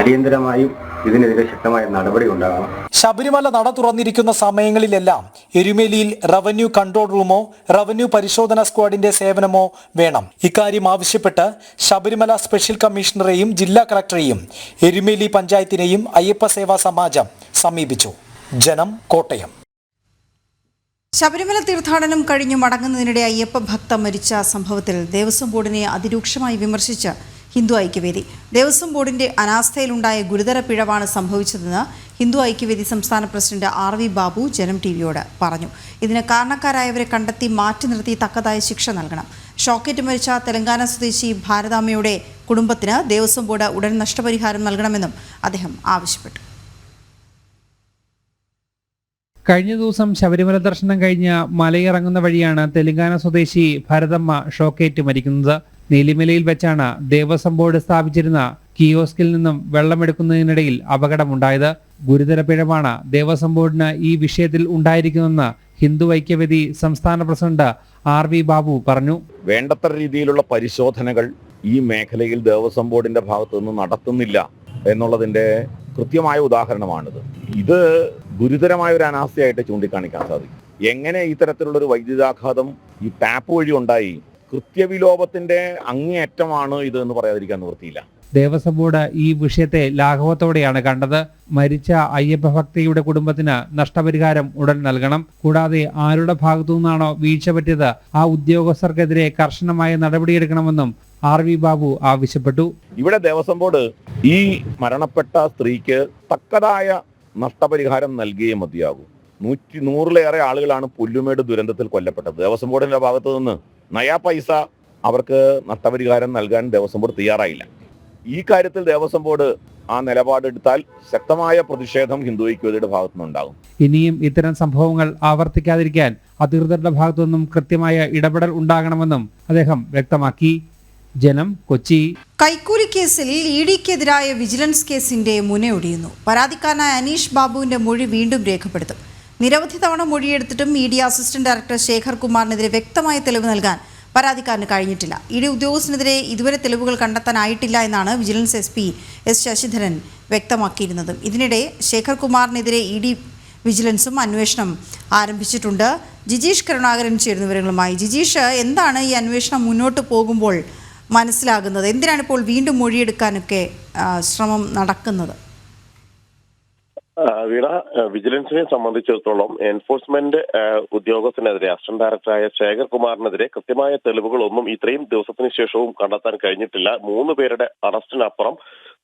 അടിയന്തരമായും ഇതിനെതിരെ ശക്തമായ നടപടി ഉണ്ടാകണം. ശബരിമല നട തുറന്നിരിക്കുന്ന സമയങ്ങളിലെല്ലാം എരുമേലിയിൽ റവന്യൂ കൺട്രോൾ റൂമോ റവന്യൂ പരിശോധനാ സ്ക്വാഡിന്റെ സേവനമോ വേണം. ഇക്കാര്യം ആവശ്യപ്പെട്ട് ശബരിമല സ്പെഷ്യൽ കമ്മീഷണറെയും ജില്ലാ കളക്ടറെയും എരുമേലി പഞ്ചായത്തിനെയും അയ്യപ്പ സേവാ സമാജം സമീപിച്ചു. ജനം, കോട്ടയം. ശബരിമല തീർത്ഥാടനം കഴിഞ്ഞു മടങ്ങുന്നതിനിടെ അയ്യപ്പ ഭക്ത മരിച്ച സംഭവത്തിൽ ദേവസ്വം ബോർഡിനെ അതിരൂക്ഷമായി വിമർശിച്ച് ഹിന്ദു ഐക്യവേദി. ദേവസ്വം ബോർഡിന്റെ അനാസ്ഥയിലുണ്ടായ ഗുരുതര പിഴവാണ് സംഭവിച്ചതെന്ന് ഹിന്ദു ഐക്യവേദി സംസ്ഥാന പ്രസിഡന്റ് RV ബാബു ജനം ടിവിയോട് പറഞ്ഞു. ഇതിന് കാരണക്കാരായവരെ കണ്ടെത്തി മാറ്റി നിർത്തി തക്കതായ ശിക്ഷ നൽകണം. ഷോക്കേറ്റ് മരിച്ച തെലങ്കാന സ്വദേശി ഭാരതാമ്മയുടെ കുടുംബത്തിന് ദേവസ്വം ബോർഡ് ഉടൻ നഷ്ടപരിഹാരം നൽകണമെന്നും അദ്ദേഹം ആവശ്യപ്പെട്ടു. കഴിഞ്ഞ ദിവസം ശബരിമല ദർശനം കഴിഞ്ഞ് മലയിറങ്ങുന്ന വഴിയാണ് തെലങ്കാന സ്വദേശി ഭരതമ്മ ഷോക്കേറ്റ് മരിക്കുന്നത്. നീലിമലയിൽ വെച്ചാണ് ദേവസ്വം ബോർഡ് സ്ഥാപിച്ചിരുന്ന കിയോസ്കിൽ നിന്നും വെള്ളമെടുക്കുന്നതിനിടയിൽ അപകടമുണ്ടായത്. ഗുരുതര പിഴവാണ് ദേവസ്വം ബോർഡിന് ഈ വിഷയത്തിൽ ഉണ്ടായിരിക്കുന്നതെന്ന് ഹിന്ദു ഐക്യവേദി സംസ്ഥാന പ്രസിഡന്റ് RV ബാബു പറഞ്ഞു. വേണ്ടത്ര രീതിയിലുള്ള പരിശോധനകൾ ഈ മേഖലയിൽ ദേവസ്വം ബോർഡിന്റെ ഭാഗത്തു നിന്ന് നടത്തുന്നില്ല എന്നുള്ളതിന്റെ കൃത്യമായ ഉദാഹരണമാണിത്. ഇത് ഗുരുതരമായ ഒരു അനാസ്ഥയായിട്ട് ചൂണ്ടിക്കാണിക്കാൻ സാധിക്കും. എങ്ങനെ ഇത്തരത്തിലുള്ളൊരു വൈദ്യുതാഘാതം ഈ ടാപ്പ് വഴി ഉണ്ടായി? കൃത്യവിലോപത്തിന്റെ അങ്ങേയറ്റമാണ് ഇത് എന്ന് പറയാതിരിക്കാൻ നിവൃത്തിയില്ല. ദേവസ്വം ബോർഡ് ഈ വിഷയത്തെ ലാഘവത്തോടെയാണ് കണ്ടത്. മരിച്ച അയ്യപ്പ ഭക്തയുടെ കുടുംബത്തിന് നഷ്ടപരിഹാരം ഉടൻ നൽകണം. കൂടാതെ ആരുടെ ഭാഗത്തു നിന്നാണോ വീഴ്ച പറ്റിയത് ആ ഉദ്യോഗസ്ഥർക്കെതിരെ കർശനമായ നടപടിയെടുക്കണമെന്നും RV ബാബു ആവശ്യപ്പെട്ടു. ഇവിടെ ദേവസ്വം ബോർഡ് ഈ മരണപ്പെട്ട സ്ത്രീക്ക് തക്കതായ നഷ്ടപരിഹാരം നൽകിയേ മതിയാകൂ. 100-ലേറെ ആളുകളാണ് പുല്ലുമേട് ദുരന്തത്തിൽ കൊല്ലപ്പെട്ടത്. ദേവസ്വം ബോർഡിന്റെ ഭാഗത്തു നിന്ന് നയാ പൈസ അവർക്ക് നഷ്ടപരിഹാരം നൽകാൻ ദേവസ്വം ബോർഡ് തയ്യാറായില്ല. ഈ കാര്യത്തിൽ ദേവസ്വം ബോർഡ് ആ നിലപാടെടുത്താൽ ശക്തമായ പ്രതിഷേധം ഹിന്ദു ഐക്യവേദിയുടെ ഭാഗത്തു നിന്നുണ്ടാകും. ഇനിയും ഇത്തരം സംഭവങ്ങൾ ആവർത്തിക്കാതിരിക്കാൻ അധികൃതരുടെ ഭാഗത്തു നിന്നും കൃത്യമായ ഇടപെടൽ ഉണ്ടാകണമെന്നും അദ്ദേഹം വ്യക്തമാക്കി. ജനം, കൊച്ചി. കൈക്കൂലി കേസിൽ EDക്കെതിരായ വിജിലൻസ് കേസിന്റെ മുനയൊടിയുന്നു. പരാതിക്കാരനായ അനീഷ് ബാബുവിന്റെ മൊഴി വീണ്ടും രേഖപ്പെടുത്തും. നിരവധി തവണ മൊഴിയെടുത്തിട്ടും ED അസിസ്റ്റന്റ് ഡയറക്ടർ ശേഖർ കുമാറിനെതിരെ വ്യക്തമായ തെളിവ് നൽകാൻ പരാതിക്കാരന് കഴിഞ്ഞിട്ടില്ല. ED ഉദ്യോഗസ്ഥനെതിരെ ഇതുവരെ തെളിവുകൾ കണ്ടെത്താനായിട്ടില്ല എന്നാണ് വിജിലൻസ് SP S ശശിധരൻ വ്യക്തമാക്കിയിരുന്നത്. ഇതിനിടെ ശേഖർ കുമാറിനെതിരെ ED വിജിലൻസും അന്വേഷണം ആരംഭിച്ചിട്ടുണ്ട്. ജിജീഷ് കരുണാകരൻ ചേരുന്ന വിവരങ്ങളുമായി. ജിജീഷ്, എന്താണ് ഈ അന്വേഷണം മുന്നോട്ട് പോകുമ്പോൾ മനസ്സിലാകുന്നത്? എന്തിനാണ് ഇപ്പോൾ വീണ്ടും മൊഴിയെടുക്കാനൊക്കെ ശ്രമം നടക്കുന്നത്? വീണ, വിജിലൻസിനെ സംബന്ധിച്ചിടത്തോളം എൻഫോഴ്സ്മെന്റ് ഉദ്യോഗസ്ഥനെതിരെ അസിസ്റ്റന്റ് ഡയറക്ടറായ ശേഖർ കുമാറിനെതിരെ കൃത്യമായ തെളിവുകളൊന്നും ഇത്രയും ദിവസത്തിന് ശേഷവും കണ്ടെത്താൻ കഴിഞ്ഞിട്ടില്ല. 3 പേരുടെ അറസ്റ്റിനപ്പുറം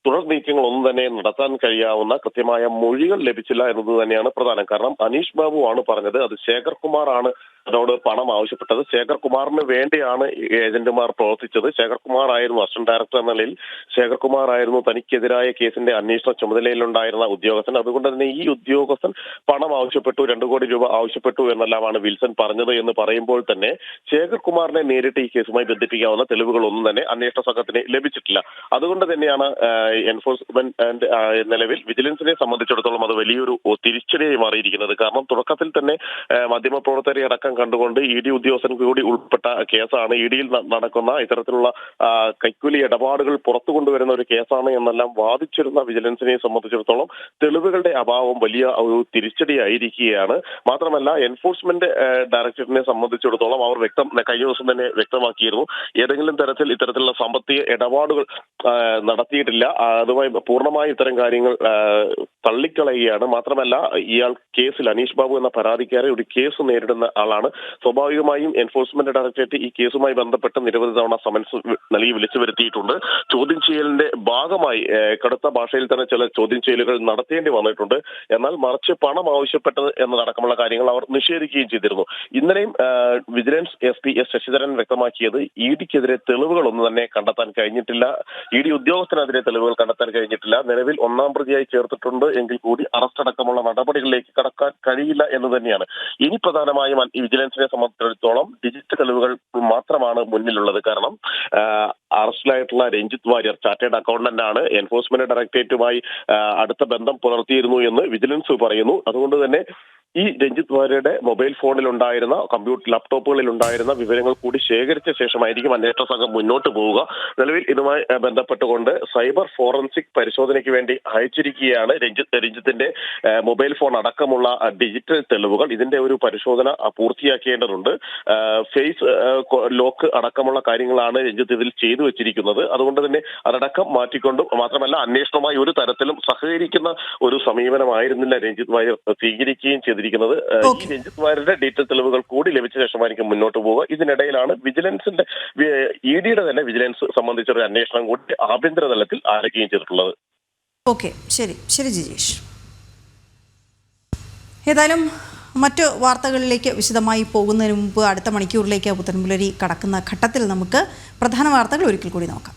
തുടർ നീക്കങ്ങളൊന്നും തന്നെ നടത്താൻ കഴിയാവുന്ന കൃത്യമായ മൊഴികൾ ലഭിച്ചില്ല എന്നത് തന്നെയാണ് പ്രധാനം. കാരണം അനീഷ് ബാബു ആണ് പറഞ്ഞത്, അത് ശേഖർ കുമാറാണ് അതിനോട് പണം ആവശ്യപ്പെട്ടത്. ശേഖർ കുമാറിന് വേണ്ടിയാണ് ഏജന്റുമാർ പ്രവർത്തിച്ചത്. ശേഖർ കുമാർ ആയിരുന്നു അസിസ്റ്റന്റ് ഡയറക്ടർ എന്ന നിലയിൽ ശേഖർ കുമാർ ആയിരുന്നു തനിക്കെതിരായ കേസിന്റെ അന്വേഷണ ചുമതലയിലുണ്ടായിരുന്ന ഉദ്യോഗസ്ഥൻ. അതുകൊണ്ട് തന്നെ ഈ ഉദ്യോഗസ്ഥൻ പണം ആവശ്യപ്പെട്ടു, 2 കോടി രൂപ ആവശ്യപ്പെട്ടു എന്നെല്ലാമാണ് വിൽസൺ പറഞ്ഞത് എന്ന് പറയുമ്പോൾ തന്നെ ശേഖർ കുമാറിനെ നേരിട്ട് ഈ കേസുമായി ബന്ധിപ്പിക്കാവുന്ന തെളിവുകളൊന്നും തന്നെ അന്വേഷണ സംഘത്തിന് ലഭിച്ചിട്ടില്ല. അതുകൊണ്ട് തന്നെയാണ് എൻഫോഴ്സ്മെന്റ് നിലവിൽ വിജിലൻസിനെ സംബന്ധിച്ചിടത്തോളം അത് വലിയൊരു തിരിച്ചടിയായി മാറിയിരിക്കുന്നത്. കാരണം തുടക്കത്തിൽ തന്നെ മാധ്യമപ്രവർത്തകരെ അടക്കം കണ്ടുകൊണ്ട് ഇ ഡി ഉദ്യോഗസ്ഥൻ കൂടി ഉൾപ്പെട്ട കേസാണ്, ഇ ഡിയിൽ നടക്കുന്ന ഇത്തരത്തിലുള്ള കൈക്കൂലി ഇടപാടുകൾ പുറത്തു കൊണ്ടുവരുന്ന ഒരു കേസാണ് എന്നെല്ലാം വാദിച്ചിരുന്ന വിജിലൻസിനെ സംബന്ധിച്ചിടത്തോളം തെളിവുകളുടെ അഭാവം വലിയ ഒരു തിരിച്ചടിയായിരിക്കുകയാണ്. മാത്രമല്ല എൻഫോഴ്സ്മെന്റ് ഡയറക്ടറേറ്റിനെ സംബന്ധിച്ചിടത്തോളം അവർ കഴിഞ്ഞ ദിവസം തന്നെ വ്യക്തമാക്കിയിരുന്നു, ഏതെങ്കിലും തരത്തിൽ ഇത്തരത്തിലുള്ള സാമ്പത്തിക ഇടപാടുകൾ നടത്തിയിട്ടില്ല. അതുമായി പൂർണ്ണമായി ഇത്തരം കാര്യങ്ങൾ തള്ളിക്കളയുകയാണ്. മാത്രമല്ല ഇയാൾ കേസിൽ അനീഷ് ബാബു എന്ന പരാതിക്കാരെ ഒരു കേസ് നേരിടുന്ന ആളാണ്. സ്വാഭാവികമായും എൻഫോഴ്സ്മെന്റ് ഡയറക്ടറേറ്റ് ഈ കേസുമായി ബന്ധപ്പെട്ട് നിരവധി തവണ സമൻസ് നൽകി വിളിച്ചു വരുത്തിയിട്ടുണ്ട്. ചോദ്യം ചെയ്യലിന്റെ ഭാഗമായി കടുത്ത ഭാഷയിൽ തന്നെ ചില ചോദ്യം ചെയ്യലുകൾ നടത്തേണ്ടി വന്നിട്ടുണ്ട്. എന്നാൽ മറിച്ച് പണം ആവശ്യപ്പെട്ടത് എന്നതടക്കമുള്ള കാര്യങ്ങൾ അവർ നിഷേധിക്കുകയും ചെയ്തിരുന്നു. ഇന്നലെയും വിജിലൻസ് SP S ശശിധരൻ വ്യക്തമാക്കിയത് ഇ ഡിക്കെതിരെ തെളിവുകളൊന്നും തന്നെ കണ്ടെത്താൻ കഴിഞ്ഞിട്ടില്ല, ഇ ഡി ഉദ്യോഗസ്ഥനെതിരെ തെളിവുകൾ കണ്ടെത്താൻ കഴിഞ്ഞിട്ടില്ല. നിലവിൽ 1-ാം പ്രതിയായി ചേർത്തിട്ടുണ്ട് എങ്കിൽ കൂടി അറസ്റ്റ് അടക്കമുള്ള നടപടികളിലേക്ക് കടക്കാൻ കഴിയില്ല എന്ന് തന്നെയാണ്. ഇനി പ്രധാനമായും ഈ വിജിലൻസിനെ സംബന്ധിച്ചിടത്തോളം ഡിജിറ്റൽ തെളിവുകൾ മാത്രമാണ് മുന്നിലുള്ളത്. കാരണം അറസ്റ്റിലായിട്ടുള്ള രഞ്ജിത്ത് വാര്യർ ചാർട്ടേഡ് അക്കൗണ്ടന്റ് ആണ്, എൻഫോഴ്സ്മെന്റ് ഡയറക്ടറേറ്റുമായി അടുത്ത ബന്ധം പുലർത്തിയിരുന്നു എന്ന് വിജിലൻസ് പറയുന്നു. അതുകൊണ്ട് തന്നെ ഈ രഞ്ജിത്ത് വാര്യരുടെ മൊബൈൽ ഫോണിൽ ഉണ്ടായിരുന്ന ലാപ്ടോപ്പുകളിൽ ഉണ്ടായിരുന്ന വിവരങ്ങൾ കൂടി ശേഖരിച്ച ശേഷമായിരിക്കും അന്വേഷണ സംഘം മുന്നോട്ട് പോവുക. നിലവിൽ ഇതുമായി ബന്ധപ്പെട്ടുകൊണ്ട് സൈബർ ഫോറൻസിക് പരിശോധനയ്ക്ക് വേണ്ടി അയച്ചിരിക്കുകയാണ് രഞ്ജിത്തിന്റെ മൊബൈൽ ഫോൺ അടക്കമുള്ള ഡിജിറ്റൽ തെളിവുകൾ. ഇതിന്റെ ഒരു പരിശോധന പൂർത്തിയാക്കേണ്ടതുണ്ട്. ഫേസ് ലോക്ക് അടക്കമുള്ള കാര്യങ്ങളാണ് രഞ്ജിത്ത് ഇതിൽ ചെയ്തു വെച്ചിരിക്കുന്നത്. അതുകൊണ്ട് തന്നെ അതടക്കം മാറ്റിക്കൊണ്ടും മാത്രമല്ല അന്വേഷണവുമായി ഒരു തരത്തിലും സഹകരിക്കുന്ന ഒരു സമീപനമായിരുന്നില്ല രഞ്ജിത്ത് വാര്യർ സ്വീകരിക്കുകയും ചെയ്തിരിക്കുന്നത്. ഈ രഞ്ജിത്ത് വാര്യരുടെ ഡീറ്റെയിൽ തെളിവുകൾ കൂടി ലഭിച്ച ശേഷമായിരിക്കും മുന്നോട്ട് പോവുക. ഇതിനിടയിലാണ് വിജിലൻസിന്റെ ഇ ഡിയുടെ തന്നെ വിജിലൻസ് സംബന്ധിച്ചൊരു അന്വേഷണം കൂടി ആഭ്യന്തര തലത്തിൽ ആരംഭിക്കുകയും ചെയ്തിട്ടുള്ളത്. ഓക്കെ, ശരി ജിജേഷ്. ഏതായാലും മറ്റു വാർത്തകളിലേക്ക് വിശദമായി പോകുന്നതിന് മുമ്പ് അടുത്ത മണിക്കൂറിലേക്ക് പുത്തൻപുലരി കടക്കുന്ന ഘട്ടത്തിൽ നമുക്ക് പ്രധാന വാർത്തകൾ ഒരിക്കൽ കൂടി നോക്കാം.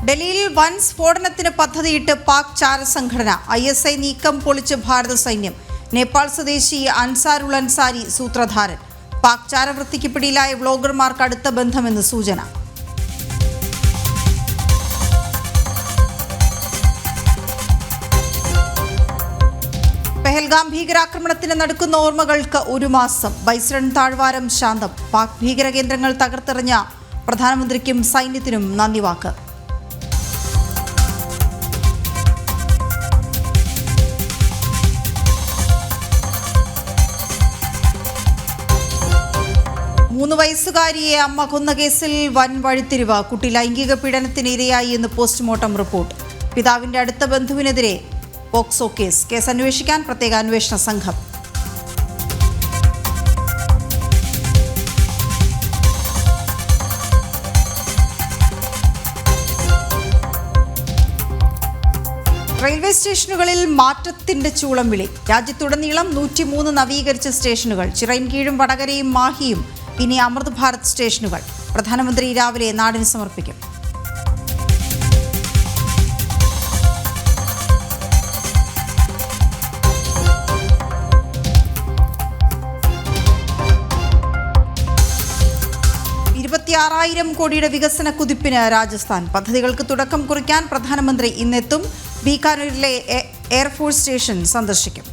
ഡൽഹിയിൽ വൻ സ്ഫോടനത്തിന് പദ്ധതിയിട്ട് പാക് ചാരസംഘടന. ISI നീക്കം പൊളിച്ച് ഭാരത സൈന്യം. നേപ്പാൾ സ്വദേശി അൻസാറുൽ അൻസാരി സൂത്രധാരൻ. പാക് ചാരവൃത്തിക്ക് പിടിയിലായ വ്ളോഗർമാർക്ക് അടുത്ത ബന്ധമെന്ന് സൂചന. പെഹൽഗാം ഭീകരാക്രമണത്തിന് നടക്കുന്ന ഓർമ്മകൾക്ക് 1 മാസം. ബൈസ്രൺ താഴ്വാരം ശാന്തം. പാക് ഭീകര കേന്ദ്രങ്ങൾ തകർത്തെറിഞ്ഞ പ്രധാനമന്ത്രിക്കും സൈന്യത്തിനും നന്ദി വാക്ക്. മൂന്ന് വയസ്സുകാരിയെ അമ്മ കൊന്ന കേസിൽ വൻ വഴിത്തിരിവ്. കുട്ടി ലൈംഗിക പീഡനത്തിന് ഇരയായി എന്ന് പോസ്റ്റ്മോർട്ടം റിപ്പോർട്ട്. പിതാവിന്റെ അടുത്ത ബന്ധുവിനെതിരെ പോക്സോ കേസ് അന്വേഷിക്കാൻ പ്രത്യേക അന്വേഷണ സംഘം. റെയിൽവേ സ്റ്റേഷനുകളിൽ മാറ്റത്തിന്റെ ചൂളം വിളി. രാജ്യത്തുടനീളം 103 നവീകരിച്ച സ്റ്റേഷനുകൾ. ചിറയൻകീഴും വടകരയും മാഹിയും ഇനി അമൃത് ഭാരത് സ്റ്റേഷനുകൾ. പ്രധാനമന്ത്രി രാവിലെ നാടിന് സമർപ്പിക്കും. കോടിയുടെ വികസന കുതിപ്പിന് രാജസ്ഥാൻ. പദ്ധതികൾക്ക് തുടക്കം കുറിക്കാൻ പ്രധാനമന്ത്രി ഇന്നെത്തും. ബീക്കാനൂരിലെ എയർഫോഴ്സ് സ്റ്റേഷൻ സന്ദർശിക്കും.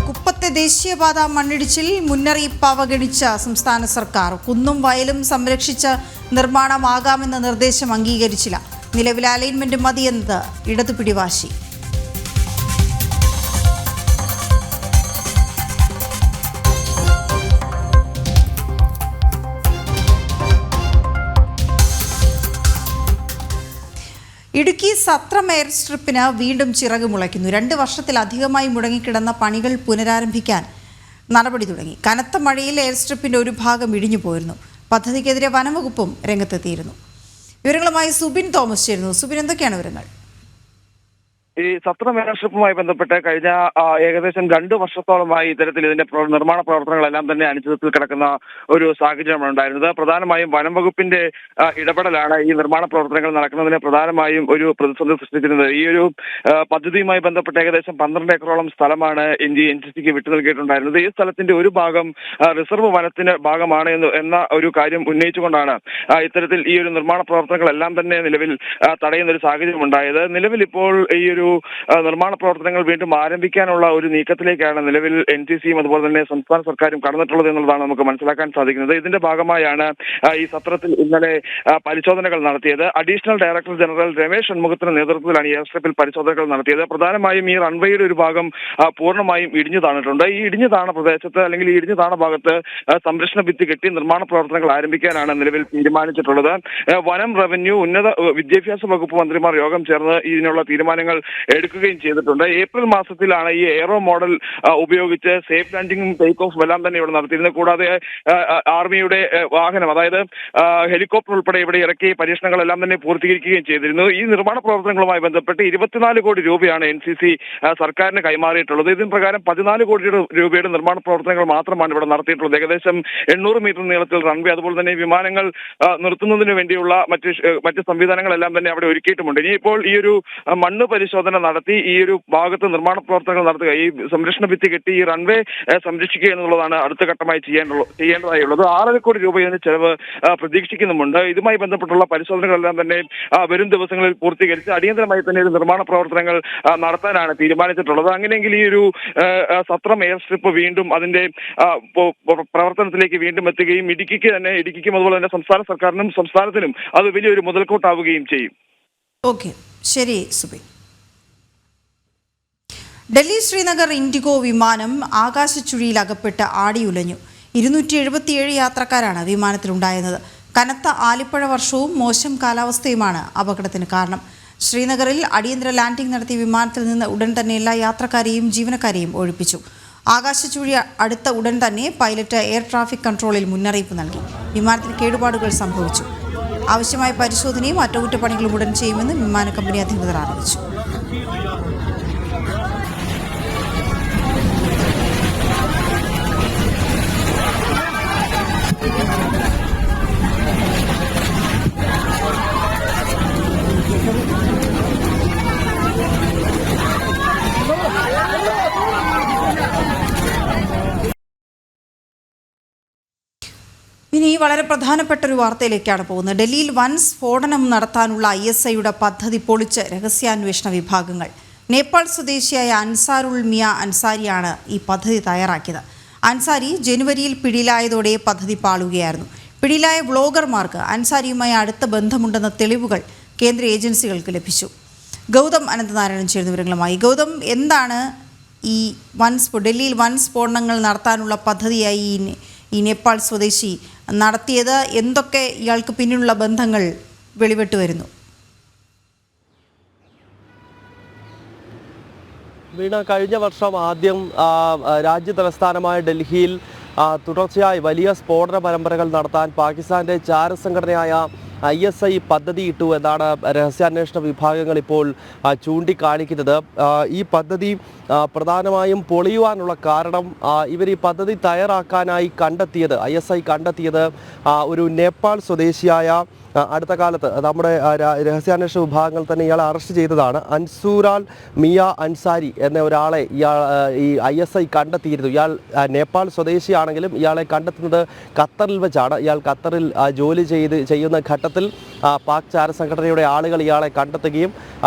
കുപ്പത്തെ ദേശീയപാത മണ്ണിടിച്ചിൽ മുന്നറിയിപ്പ് അവഗണിച്ച സംസ്ഥാന സർക്കാർ. കുന്നും വയലും സംരക്ഷിച്ച് നിർമ്മാണമാകാമെന്ന നിർദ്ദേശം അംഗീകരിച്ചില്ല. നിലവിലെ അലൈൻമെന്റ് മതിയെന്നത് ഇടതു പിടിവാശി. ഇടുക്കി സത്രം എയർ സ്ട്രിപ്പിന് വീണ്ടും ചിറക് മുളയ്ക്കുന്നു. 2 വർഷത്തിലധികമായി മുടങ്ങിക്കിടന്ന പണികൾ പുനരാരംഭിക്കാൻ നടപടി തുടങ്ങി. കനത്ത മഴയിൽ എയർ സ്ട്രിപ്പിന്റെ ഒരു ഭാഗം ഇടിഞ്ഞു പോയിരുന്നു. പദ്ധതിക്കെതിരെ വനംവകുപ്പും രംഗത്തെത്തിയിരുന്നു. വിവരങ്ങളുമായി സുബിൻ തോമസ് ചേരുന്നു. സുബിൻ, എന്തൊക്കെയാണ് വിവരങ്ങൾ? ഈ സത്രം എയർ സ്ട്രിപ്പുമായി ബന്ധപ്പെട്ട് കഴിഞ്ഞ ഏകദേശം 2 വർഷത്തോളമായി ഇത്തരത്തിൽ ഇതിന്റെ നിർമ്മാണ പ്രവർത്തനങ്ങളെല്ലാം തന്നെ അനിശ്ചിതത്വത്തിൽ കിടക്കുന്ന ഒരു സാഹചര്യമാണ് ഉണ്ടായിരുന്നത്. പ്രധാനമായും വനം വകുപ്പിന്റെ ഇടപെടലാണ് ഈ നിർമ്മാണ പ്രവർത്തനങ്ങൾ നടക്കുന്നതിന് പ്രധാനമായും ഒരു പ്രതിസന്ധി സൃഷ്ടിച്ചിരുന്നത്. ഈ ഒരു പദ്ധതിയുമായി ബന്ധപ്പെട്ട് ഏകദേശം 12 ഏക്കറോളം സ്ഥലമാണ് NGCക്ക് വിട്ടു നൽകിയിട്ടുണ്ടായിരുന്നത്. ഈ സ്ഥലത്തിന്റെ ഒരു ഭാഗം റിസർവ് വനത്തിന് ഭാഗമാണ് എന്ന ഒരു കാര്യം ഉന്നയിച്ചുകൊണ്ടാണ് ഇത്തരത്തിൽ ഈ ഒരു നിർമ്മാണ പ്രവർത്തനങ്ങളെല്ലാം തന്നെ നിലവിൽ തടയുന്ന ഒരു സാഹചര്യം ഉണ്ടായത്. നിലവിൽ ഇപ്പോൾ ഈ ഒരു നിർമ്മാണ പ്രവർത്തനങ്ങൾ വീണ്ടും ആരംഭിക്കാനുള്ള ഒരു നീക്കത്തിലേക്കാണ് നിലവിൽ NTCയും അതുപോലെ തന്നെ സംസ്ഥാന സർക്കാരും കടന്നിട്ടുള്ളത് എന്നുള്ളതാണ് നമുക്ക് മനസ്സിലാക്കാൻ സാധിക്കുന്നത്. ഇതിന്റെ ഭാഗമായാണ് ഈ സത്രത്തിൽ ഇന്നലെ പരിശോധനകൾ നടത്തിയത്. അഡീഷണൽ ഡയറക്ടർ ജനറൽ രമേശ് ഷൺമുഖത്തിന്റെ നേതൃത്വത്തിലാണ് എയർ സ്ട്രിപ്പിൽ പരിശോധനകൾ നടത്തിയത്. പ്രധാനമായും ഈ റൺവേയുടെ ഒരു ഭാഗം പൂർണ്ണമായും ഇടിഞ്ഞു താണിട്ടുണ്ട്. ഈ ഇടിഞ്ഞു താണ പ്രദേശത്ത് അല്ലെങ്കിൽ ഈ ഇടിഞ്ഞു താണ ഭാഗത്ത് സംരക്ഷണ ഭിത്തി കെട്ടി നിർമ്മാണ പ്രവർത്തനങ്ങൾ ആരംഭിക്കാനാണ് നിലവിൽ തീരുമാനിച്ചിട്ടുള്ളത്. വനം, റവന്യൂ, ഉന്നത വിദ്യാഭ്യാസ വകുപ്പ് മന്ത്രിമാർ യോഗം ചേർന്ന് ഇതിനുള്ള തീരുമാനങ്ങൾ എടുക്കുകയും ചെയ്തിട്ടുണ്ട്. ഏപ്രിൽ മാസത്തിലാണ് ഈ എയറോ മോഡൽ ഉപയോഗിച്ച് സേഫ് ലാൻഡിങ്ങും ടേക്ക് ഓഫും എല്ലാം തന്നെ ഇവിടെ നടത്തിയിരുന്നത്. കൂടാതെ ആർമിയുടെ വാഹനം, അതായത് ഹെലികോപ്റ്റർ ഉൾപ്പെടെ ഇവിടെ ഇറക്കി പരീക്ഷണങ്ങളെല്ലാം തന്നെ പൂർത്തീകരിക്കുകയും ചെയ്തിരുന്നു. ഈ നിർമ്മാണ പ്രവർത്തനങ്ങളുമായി ബന്ധപ്പെട്ട് 24 കോടി രൂപയാണ് NCC സർക്കാരിന് കൈമാറിയിട്ടുള്ളത്. ഇതിന് പ്രകാരം 14 കോടി രൂപയുടെ നിർമ്മാണ പ്രവർത്തനങ്ങൾ മാത്രമാണ് ഇവിടെ നടത്തിയിട്ടുള്ളത്. ഏകദേശം 800 മീറ്റർ നീളത്തിൽ റൺവേ, അതുപോലെ തന്നെ വിമാനങ്ങൾ നിർത്തുന്നതിന് വേണ്ടിയുള്ള മറ്റ് സംവിധാനങ്ങളെല്ലാം തന്നെ അവിടെ ഒരുക്കിയിട്ടുമുണ്ട്. ഇനിയിപ്പോൾ ഈ ഒരു മണ്ണ് പരിശോധന നടത്തി ഈ ഒരു ഭാഗത്ത് നിർമ്മാണ പ്രവർത്തനങ്ങൾ നടത്തുക, ഈ സംരക്ഷണ ഭിത്തി കെട്ടി ഈ റൺവേ സംരക്ഷിക്കുക എന്നുള്ളതാണ് അടുത്ത ഘട്ടമായി ചെയ്യേണ്ടതായുള്ളത്. 6 കോടി രൂപ ഇതിന് ചെലവ് പ്രതീക്ഷിക്കുന്നുമുണ്ട്. ഇതുമായി ബന്ധപ്പെട്ടുള്ള പരിശോധനകളെല്ലാം തന്നെ വരും ദിവസങ്ങളിൽ പൂർത്തീകരിച്ച് അടിയന്തരമായി തന്നെ ഒരു നിർമ്മാണ പ്രവർത്തനങ്ങൾ നടത്താനാണ് തീരുമാനിച്ചിട്ടുള്ളത്. അങ്ങനെയെങ്കിൽ ഈ ഒരു സത്രം എയർ സ്ട്രിപ്പ് വീണ്ടും അതിന്റെ പ്രവർത്തനത്തിലേക്ക് വീണ്ടും എത്തുകയും ഇടുക്കിക്കും അതുപോലെ തന്നെ സംസ്ഥാന സർക്കാരിനും സംസ്ഥാനത്തിനും അത് വലിയൊരു മുതൽക്കൂട്ടാവുകയും ചെയ്യും. ഓക്കെ, ശരി സുബി. ഡൽഹി ശ്രീനഗർ ഇൻഡിഗോ വിമാനം ആകാശച്ചുഴിയിൽ അകപ്പെട്ട് ആടിയുലഞ്ഞു. 277 യാത്രക്കാരാണ് വിമാനത്തിലുണ്ടായിരുന്നത്. കനത്ത ആലിപ്പഴ വർഷവും മോശം കാലാവസ്ഥയുമാണ് അപകടത്തിന് കാരണം. ശ്രീനഗറിൽ അടിയന്തര ലാൻഡിംഗ് നടത്തിയ വിമാനത്തിൽ നിന്ന് ഉടൻ തന്നെ എല്ലാ യാത്രക്കാരെയും ജീവനക്കാരെയും ഒഴിപ്പിച്ചു. ആകാശച്ചുഴി അടുത്ത ഉടൻ തന്നെ പൈലറ്റ് എയർ ട്രാഫിക് കൺട്രോളിൽ മുന്നറിയിപ്പ് നൽകി. വിമാനത്തിന് കേടുപാടുകൾ സംഭവിച്ചു. ആവശ്യമായ പരിശോധനയും അറ്റകുറ്റപ്പണികളും ഉടൻ ചെയ്യുമെന്ന് വിമാന കമ്പനി അധികൃതർ അറിയിച്ചു. ഇനി വളരെ പ്രധാനപ്പെട്ട ഒരു വാർത്തയിലേക്കാണ് പോകുന്നത്. ഡൽഹിയിൽ വൻ സ്ഫോടനം നടത്താനുള്ള ISIയുടെ പദ്ധതി പൊളിച്ച് രഹസ്യാന്വേഷണ വിഭാഗങ്ങൾ. നേപ്പാൾ സ്വദേശിയായ അൻസാറുൾ മിയ അൻസാരിയാണ് ഈ പദ്ധതി തയ്യാറാക്കിയത്. അൻസാരി ജനുവരിയിൽ പിടിയിലായതോടെ പദ്ധതി പാളുകയായിരുന്നു. പിടിയിലായ വ്ളോഗർമാർക്ക് അൻസാരിയുമായി അടുത്ത ബന്ധമുണ്ടെന്ന തെളിവുകൾ കേന്ദ്ര ഏജൻസികൾക്ക് ലഭിച്ചു. ഗൗതം അനന്തനാരായണൻ ചേർന്ന വിവരങ്ങളുമായി. ഗൗതം, എന്താണ് ഈ ഡൽഹിയിൽ വൻ സ്ഫോടനങ്ങൾ നടത്താനുള്ള പദ്ധതിയായി ഈ നേപ്പാൾ സ്വദേശി നടത്തിയത്? എന്തൊക്കെ ഇയാൾക്ക് പിന്നിലുള്ള ബന്ധങ്ങൾ വെളിപ്പെട്ടു വരുന്നു? വീണ, കഴിഞ്ഞ വർഷം ആദ്യം രാജ്യ തലസ്ഥാനമായ ഡൽഹിയിൽ തുടർച്ചയായി വലിയ സ്ഫോടന പരമ്പരകൾ നടത്താൻ പാകിസ്ഥാന്റെ ചാരസംഘടനയായ ISI പദ്ധതിയിട്ടു എന്നാണ് രഹസ്യാന്വേഷണ വിഭാഗങ്ങൾ ഇപ്പോൾ ചൂണ്ടിക്കാണിക്കുന്നത്. ഈ പദ്ധതി പ്രധാനമായും പൊളിയുവാനുള്ള കാരണം ഇവർ ഈ പദ്ധതി തയ്യാറാക്കാനായി ISI കണ്ടെത്തിയത് ഒരു നേപ്പാൾ സ്വദേശിയായ അടുത്ത കാലത്ത് നമ്മുടെ രഹസ്യാന്വേഷണ വിഭാഗങ്ങൾ തന്നെ ഇയാളെ അറസ്റ്റ് ചെയ്തതാണ്. അൻസൂറാൽ മിയ അൻസാരി എന്ന ഒരാളെ ഈ ISI കണ്ടെത്തിയിരുന്നു. ഇയാൾ നേപ്പാൾ സ്വദേശിയാണെങ്കിലും ഇയാളെ കണ്ടെത്തുന്നത് ഖത്തറിൽ വെച്ചാണ്. ഇയാൾ ഖത്തറിൽ ജോലി ചെയ്യുന്ന ഘട്ടത്തിൽ പാക് ചാരസംഘടനയുടെ ആളുകൾ ഇയാളെ കണ്ടെത്തുകയും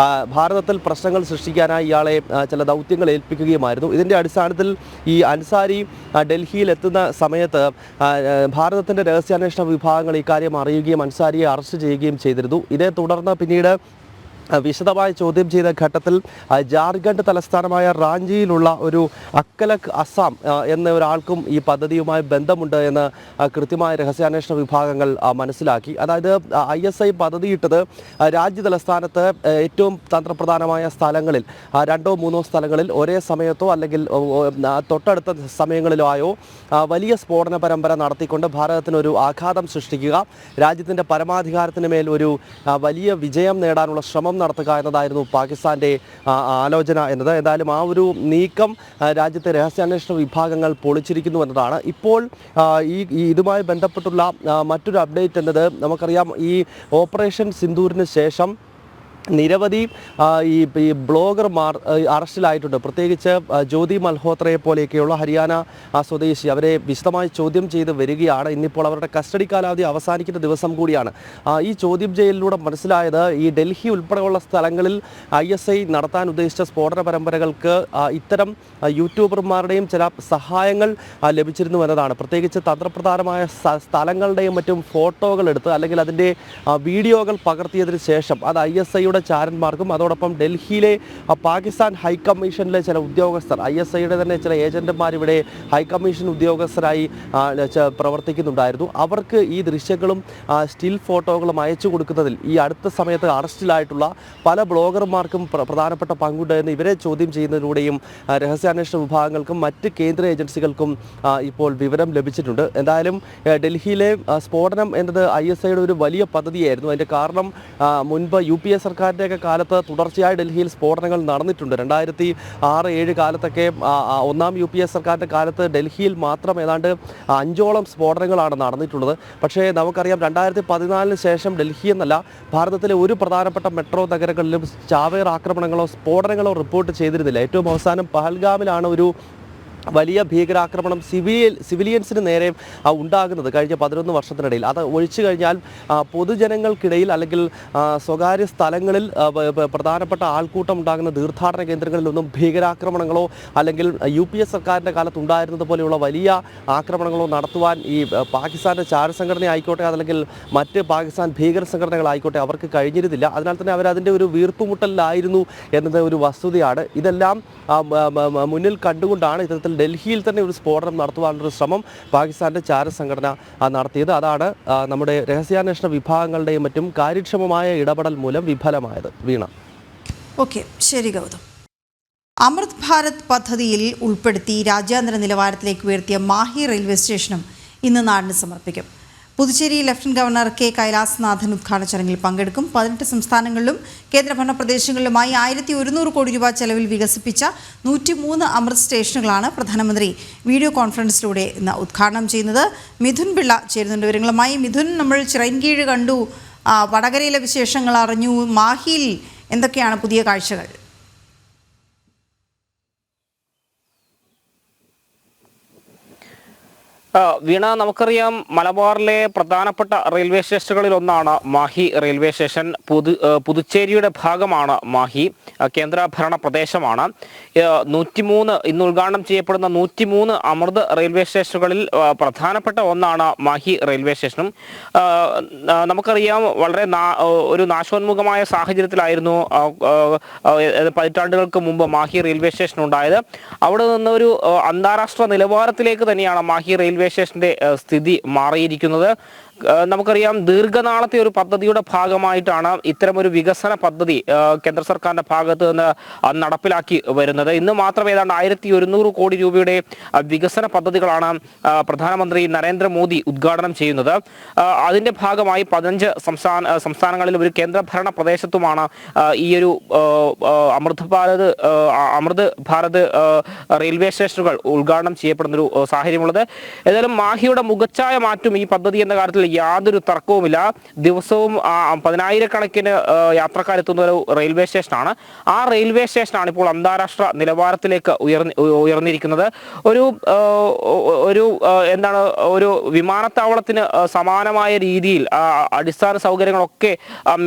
ഭാരതത്തിൽ പ്രശ്നങ്ങൾ സൃഷ്ടിക്കാനായി ഇയാളെ ചില ദൗത്യങ്ങൾ ഏൽപ്പിക്കുകയുമായിരുന്നു. ഇതിൻ്റെ അടിസ്ഥാനത്തിൽ ഈ അൻസാരി ഡൽഹിയിൽ എത്തുന്ന സമയത്ത് ഭാരതത്തിൻ്റെ രഹസ്യാന്വേഷണ വിഭാഗങ്ങൾ ഇക്കാര്യം അറിയുകയും അൻസാരിയെ അറസ്റ്റ് ചെയ്യുകയും ചെയ്തിരുന്നു. ഇതേ തുടർന്ന് പിന്നീട് വിശദമായി ചോദ്യം ചെയ്ത ഘട്ടത്തിൽ ജാർഖണ്ഡ് തലസ്ഥാനമായ റാഞ്ചിയിലുള്ള ഒരു അക്കലക് അസാം എന്ന ഒരാൾക്കും ഈ പദ്ധതിയുമായി ബന്ധമുണ്ട് എന്ന് കൃത്യമായ രഹസ്യാന്വേഷണ വിഭാഗങ്ങൾ മനസ്സിലാക്കി. അതായത് ISI പദ്ധതിയിട്ടത് രാജ്യ തലസ്ഥാനത്ത് ഏറ്റവും തന്ത്രപ്രധാനമായ സ്ഥലങ്ങളിൽ 2 3 സ്ഥലങ്ങളിൽ ഒരേ സമയത്തോ അല്ലെങ്കിൽ തൊട്ടടുത്ത സമയങ്ങളിലോ ആയോ വലിയ സ്ഫോടന പരമ്പര നടത്തിക്കൊണ്ട് ഭാരതത്തിനൊരു ആഘാതം സൃഷ്ടിക്കുക, രാജ്യത്തിൻ്റെ പരമാധികാരത്തിന് മേൽ ഒരു വലിയ വിജയം നേടാനുള്ള ശ്രമം നടത്തുക എന്നതായിരുന്നു പാകിസ്ഥാന്റെ ആലോചന എന്നത്. എന്തായാലും ആ ഒരു നീക്കം രാജ്യത്തെ രഹസ്യാന്വേഷണ വിഭാഗങ്ങൾ പൊളിച്ചിരിക്കുന്നു എന്നതാണ്. ഇപ്പോൾ ഇതുമായി ബന്ധപ്പെട്ടുള്ള മറ്റൊരു അപ്ഡേറ്റ് എന്നത് നമുക്കറിയാം, ഈ ഓപ്പറേഷൻ സിന്ദൂരിന് ശേഷം നിരവധി ഈ ബ്ലോഗർമാർ അറസ്റ്റിലായിട്ടുണ്ട്. പ്രത്യേകിച്ച് ജ്യോതി മൽഹോത്രയെ പോലെയൊക്കെയുള്ള ഹരിയാന സ്വദേശി, അവരെ വിശദമായി ചോദ്യം ചെയ്ത് വരികയാണ്. ഇന്നിപ്പോൾ അവരുടെ കസ്റ്റഡി കാലാവധി അവസാനിക്കുന്ന ദിവസം കൂടിയാണ്. ഈ ചോദ്യം ചെയ്യലിലൂടെ മനസ്സിലായത് ഈ ഡൽഹി ഉൾപ്പെടെയുള്ള സ്ഥലങ്ങളിൽ ISI നടത്താൻ ഉദ്ദേശിച്ച സ്ഫോടന പരമ്പരകൾക്ക് ഇത്തരം യൂട്യൂബർമാരുടെയും ചില സഹായങ്ങൾ ലഭിച്ചിരുന്നു എന്നതാണ്. പ്രത്യേകിച്ച് തന്ത്രപ്രധാനമായ സ്ഥലങ്ങളുടെയും മറ്റും ഫോട്ടോകൾ എടുത്ത് അല്ലെങ്കിൽ അതിൻ്റെ വീഡിയോകൾ പകർത്തിയതിന് ശേഷം അത് ISI ചാരന്മാർക്കും അതോടൊപ്പം ഡൽഹിയിലെ പാകിസ്ഥാൻ ഹൈക്കമ്മീഷനിലെ ചില ഉദ്യോഗസ്ഥർ, ISIയുടെ തന്നെ ചില ഏജന്റുമാർ ഇവിടെ ഹൈക്കമ്മീഷൻ ഉദ്യോഗസ്ഥരായി പ്രവർത്തിക്കുന്നുണ്ടായിരുന്നു. അവർക്ക് ഈ ദൃശ്യങ്ങളും സ്റ്റിൽ ഫോട്ടോകളും അയച്ചു കൊടുക്കുന്നതിൽ ഈ അടുത്ത സമയത്ത് അറസ്റ്റിലായിട്ടുള്ള പല ബ്ലോഗർമാർക്കും പ്രധാനപ്പെട്ട പങ്കുണ്ട് എന്ന് ഇവരെ ചോദ്യം ചെയ്യുന്നതിലൂടെയും രഹസ്യാന്വേഷണ വിഭാഗങ്ങൾക്കും മറ്റ് കേന്ദ്ര ഏജൻസികൾക്കും ഇപ്പോൾ വിവരം ലഭിച്ചിട്ടുണ്ട്. എന്തായാലും ഡൽഹിയിലെ സ്ഫോടനം എന്നത് ISIയുടെ ഒരു വലിയ പദ്ധതിയായിരുന്നു. അതിൻ്റെ കാരണം മുൻപ് UPA സർക്കാരിൻ്റെയൊക്കെ കാലത്ത് തുടർച്ചയായി ഡൽഹിയിൽ സ്ഫോടനങ്ങൾ നടന്നിട്ടുണ്ട്. 2006-7 കാലത്തൊക്കെ ഒന്നാം UPA സർക്കാരിൻ്റെ കാലത്ത് ഡൽഹിയിൽ മാത്രം ഏതാണ്ട് 5ഓളം സ്ഫോടനങ്ങളാണ് നടന്നിട്ടുള്ളത്. പക്ഷേ നമുക്കറിയാം 2014 ശേഷം ഡൽഹി എന്നല്ല ഭാരതത്തിലെ ഒരു പ്രധാനപ്പെട്ട മെട്രോ നഗരങ്ങളിലും ചാവേർ ആക്രമണങ്ങളോ സ്ഫോടനങ്ങളോ റിപ്പോർട്ട് ചെയ്തിരുന്നില്ല. ഏറ്റവും അവസാനം പഹൽഗാമിലാണ് ഒരു വലിയ ഭീകരാക്രമണം സിവിലിയൻസിന് നേരെ ഉണ്ടാകുന്നത് കഴിഞ്ഞ 11 വർഷത്തിനിടയിൽ. അത് ഒഴിച്ചു കഴിഞ്ഞാൽ പൊതുജനങ്ങൾക്കിടയിൽ അല്ലെങ്കിൽ സ്വകാര്യ സ്ഥലങ്ങളിൽ പ്രധാനപ്പെട്ട ആൾക്കൂട്ടം ഉണ്ടാകുന്ന തീർത്ഥാടന കേന്ദ്രങ്ങളിലൊന്നും ഭീകരാക്രമണങ്ങളോ അല്ലെങ്കിൽ UPA സർക്കാരിൻ്റെ കാലത്ത് ഉണ്ടായിരുന്നത് പോലെയുള്ള വലിയ ആക്രമണങ്ങളോ നടത്തുവാൻ ഈ പാകിസ്ഥാൻ്റെ ചാരസംഘടന ആയിക്കോട്ടെ അല്ലെങ്കിൽ മറ്റ് പാകിസ്ഥാൻ ഭീകര സംഘടനകളായിക്കോട്ടെ അവർക്ക് കഴിഞ്ഞിരുന്നില്ല. അതിനാൽ തന്നെ അവരതിൻ്റെ ഒരു വീർപ്പുമുട്ടലിലായിരുന്നു എന്നത് ഒരു വസ്തുതയാണ്. ഇതെല്ലാം മുന്നിൽ കണ്ടുകൊണ്ടാണ് ഇത്തരത്തിൽ ഡൽഹിയിൽ തന്നെ ഒരു സ്ഫോടനം നടത്തുവാനുള്ളൊരു ശ്രമം പാകിസ്ഥാൻ്റെ ചാരസംഘടന നടത്തിയത്. അതാണ് നമ്മുടെ രഹസ്യാന്വേഷണ വിഭാഗങ്ങളുടെയും മറ്റും കാര്യക്ഷമമായ ഇടപെടൽ മൂലം വിഫലമായത്. വീണ. ഓക്കെ, ശരി ഗൗതം. അമൃത് ഭാരത് പദ്ധതിയിൽ ഉൾപ്പെടുത്തി രാജ്യാന്തര നിലവാരത്തിലേക്ക് ഉയർത്തിയ മാഹി റെയിൽവേ സ്റ്റേഷനും ഇന്ന് നാടിന് സമർപ്പിക്കും. Puducherry lieutenant governor K. Kailashnathan ഉദ്ഘാടന ചടങ്ങിൽ പങ്കെടുക്കും. 18 സംസ്ഥാനങ്ങളിലും കേന്ദ്രഭരണ പ്രദേശങ്ങളിലുമായി 1100 കോടി രൂപ ചെലവിൽ വികസിപ്പിച്ച 103 അമൃത് സ്റ്റേഷനുകളാണ് പ്രധാനമന്ത്രി വീഡിയോ കോൺഫറൻസിലൂടെ ഇന്ന് ഉദ്ഘാടനം ചെയ്യുന്നത്. മിഥുൻ പിള്ള ചേരുന്നുണ്ട് വിവരങ്ങളുമായി. മിഥുൻ, നമ്മൾ ചിറയൻകീഴ് കണ്ടു, വടകരയിലെ വിശേഷങ്ങൾ അറിഞ്ഞു. മാഹിയിൽ എന്തൊക്കെയാണ് പുതിയ കാഴ്ചകൾ? വീണ, നമുക്കറിയാം മലബാറിലെ പ്രധാനപ്പെട്ട റെയിൽവേ സ്റ്റേഷനുകളിൽ ഒന്നാണ് മാഹി റെയിൽവേ സ്റ്റേഷൻ. പുതുച്ചേരിയുടെ ഭാഗമാണ് മാഹി, കേന്ദ്ര ഭരണ പ്രദേശമാണ്. 103 ഇന്ന് ഉദ്ഘാടനം ചെയ്യപ്പെടുന്ന 103 അമൃത് റെയിൽവേ സ്റ്റേഷനുകളിൽ പ്രധാനപ്പെട്ട ഒന്നാണ് മാഹി റെയിൽവേ സ്റ്റേഷനും. നമുക്കറിയാം വളരെ ഒരു നാശോന്മുഖമായ സാഹചര്യത്തിലായിരുന്നു പതിറ്റാണ്ടുകൾക്ക് മുമ്പ് മാഹി റെയിൽവേ സ്റ്റേഷൻ ഉണ്ടായത്. അവിടെ നിന്ന് ഒരു അന്താരാഷ്ട്ര നിലവാരത്തിലേക്ക് തന്നെയാണ് മാഹി റെയിൽവേ സ്റ്റേഷന്റെ സ്ഥിതി മാറിയിരിക്കുന്നത്. നമുക്കറിയാം ദീർഘനാളത്തെ ഒരു പദ്ധതിയുടെ ഭാഗമായിട്ടാണ് ഇത്തരമൊരു വികസന പദ്ധതി കേന്ദ്ര സർക്കാരിന്റെ ഭാഗത്ത് നിന്ന് നടപ്പിലാക്കി വരുന്നത്. ഇന്ന് മാത്രം ഏതാണ്ട് 1100 കോടി രൂപയുടെ വികസന പദ്ധതികളാണ് പ്രധാനമന്ത്രി നരേന്ദ്രമോദി ഉദ്ഘാടനം ചെയ്യുന്നത്. അതിന്റെ ഭാഗമായി 15 സംസ്ഥാനങ്ങളിലും ഒരു കേന്ദ്രഭരണ പ്രദേശത്തുമാണ് ഈ ഒരു അമൃത് ഭാരത് റെയിൽവേ സ്റ്റേഷനുകൾ ഉദ്ഘാടനം ചെയ്യപ്പെടുന്നൊരു സാഹചര്യമുള്ളത്. ഏതായാലും മാഹിയുടെ മുഖച്ഛായ മാറ്റും ഈ പദ്ധതി എന്ന കാര്യത്തിൽ യാതൊരു തർക്കവുമില്ല. ദിവസവും 10,000-കണക്കിന് യാത്രക്കാരെത്തുന്ന ഒരു റെയിൽവേ സ്റ്റേഷനാണ്. ആ റെയിൽവേ സ്റ്റേഷനാണ് ഇപ്പോൾ അന്താരാഷ്ട്ര നിലവാരത്തിലേക്ക് ഉയർന്നിരിക്കുന്നത്. ഒരു വിമാനത്താവളത്തിന് സമാനമായ രീതിയിൽ അടിസ്ഥാന സൗകര്യങ്ങളൊക്കെ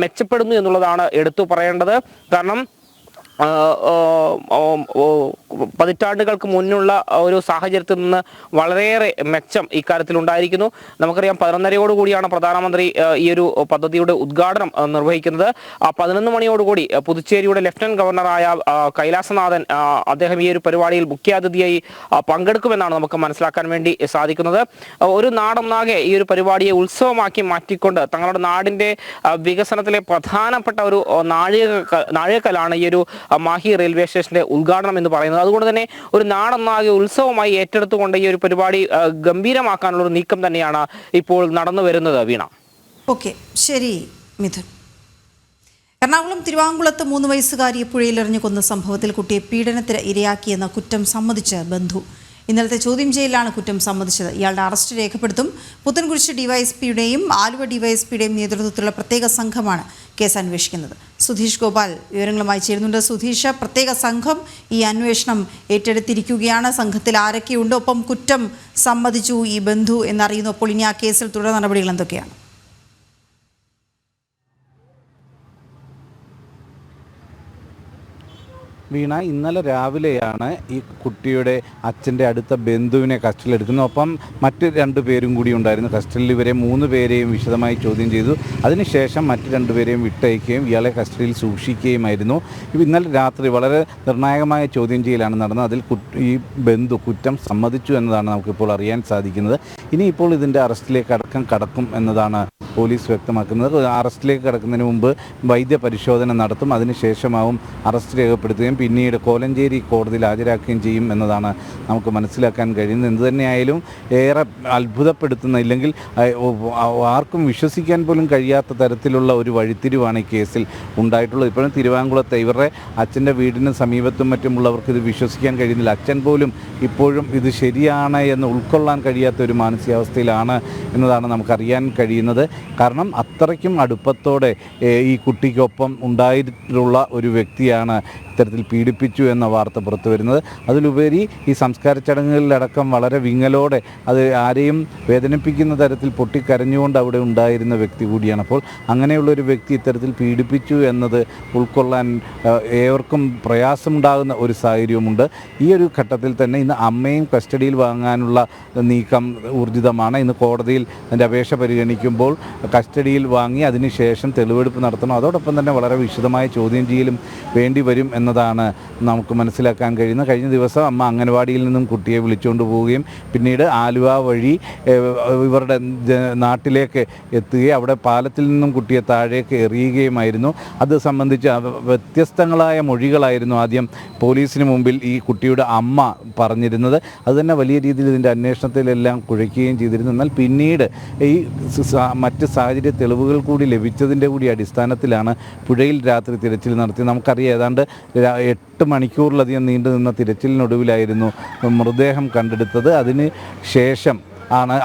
മെച്ചപ്പെടുന്നു എന്നുള്ളതാണ് എടുത്തു പറയേണ്ടത്. കാരണം പതിറ്റാണ്ടുകൾക്ക് മുന്നുള്ള ഒരു സാഹചര്യത്തിൽ നിന്ന് വളരെയേറെ മെച്ചം ഇക്കാര്യത്തിൽ ഉണ്ടായിരിക്കുന്നു. നമുക്കറിയാം 11:30 പ്രധാനമന്ത്രി ഈ ഒരു പദ്ധതിയുടെ ഉദ്ഘാടനം നിർവഹിക്കുന്നത്. 11 മണിയോടുകൂടി പുതുച്ചേരിയുടെ ലഫ്റ്റനന്റ് ഗവർണറായ കൈലാസനാഥൻ അദ്ദേഹം ഈ ഒരു പരിപാടിയിൽ മുഖ്യാതിഥിയായി പങ്കെടുക്കുമെന്നാണ് നമുക്ക് മനസ്സിലാക്കാൻ വേണ്ടി സാധിക്കുന്നത്. ഒരു നാടൊന്നാകെ ഈ ഒരു പരിപാടിയെ ഉത്സവമാക്കി മാറ്റിക്കൊണ്ട് തങ്ങളുടെ നാടിന്റെ വികസനത്തിലെ പ്രധാനപ്പെട്ട ഒരു നാഴികക്കല്ലാണ് ഈ ഒരു മാഹി റെയിൽവേ സ്റ്റേഷന്റെ ഉദ്ഘാടനം എന്ന് പറയുന്നത്. അതുകൊണ്ട് തന്നെ ഒരു നാടൊന്നാകെ ഉത്സവമായി ഏറ്റെടുത്തുകൊണ്ട് ഈ ഒരു പരിപാടി ഗംഭീരമാക്കാനുള്ള ഒരു നീക്കം തന്നെയാണ് ഇപ്പോൾ നടന്നു വരുന്നത്. വീണ. ഓക്കെ, ശരി മിഥുൻ. എറണാകുളം തിരുവാങ്കുളത്ത് 3 വയസ്സുകാരിയെ പുഴയിലെറിഞ്ഞു കൊന്ന സംഭവത്തിൽ കുട്ടിയെ പീഡനത്തിന് ഇരയാക്കിയെന്ന കുറ്റം സമ്മതിച്ച് ബന്ധു. ഇന്നലത്തെ ചോദ്യം ചെയ്യലാണ് കുറ്റം സമ്മതിച്ചത്. ഇയാളുടെ അറസ്റ്റ് രേഖപ്പെടുത്തും. പുത്തൻകുരിശ് ഡിവൈഎസ്പിയുടെയും ആലുവ ഡിവൈഎസ്പിയുടെയും നേതൃത്വത്തിലുള്ള പ്രത്യേക സംഘമാണ് കേസ് അന്വേഷിക്കുന്നത്. സുധീഷ് ഗോപാൽ വിവരങ്ങളുമായി ചേരുന്നുണ്ട്. സുധീഷ്, പ്രത്യേക സംഘം ഈ അന്വേഷണം ഏറ്റെടുത്തിരിക്കുകയാണ്. സംഘത്തിൽ ആരൊക്കെയുണ്ട്? ഒപ്പം കുറ്റം സമ്മതിച്ചു ഈ ബന്ധു എന്നറിയുന്നു. അപ്പോൾ ഇനി ആ കേസിൽ തുടർ നടപടികൾ എന്തൊക്കെയാണ്? വീണ, ഇന്നലെ രാവിലെയാണ് ഈ കുട്ടിയുടെ അച്ഛൻ്റെ അടുത്ത ബന്ധുവിനെ കസ്റ്റഡിയിലെടുക്കുന്നത്. ഒപ്പം മറ്റ് 2 പേരും കൂടി ഉണ്ടായിരുന്നു കസ്റ്റഡിയിൽ. ഇവരെ 3 പേരെയും വിശദമായി ചോദ്യം ചെയ്തു. അതിനുശേഷം മറ്റ് 2 പേരെയും വിട്ടയക്കുകയും ഇയാളെ കസ്റ്റഡിയിൽ സൂക്ഷിക്കുകയുമായിരുന്നു. ഇന്നലെ രാത്രി വളരെ നിർണായകമായ ചോദ്യം ചെയ്യലാണ് നടന്നത്. അതിൽ ഈ ബന്ധു കുറ്റം സമ്മതിച്ചു എന്നതാണ് നമുക്കിപ്പോൾ അറിയാൻ സാധിക്കുന്നത്. ഇനിയിപ്പോൾ ഇതിൻ്റെ അറസ്റ്റിലേക്ക് കടക്കും എന്നതാണ് പോലീസ് വ്യക്തമാക്കുന്നത്. അറസ്റ്റിലേക്ക് കടക്കുന്നതിന് മുമ്പ് വൈദ്യപരിശോധന നടത്തും. അതിനുശേഷമാവും അറസ്റ്റ് രേഖപ്പെടുത്തുകയും പിന്നീട് കോലഞ്ചേരി കോടതിയിൽ ഹാജരാക്കുകയും ചെയ്യും എന്നതാണ് നമുക്ക് മനസ്സിലാക്കാൻ കഴിയുന്നത്. എന്തുതന്നെയായാലും ഏറെ അത്ഭുതപ്പെടുത്തുന്ന, ഇല്ലെങ്കിൽ ആർക്കും വിശ്വസിക്കാൻ പോലും കഴിയാത്ത തരത്തിലുള്ള ഒരു വഴിത്തിരിവാണ് ഈ കേസിൽ ഉണ്ടായിട്ടുള്ളത്. ഇപ്പോഴും തിരുവാങ്കുളത്തെ ഇവരുടെ അച്ഛൻ്റെ വീടിന് സമീപത്തും മറ്റുമുള്ളവർക്ക് ഇത് വിശ്വസിക്കാൻ കഴിയുന്നില്ല. അച്ഛൻ പോലും ഇപ്പോഴും ഇത് ശരിയാണ് എന്ന് ഉൾക്കൊള്ളാൻ കഴിയാത്ത ഒരു മാനസികാവസ്ഥയിലാണ് എന്നതാണ് നമുക്കറിയാൻ കഴിയുന്നത്. കാരണം അത്രയ്ക്കും അടുപ്പത്തോടെ ഈ കുട്ടിക്കൊപ്പം ഉണ്ടായിട്ടുള്ള ഒരു വ്യക്തിയാണ് ഇത്തരത്തിൽ പീഡിപ്പിച്ചു എന്ന വാർത്ത പുറത്തു വരുന്നത്. അതിലുപരി ഈ സംസ്കാര ചടങ്ങുകളിലടക്കം വളരെ വിങ്ങലോടെ, അത് ആരെയും വേദനിപ്പിക്കുന്ന തരത്തിൽ പൊട്ടിക്കരഞ്ഞുകൊണ്ട് അവിടെ ഉണ്ടായിരുന്ന വ്യക്തി കൂടിയാണ്. അപ്പോൾ അങ്ങനെയുള്ളൊരു വ്യക്തി ഇത്തരത്തിൽ പീഡിപ്പിച്ചു എന്നത് ഉൾക്കൊള്ളാൻ ഏവർക്കും പ്രയാസമുണ്ടാകുന്ന ഒരു സാഹചര്യമുണ്ട്. ഈ ഒരു ഘട്ടത്തിൽ തന്നെ ഇന്ന് അമ്മയും കസ്റ്റഡിയിൽ വാങ്ങാനുള്ള നീക്കം ഊർജിതമാണ്. ഇന്ന് കോടതിയിൽ അതിൻ്റെ അപേക്ഷ പരിഗണിക്കുമ്പോൾ കസ്റ്റഡിയിൽ വാങ്ങി അതിനുശേഷം തെളിവെടുപ്പ് നടത്തണം. അതോടൊപ്പം തന്നെ വളരെ വിശദമായ ചോദ്യം ചെയ്യലും വേണ്ടി വരും എന്നതാണ് നമുക്ക് മനസ്സിലാക്കാൻ കഴിയുന്നത്. കഴിഞ്ഞ ദിവസം അമ്മ അംഗനവാടിയിൽ നിന്നും കുട്ടിയെ വിളിച്ചുകൊണ്ട് പോവുകയും പിന്നീട് ആലുവ വഴി ഇവരുടെ നാട്ടിലേക്ക് എത്തുകയും അവിടെ പാലത്തിൽ നിന്നും കുട്ടിയെ താഴേക്ക് എറിയുകയുമായിരുന്നു. അത് സംബന്ധിച്ച് വ്യത്യസ്തങ്ങളായ മൊഴികളായിരുന്നു ആദ്യം പോലീസിന് മുമ്പിൽ ഈ കുട്ടിയുടെ അമ്മ പറഞ്ഞിരുന്നത്. അതുതന്നെ വലിയ രീതിയിൽ ഇതിൻ്റെ അന്വേഷണത്തിലെല്ലാം കുഴയ്ക്കുകയും ചെയ്തിരുന്നു. എന്നാൽ പിന്നീട് ഈ മറ്റ് സാഹചര്യ തെളിവുകൾ കൂടി ലഭിച്ചതിൻ്റെ കൂടി അടിസ്ഥാനത്തിലാണ് പുഴയിൽ രാത്രി തിരച്ചിൽ നടത്തി. നമുക്കറിയാം ഏതാണ്ട് 8 മണിക്കൂറിലധികം നീണ്ടു നിന്ന തിരച്ചിലിനൊടുവിലായിരുന്നു മൃതദേഹം കണ്ടെടുത്തത്. അതിന് ശേഷം ആണ്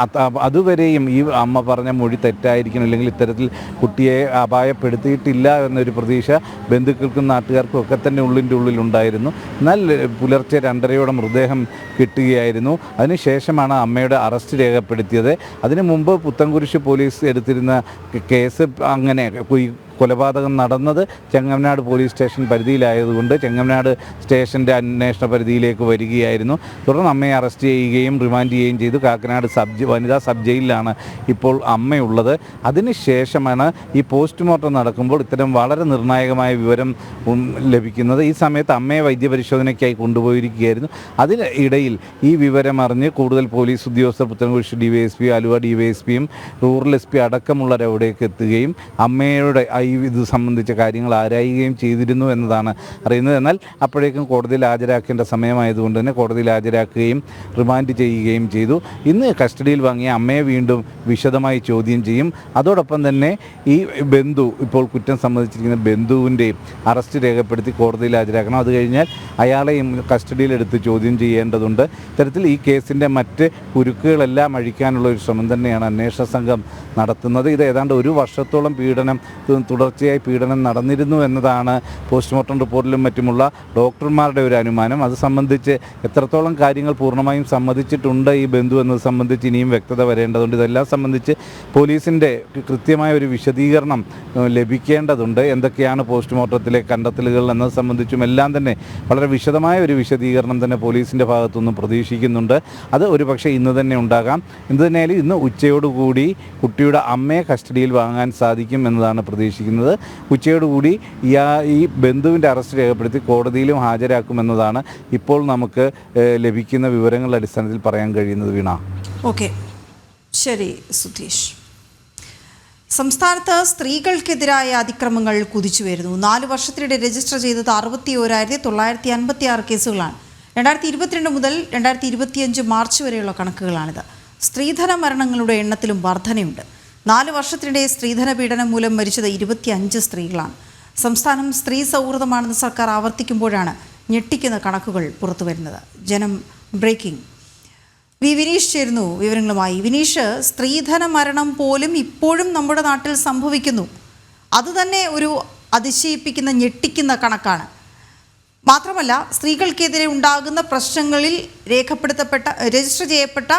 അതുവരെയും ഈ അമ്മ പറഞ്ഞ മൊഴി തെറ്റായിരിക്കണം, അല്ലെങ്കിൽ ഇത്തരത്തിൽ കുട്ടിയെ അപായപ്പെടുത്തിയിട്ടില്ല എന്നൊരു പ്രതീക്ഷ ബന്ധുക്കൾക്കും നാട്ടുകാർക്കും ഒക്കെ തന്നെ ഉള്ളിലുണ്ടായിരുന്നു. എന്നാൽ പുലർച്ചെ 2:30 മൃതദേഹം കിട്ടുകയായിരുന്നു. അതിനുശേഷമാണ് അമ്മയുടെ അറസ്റ്റ് രേഖപ്പെടുത്തിയത്. അതിനു മുമ്പ് പുത്തൻകുരിശ് പോലീസ് എടുത്തിരുന്ന കേസ് അങ്ങനെ കൊലപാതകം നടന്നത് ചെങ്ങമനാട് പോലീസ് സ്റ്റേഷൻ പരിധിയിലായതുകൊണ്ട് ചെങ്ങമനാട് സ്റ്റേഷൻ്റെ അന്വേഷണ പരിധിയിലേക്ക് വരികയായിരുന്നു. തുടർന്ന് അമ്മയെ അറസ്റ്റ് ചെയ്യുകയും റിമാൻഡ് ചെയ്യുകയും ചെയ്തു. കാക്കനാട് വനിതാ സബ് ജയിലിലാണ് ഇപ്പോൾ അമ്മയുള്ളത്. അതിനുശേഷമാണ് ഈ പോസ്റ്റ്മോർട്ടം നടക്കുമ്പോൾ ഇത്തരം വളരെ നിർണായകമായ വിവരം ലഭിക്കുന്നത്. ഈ സമയത്ത് അമ്മയെ വൈദ്യപരിശോധനയ്ക്കായി കൊണ്ടുപോയിരിക്കുകയായിരുന്നു. അതിനിടയിൽ ഈ വിവരം അറിഞ്ഞ് കൂടുതൽ പോലീസ് ഉദ്യോഗസ്ഥർ പുത്തൻകുരിശ് ഡിവൈഎസ്പി, ആലുവ ഡിവൈഎസ്പിയും റൂറൽ എസ് പി അടക്കമുള്ളവർ അവിടേക്ക് എത്തുകയും അമ്മയുടെ ഇത് സംബന്ധിച്ച കാര്യങ്ങൾ ആരായുകയും ചെയ്തിരുന്നു എന്നതാണ് അറിയുന്നത്. എന്നാൽ അപ്പോഴേക്കും കോടതിയിൽ ഹാജരാക്കേണ്ട സമയമായതുകൊണ്ട് തന്നെ കോടതിയിൽ ഹാജരാക്കുകയും റിമാൻഡ് ചെയ്യുകയും ചെയ്തു. ഇന്ന് കസ്റ്റഡിയിൽ വാങ്ങിയ അമ്മയെ വീണ്ടും വിശദമായി ചോദ്യം ചെയ്യും. അതോടൊപ്പം തന്നെ ഈ ബന്ധു, ഇപ്പോൾ കുറ്റം സമ്മതിച്ചിരിക്കുന്ന ബന്ധുവിൻ്റെയും അറസ്റ്റ് രേഖപ്പെടുത്തി കോടതിയിൽ ഹാജരാക്കണം. അത് കഴിഞ്ഞാൽ അയാളെയും കസ്റ്റഡിയിലെടുത്ത് ചോദ്യം ചെയ്യേണ്ടതുണ്ട്. ഇത്തരത്തിൽ ഈ കേസിൻ്റെ മറ്റ് കുരുക്കുകളെല്ലാം അഴിക്കാനുള്ള ഒരു ശ്രമം തന്നെയാണ് അന്വേഷണ സംഘം നടത്തുന്നത്. ഇത് ഏതാണ്ട് 1 വർഷത്തോളം പീഡനം തുടർച്ചയായി പീഡനം നടന്നിരുന്നു എന്നതാണ് പോസ്റ്റ്മോർട്ടം റിപ്പോർട്ടിലും മറ്റുമുള്ള ഡോക്ടർമാരുടെ ഒരു അനുമാനം. അത് സംബന്ധിച്ച് എത്രത്തോളം കാര്യങ്ങൾ പൂർണ്ണമായും സമ്മതിച്ചിട്ടുണ്ട് ഈ ബന്ധു എന്നത് സംബന്ധിച്ച് ഇനിയും വ്യക്തത വരേണ്ടതുണ്ട്. ഇതെല്ലാം സംബന്ധിച്ച് പോലീസിൻ്റെ കൃത്യമായ ഒരു വിശദീകരണം ലഭിക്കേണ്ടതുണ്ട്. എന്തൊക്കെയാണ് പോസ്റ്റ്മോർട്ടത്തിലെ കണ്ടെത്തലുകൾ എന്നത് സംബന്ധിച്ചും എല്ലാം തന്നെ വളരെ വിശദമായ ഒരു വിശദീകരണം തന്നെ പോലീസിൻ്റെ ഭാഗത്തുനിന്നും പ്രതീക്ഷിക്കുന്നുണ്ട്. അത് ഒരുപക്ഷെ ഇന്ന് തന്നെ ഉണ്ടാകാം. എന്ത് തന്നെയായാലും ഇന്ന് ഉച്ചയോടുകൂടി കുട്ടിയുടെ അമ്മയെ കസ്റ്റഡിയിൽ വാങ്ങാൻ സാധിക്കും എന്നതാണ് പ്രതീക്ഷിക്കുന്നത്. ഉച്ചയോടുകൂടി ഈ ബന്ധുവിൻ്റെ അറസ്റ്റ് രേഖപ്പെടുത്തി കോടതിയിലും ഹാജരാക്കുമെന്നതാണ് ഇപ്പോൾ നമുക്ക് ലഭിക്കുന്ന വിവരങ്ങളുടെ അടിസ്ഥാനത്തിൽ പറയാൻ കഴിയുന്നത്. വീണ. ഓക്കെ, ശരി സുധീഷ്. സംസ്ഥാനത്ത് സ്ത്രീകൾക്കെതിരായ അതിക്രമങ്ങൾ കുതിച്ചുവരുന്നു. 4 വർഷത്തിനിടെ രജിസ്റ്റർ ചെയ്തത് 61,956 കേസുകളാണ്. 2022 മുതൽ 2025 മാർച്ച് വരെയുള്ള കണക്കുകളാണിത്. സ്ത്രീധന മരണങ്ങളുടെ എണ്ണത്തിലും വർധനയുണ്ട്. 4 വർഷത്തിനിടെ സ്ത്രീധന പീഡനം മൂലം മരിച്ചത് 25 സ്ത്രീകളാണ്. സംസ്ഥാനം സ്ത്രീ സൗഹൃദമാണെന്ന് സർക്കാർ ആവർത്തിക്കുമ്പോഴാണ് ഞെട്ടിക്കുന്ന കണക്കുകൾ പുറത്തുവരുന്നത്. ജനം ബ്രേക്കിംഗ്. വിനീഷ് ചേരുന്നു വിവരങ്ങളുമായി. വിനീഷ്, സ്ത്രീധന മരണം പോലും ഇപ്പോഴും നമ്മുടെ നാട്ടിൽ സംഭവിക്കുന്നു. അതുതന്നെ ഒരു അതിശയിപ്പിക്കുന്ന ഞെട്ടിക്കുന്ന കണക്കാണ്. മാത്രമല്ല, സ്ത്രീകൾക്കെതിരെ ഉണ്ടാകുന്ന പ്രശ്നങ്ങളിൽ രജിസ്റ്റർ ചെയ്യപ്പെട്ട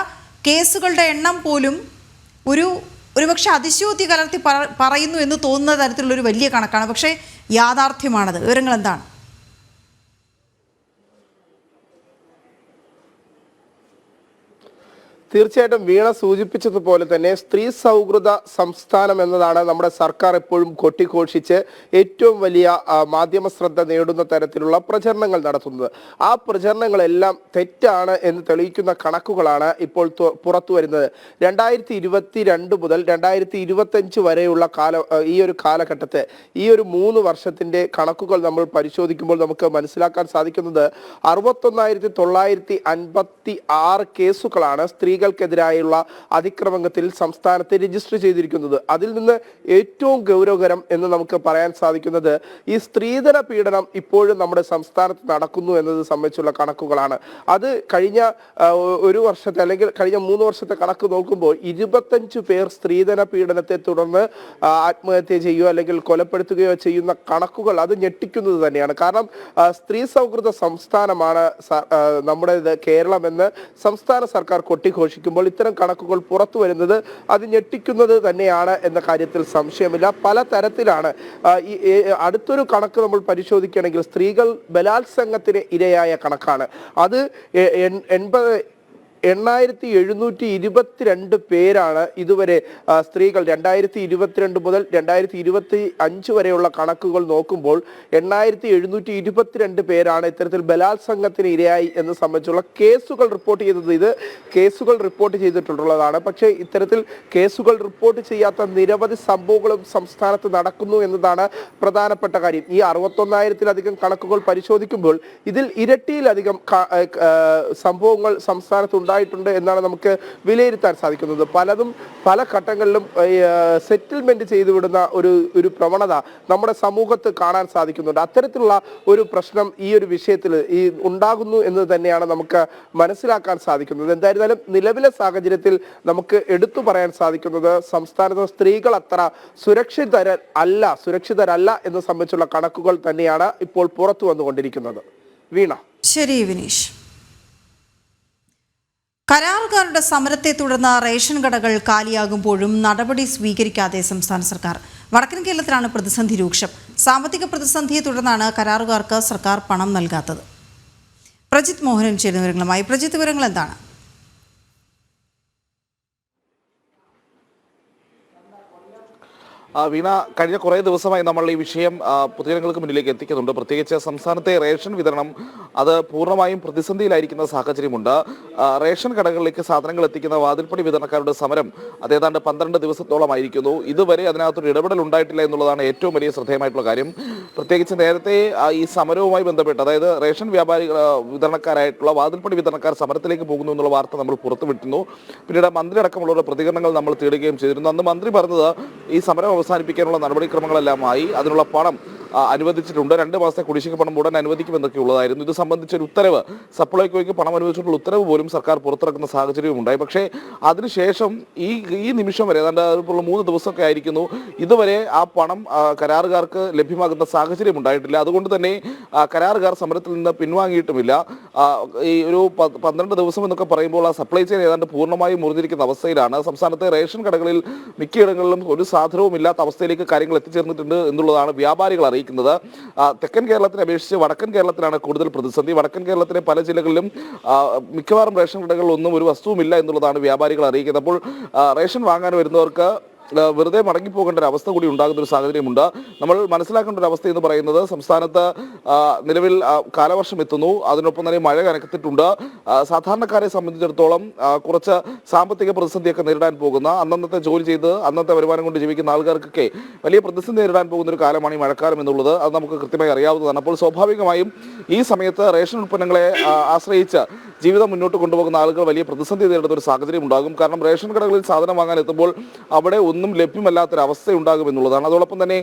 കേസുകളുടെ എണ്ണം പോലും ഒരുപക്ഷെ അതിശയോക്തി കലർത്തി പറയുന്നു എന്ന് തോന്നുന്ന തരത്തിലുള്ളൊരു വലിയ കണക്കാണ്. പക്ഷേ യാഥാർത്ഥ്യമാണത്. വിവരങ്ങൾ എന്താണ്? തീർച്ചയായിട്ടും വീണ സൂചിപ്പിച്ചതുപോലെ തന്നെ സ്ത്രീ സൗഹൃദ സംസ്ഥാനം എന്നതാണ് നമ്മുടെ സർക്കാർ എപ്പോഴും കൊട്ടിഘോഷിച്ച് ഏറ്റവും വലിയ മാധ്യമ ശ്രദ്ധ നേടുന്ന തരത്തിലുള്ള പ്രചരണങ്ങൾ നടത്തുന്നത്. ആ പ്രചരണങ്ങളെല്ലാം തെറ്റാണ് എന്ന് തെളിയിക്കുന്ന കണക്കുകളാണ് ഇപ്പോൾ പുറത്തു വരുന്നത്. 2022 മുതൽ 2025 വരെയുള്ള ഈ ഒരു കാലഘട്ടത്തെ ഈ ഒരു 3 വർഷത്തിന്റെ കണക്കുകൾ നമ്മൾ പരിശോധിക്കുമ്പോൾ നമുക്ക് മനസ്സിലാക്കാൻ സാധിക്കുന്നത് 61,956 കേസുകളാണ് സ്ത്രീകൾക്കെതിരായുള്ള അതിക്രമത്തിൽ സംസ്ഥാനത്ത് രജിസ്റ്റർ ചെയ്തിരിക്കുന്നത്. അതിൽ നിന്ന് ഏറ്റവും ഗൗരവകരം എന്ന് നമുക്ക് പറയാൻ സാധിക്കുന്നത് ഈ സ്ത്രീധന പീഡനം ഇപ്പോഴും നമ്മുടെ സംസ്ഥാനത്ത് നടക്കുന്നു എന്നത് സംബന്ധിച്ചുള്ള കണക്കുകളാണ്. അത് കഴിഞ്ഞ ഒരു വർഷത്തെ അല്ലെങ്കിൽ കഴിഞ്ഞ 3 വർഷത്തെ കണക്ക് നോക്കുമ്പോൾ 25 പേർ സ്ത്രീധന പീഡനത്തെ തുടർന്ന് ആത്മഹത്യ ചെയ്യുകയോ അല്ലെങ്കിൽ കൊലപ്പെടുത്തുകയോ ചെയ്യുന്ന കണക്കുകൾ അത് ഞെട്ടിക്കുന്നത് തന്നെയാണ്. കാരണം സ്ത്രീ സൗഹൃദ സംസ്ഥാനമാണ് നമ്മുടെ കേരളം എന്ന് സംസ്ഥാന സർക്കാർ കൊട്ടിഘോഷിക്കുമ്പോൾ ഇത്തരം കണക്കുകൾ പുറത്തു വരുന്നത് അത് ഞെട്ടിക്കുന്നത് തന്നെയാണ് എന്ന കാര്യത്തിൽ സംശയമില്ല. പല തരത്തിലാണ് ഈ അടുത്തൊരു കണക്ക് നമ്മൾ പരിശോധിക്കുകയാണെങ്കിൽ സ്ത്രീകൾ ബലാത്സംഗത്തിന് ഇരയായ കണക്കാണ്. അത് 8,722 പേരാണ് ഇതുവരെ സ്ത്രീകൾ 2022 മുതൽ 2025 വരെയുള്ള കണക്കുകൾ നോക്കുമ്പോൾ 8,722 പേരാണ് ഇത്തരത്തിൽ ബലാത്സംഗത്തിന് ഇരയായി എന്ന് സംബന്ധിച്ചുള്ള കേസുകൾ റിപ്പോർട്ട് ചെയ്തത്. ഇത് കേസുകൾ റിപ്പോർട്ട് ചെയ്തിട്ടുള്ളതാണ്. പക്ഷേ ഇത്തരത്തിൽ കേസുകൾ റിപ്പോർട്ട് ചെയ്യാത്ത നിരവധി സംഭവങ്ങളും സംസ്ഥാനത്ത് നടക്കുന്നു എന്നതാണ് പ്രധാനപ്പെട്ട കാര്യം. ഈ 61,000-ലധികം കണക്കുകൾ പരിശോധിക്കുമ്പോൾ ഇതിൽ ഇരട്ടിയിലധികം സംഭവങ്ങൾ സംസ്ഥാനത്ത് ായിട്ടുണ്ട് എന്നാണ് നമുക്ക് വിലയിരുത്താൻ സാധിക്കുന്നത്. പലതും പല ഘട്ടങ്ങളിലും സെറ്റിൽമെന്റ് ചെയ്തു വിടുന്ന ഒരു പ്രവണത നമ്മുടെ സമൂഹത്ത് കാണാൻ സാധിക്കുന്നുണ്ട്. അത്തരത്തിലുള്ള ഒരു പ്രശ്നം ഈ ഒരു വിഷയത്തിൽ ഉണ്ടാകുന്നു എന്ന് തന്നെയാണ് നമുക്ക് മനസ്സിലാക്കാൻ സാധിക്കുന്നത്. എന്തായിരുന്നാലും നിലവിലെ സാഹചര്യത്തിൽ നമുക്ക് എടുത്തു പറയാൻ സാധിക്കുന്നത് സംസ്ഥാനത്ത് സ്ത്രീകൾ അത്ര സുരക്ഷിതരല്ല എന്ന് സംബന്ധിച്ചുള്ള കണക്കുകൾ തന്നെയാണ് ഇപ്പോൾ പുറത്തു വന്നുകൊണ്ടിരിക്കുന്നത്. വീണ. ശരി വിനീഷ്. കരാറുകാരുടെ സമരത്തെ തുടർന്ന് റേഷൻ കടകൾ കാലിയാകുമ്പോഴും നടപടി സ്വീകരിക്കാതെ സംസ്ഥാന സർക്കാർ. വടക്കൻ കേരളത്തിലാണ് പ്രതിസന്ധി രൂക്ഷം. സാമ്പത്തിക പ്രതിസന്ധിയെ തുടർന്നാണ് കരാറുകാർക്ക് സർക്കാർ പണം നൽകാത്തത്. പ്രജിത് മോഹനൻ ചേരുന്ന വിവരങ്ങളുമായി. പ്രജിത്, വിവരങ്ങൾ എന്താണ്? വീണ, കഴിഞ്ഞ കുറേ ദിവസമായി നമ്മൾ ഈ വിഷയം പൊതുജനങ്ങൾക്ക് മുന്നിലേക്ക് എത്തിക്കുന്നുണ്ട്. പ്രത്യേകിച്ച് സംസ്ഥാനത്തെ റേഷൻ വിതരണം അത് പൂർണ്ണമായും പ്രതിസന്ധിയിലായിരിക്കുന്ന സാഹചര്യമുണ്ട്. റേഷൻ കടകളിലേക്ക് സാധനങ്ങൾ എത്തിക്കുന്ന വാതിൽപ്പടി വിതരണക്കാരുടെ സമരം അതേതാണ്ട് 12 ദിവസത്തോളമായിരിക്കുന്നു. ഇതുവരെ അതിനകത്തൊരു ഇടപെടൽ ഉണ്ടായിട്ടില്ല എന്നുള്ളതാണ് ഏറ്റവും വലിയ ശ്രദ്ധേയമായിട്ടുള്ള കാര്യം. പ്രത്യേകിച്ച് നേരത്തെ ഈ സമരവുമായി ബന്ധപ്പെട്ട്, അതായത് റേഷൻ വിതരണക്കാരായിട്ടുള്ള വാതിൽപ്പടി വിതരണക്കാർ സമരത്തിലേക്ക് പോകുന്നു എന്നുള്ള വാർത്ത നമ്മൾ പുറത്തുവിട്ടിരുന്നു. പിന്നീട് മന്ത്രി അടക്കമുള്ള പ്രതികരണങ്ങൾ നമ്മൾ തേടുകയും ചെയ്തിരുന്നു. അന്ന് മന്ത്രി പറഞ്ഞത് ഈ സമരം അവസാനിപ്പിക്കാനുള്ള നടപടിക്രമങ്ങളെല്ലാമായി അതിനുള്ള പണം അനുവദിച്ചിട്ടുണ്ട്. 2 മാസത്തെ കുടിശ്ശിക പണം ഉടൻ അനുവദിക്കുമെന്നൊക്കെ ഉള്ളതായിരുന്നു. ഇത് സംബന്ധിച്ചൊരു ഉത്തരവ്, സപ്ലൈകോയ്ക്ക് പണം അനുവദിച്ചിട്ടുള്ള ഉത്തരവ് പോലും സർക്കാർ പുറത്തിറക്കുന്ന സാഹചര്യവും ഉണ്ടായി. പക്ഷേ അതിനുശേഷം ഈ നിമിഷം വരെ ഏതാണ്ട് 3 ദിവസമൊക്കെ ആയിരിക്കുന്നു ഇതുവരെ ആ പണം കരാറുകാർക്ക് ലഭ്യമാകുന്ന സാഹചര്യം ഉണ്ടായിട്ടില്ല. അതുകൊണ്ട് തന്നെ കരാറുകാർ സമരത്തിൽ നിന്ന് പിൻവാങ്ങിയിട്ടുമില്ല. ഈ ഒരു 12 ദിവസം എന്നൊക്കെ പറയുമ്പോൾ ആ സപ്ലൈ ചെയിൻ ഏതാണ്ട് പൂർണ്ണമായും മുറിഞ്ഞിരിക്കുന്ന അവസ്ഥയിലാണ്. സംസ്ഥാനത്തെ റേഷൻ കടകളിൽ മിക്കയിടങ്ങളിലും ഒരു സാധനവും ഇല്ലാത്ത അവസ്ഥയിലേക്ക് കാര്യങ്ങൾ എത്തിച്ചേർന്നിട്ടുണ്ട് എന്നുള്ളതാണ് വ്യാപാരികൾ അറിയിക്കുന്നത്. തെക്കൻ കേരളത്തിനെ അപേക്ഷിച്ച് വടക്കൻ കേരളത്തിലാണ് കൂടുതൽ പ്രതിസന്ധി. വടക്കൻ കേരളത്തിലെ പല ജില്ലകളിലും മിക്കവാറും റേഷൻ കടകളിലൊന്നും ഒരു വസ്തുവുമില്ല എന്നുള്ളതാണ് വ്യാപാരികൾ അറിയിക്കുന്നത്. അപ്പോൾ റേഷൻ വാങ്ങാൻ വരുന്നവർക്ക് വെറുതെ മടങ്ങിപ്പോകേണ്ട ഒരു അവസ്ഥ കൂടി ഉണ്ടാകുന്ന ഒരു സാഹചര്യമുണ്ട്. നമ്മൾ മനസ്സിലാക്കേണ്ട ഒരു അവസ്ഥ എന്ന് പറയുന്നത് സംസ്ഥാനത്ത് നിലവിൽ കാലവർഷം എത്തുന്നു, അതിനൊപ്പം തന്നെ മഴ കനത്തിട്ടുണ്ട്. സാധാരണക്കാരെ സംബന്ധിച്ചിടത്തോളം കുറച്ച് സാമ്പത്തിക പ്രതിസന്ധിയൊക്കെ നേരിടാൻ പോകുന്ന, അന്നന്നത്തെ ജോലി ചെയ്ത് അന്നത്തെ വരുമാനം കൊണ്ട് ജീവിക്കുന്ന ആൾക്കാർക്കൊക്കെ വലിയ പ്രതിസന്ധി നേരിടാൻ പോകുന്ന ഒരു കാലമാണ് ഈ മഴക്കാലം എന്നുള്ളത്. അത് നമുക്ക് കൃത്യമായി അറിയാവുന്നതാണ്. അപ്പോൾ സ്വാഭാവികമായും ഈ സമയത്ത് റേഷൻ ഉൽപ്പന്നങ്ങളെ ആശ്രയിച്ച് ജീവിതം മുന്നോട്ട് കൊണ്ടുപോകുന്ന ആളുകൾ വലിയ പ്രതിസന്ധി നേരിടുന്ന ഒരു സാഹചര്യം ഉണ്ടാകും. കാരണം റേഷൻ കടകളിൽ സാധനം വാങ്ങാൻ എത്തുമ്പോൾ അവിടെ ഒന്നും ലഭ്യമല്ലാത്തൊരവസ്ഥ ഉണ്ടാകും എന്നുള്ളതാണ്. അതോടൊപ്പം തന്നെ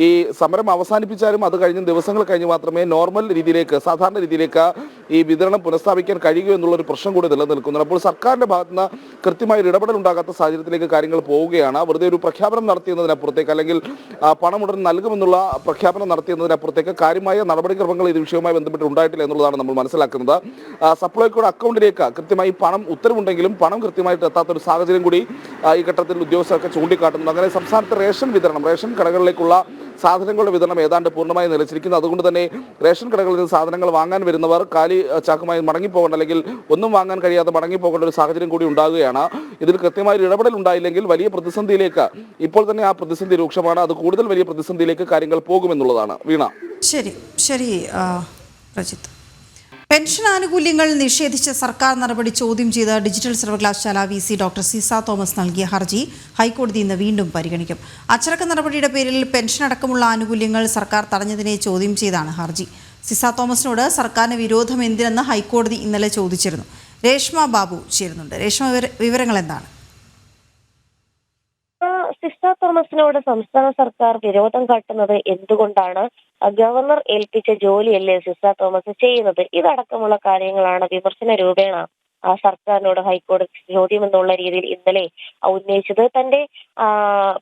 ഈ സമരം അവസാനിപ്പിച്ചാലും അത് കഴിഞ്ഞ ദിവസങ്ങൾ കഴിഞ്ഞ് മാത്രമേ നോർമൽ രീതിയിലേക്ക്, സാധാരണ രീതിയിലേക്ക് ഈ വിതരണം പുനഃസ്ഥാപിക്കാൻ കഴിയൂ എന്നുള്ളൊരു പ്രശ്നം കൂടി നിലനിൽക്കുന്നുണ്ട്. അപ്പോൾ സർക്കാരിന്റെ ഭാഗത്ത് നിന്ന് കൃത്യമായ ഒരു ഇടപെടൽ ഉണ്ടാകാത്ത സാഹചര്യത്തിലേക്ക് കാര്യങ്ങൾ പോവുകയാണ്. വെറുതെ ഒരു പ്രഖ്യാപനം നടത്തിയതിനപ്പുറത്തേക്ക്, അല്ലെങ്കിൽ പണം ഉടൻ നൽകുമെന്നുള്ള പ്രഖ്യാപനം നടത്തിയതിനപ്പുറത്തേക്ക് കാര്യമായ നടപടിക്രമങ്ങൾ ഇത് വിഷയവുമായി ബന്ധപ്പെട്ട് ഉണ്ടായിട്ടില്ല എന്നുള്ളതാണ് നമ്മൾ മനസ്സിലാക്കുന്നത്. സപ്ലൈകോയുടെ അക്കൗണ്ടിലേക്ക് കൃത്യമായി പണം ഉത്തരവുണ്ടെങ്കിലും പണം കൃത്യമായിട്ട് എത്താത്തൊരു സാഹചര്യം കൂടി ഈ ഘട്ടത്തിൽ ഉദ്യോഗസ്ഥരൊക്കെ ചൂണ്ടിക്കാട്ടുന്നുണ്ട്. അങ്ങനെ സംസ്ഥാനത്തെ റേഷൻ വിതരണം, റേഷൻ കടകളിലേക്കുള്ള സാധനങ്ങളുടെ വിതരണം ഏതാണ്ട് പൂർണ്ണമായി നിലച്ചിരിക്കുന്നു. അതുകൊണ്ട് തന്നെ റേഷൻ കടകളിൽ നിന്ന് സാധനങ്ങൾ വാങ്ങാൻ വരുന്നവർ കാലി ചാക്കുമായി മടങ്ങിപ്പോകേണ്ട, അല്ലെങ്കിൽ ഒന്നും വാങ്ങാൻ കഴിയാതെ മടങ്ങിപ്പോകേണ്ട ഒരു സാഹചര്യം കൂടി ഉണ്ടാകുകയാണ്. ഇതിൽ കൃത്യമായ ഇടപെടൽ ഉണ്ടായില്ലെങ്കിൽ വലിയ പ്രതിസന്ധിയിലേക്ക്, ഇപ്പോൾ തന്നെ ആ പ്രതിസന്ധി രൂക്ഷമാണ്, അത് കൂടുതൽ വലിയ പ്രതിസന്ധിയിലേക്ക് കാര്യങ്ങൾ പോകുമെന്നുള്ളതാണ്. വീണ. ശരി പ്രജിത്ത്. പെൻഷൻ ആനുകൂല്യങ്ങൾ നിഷേധിച്ച സർക്കാർ നടപടി ചോദ്യം ചെയ്ത ഡിജിറ്റൽ സർവകലാശാല VC ഡോക്ടർ സിസ തോമസ് നൽകിയ ഹർജി ഹൈക്കോടതി ഇന്ന് വീണ്ടും പരിഗണിക്കും. അച്ചടക്ക നടപടിയുടെ പേരിൽ പെൻഷൻ അടക്കമുള്ള ആനുകൂല്യങ്ങൾ സർക്കാർ തടഞ്ഞതിനെ ചോദ്യം ചെയ്താണ് ഹർജി. സിസ തോമസിനോട് സർക്കാരിന് വിരോധം എന്തിനെന്ന് ഹൈക്കോടതി ഇന്നലെ ചോദിച്ചിരുന്നു. രേഷ്മ ബാബു ചേരുന്നുണ്ട്. രേഷ്മ, വിവരങ്ങൾ എന്താണ്? സിസ തോമസിനോട് സംസ്ഥാന സർക്കാർ വിരോധം കാട്ടുന്നത് എന്തുകൊണ്ടാണ്? ഗവർണർ ഏൽപ്പിച്ച ജോലിയല്ലേ സിസ തോമസ് ചെയ്യുന്നത്? ഇതടക്കമുള്ള കാര്യങ്ങളാണ് വിമർശന രൂപേണ സർക്കാരിനോട് ഹൈക്കോടതി ചോദ്യം എന്നുള്ള രീതിയിൽ ഇന്നലെ ഉന്നയിച്ചത്. തന്റെ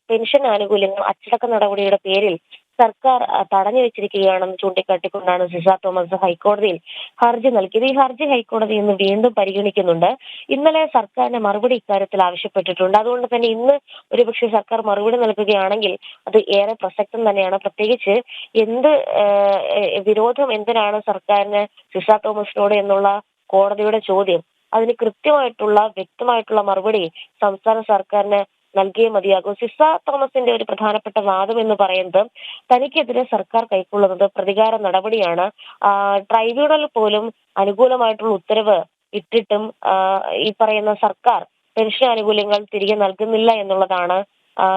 പെൻഷൻ ആനുകൂല്യങ്ങൾ അച്ചടക്ക നടപടിയുടെ പേരിൽ സർക്കാർ തടഞ്ഞു വെച്ചിരിക്കുകയാണെന്ന് ചൂണ്ടിക്കാട്ടിക്കൊണ്ടാണ് സിസ തോമസ് ഹൈക്കോടതിയിൽ ഹർജി നൽകിയത്. ഈ ഹർജി ഹൈക്കോടതി ഇന്ന് വീണ്ടും പരിഗണിക്കുന്നുണ്ട്. ഇന്നലെ സർക്കാരിന്റെ മറുപടി ഇക്കാര്യത്തിൽ ആവശ്യപ്പെട്ടിട്ടുണ്ട്. അതുകൊണ്ട് തന്നെ ഇന്ന് ഒരുപക്ഷെ സർക്കാർ മറുപടി നൽകുകയാണെങ്കിൽ അത് ഏറെ പ്രസക്തം തന്നെയാണ്. പ്രത്യേകിച്ച് വിരോധം എന്തിനാണ് സർക്കാരിന് സിസ തോമസിനോട് എന്നുള്ള കോടതിയുടെ ചോദ്യം, അതിന് കൃത്യമായിട്ടുള്ള വ്യക്തമായിട്ടുള്ള മറുപടി സംസ്ഥാന സർക്കാരിന് നൽകിയേ മതിയാകും. സിസ തോമസിന്റെ ഒരു പ്രധാനപ്പെട്ട വാദം എന്ന് പറയുന്നത് തനിക്കെതിരെ സർക്കാർ കൈക്കൊള്ളുന്നത് പ്രതികാര നടപടിയാണ്. ട്രൈബ്യൂണൽ പോലും അനുകൂലമായിട്ടുള്ള ഉത്തരവ് ഇട്ടിട്ടും ഈ പറയുന്ന സർക്കാർ പെൻഷൻ ആനുകൂല്യങ്ങൾ തിരികെ നൽകുന്നില്ല എന്നുള്ളതാണ്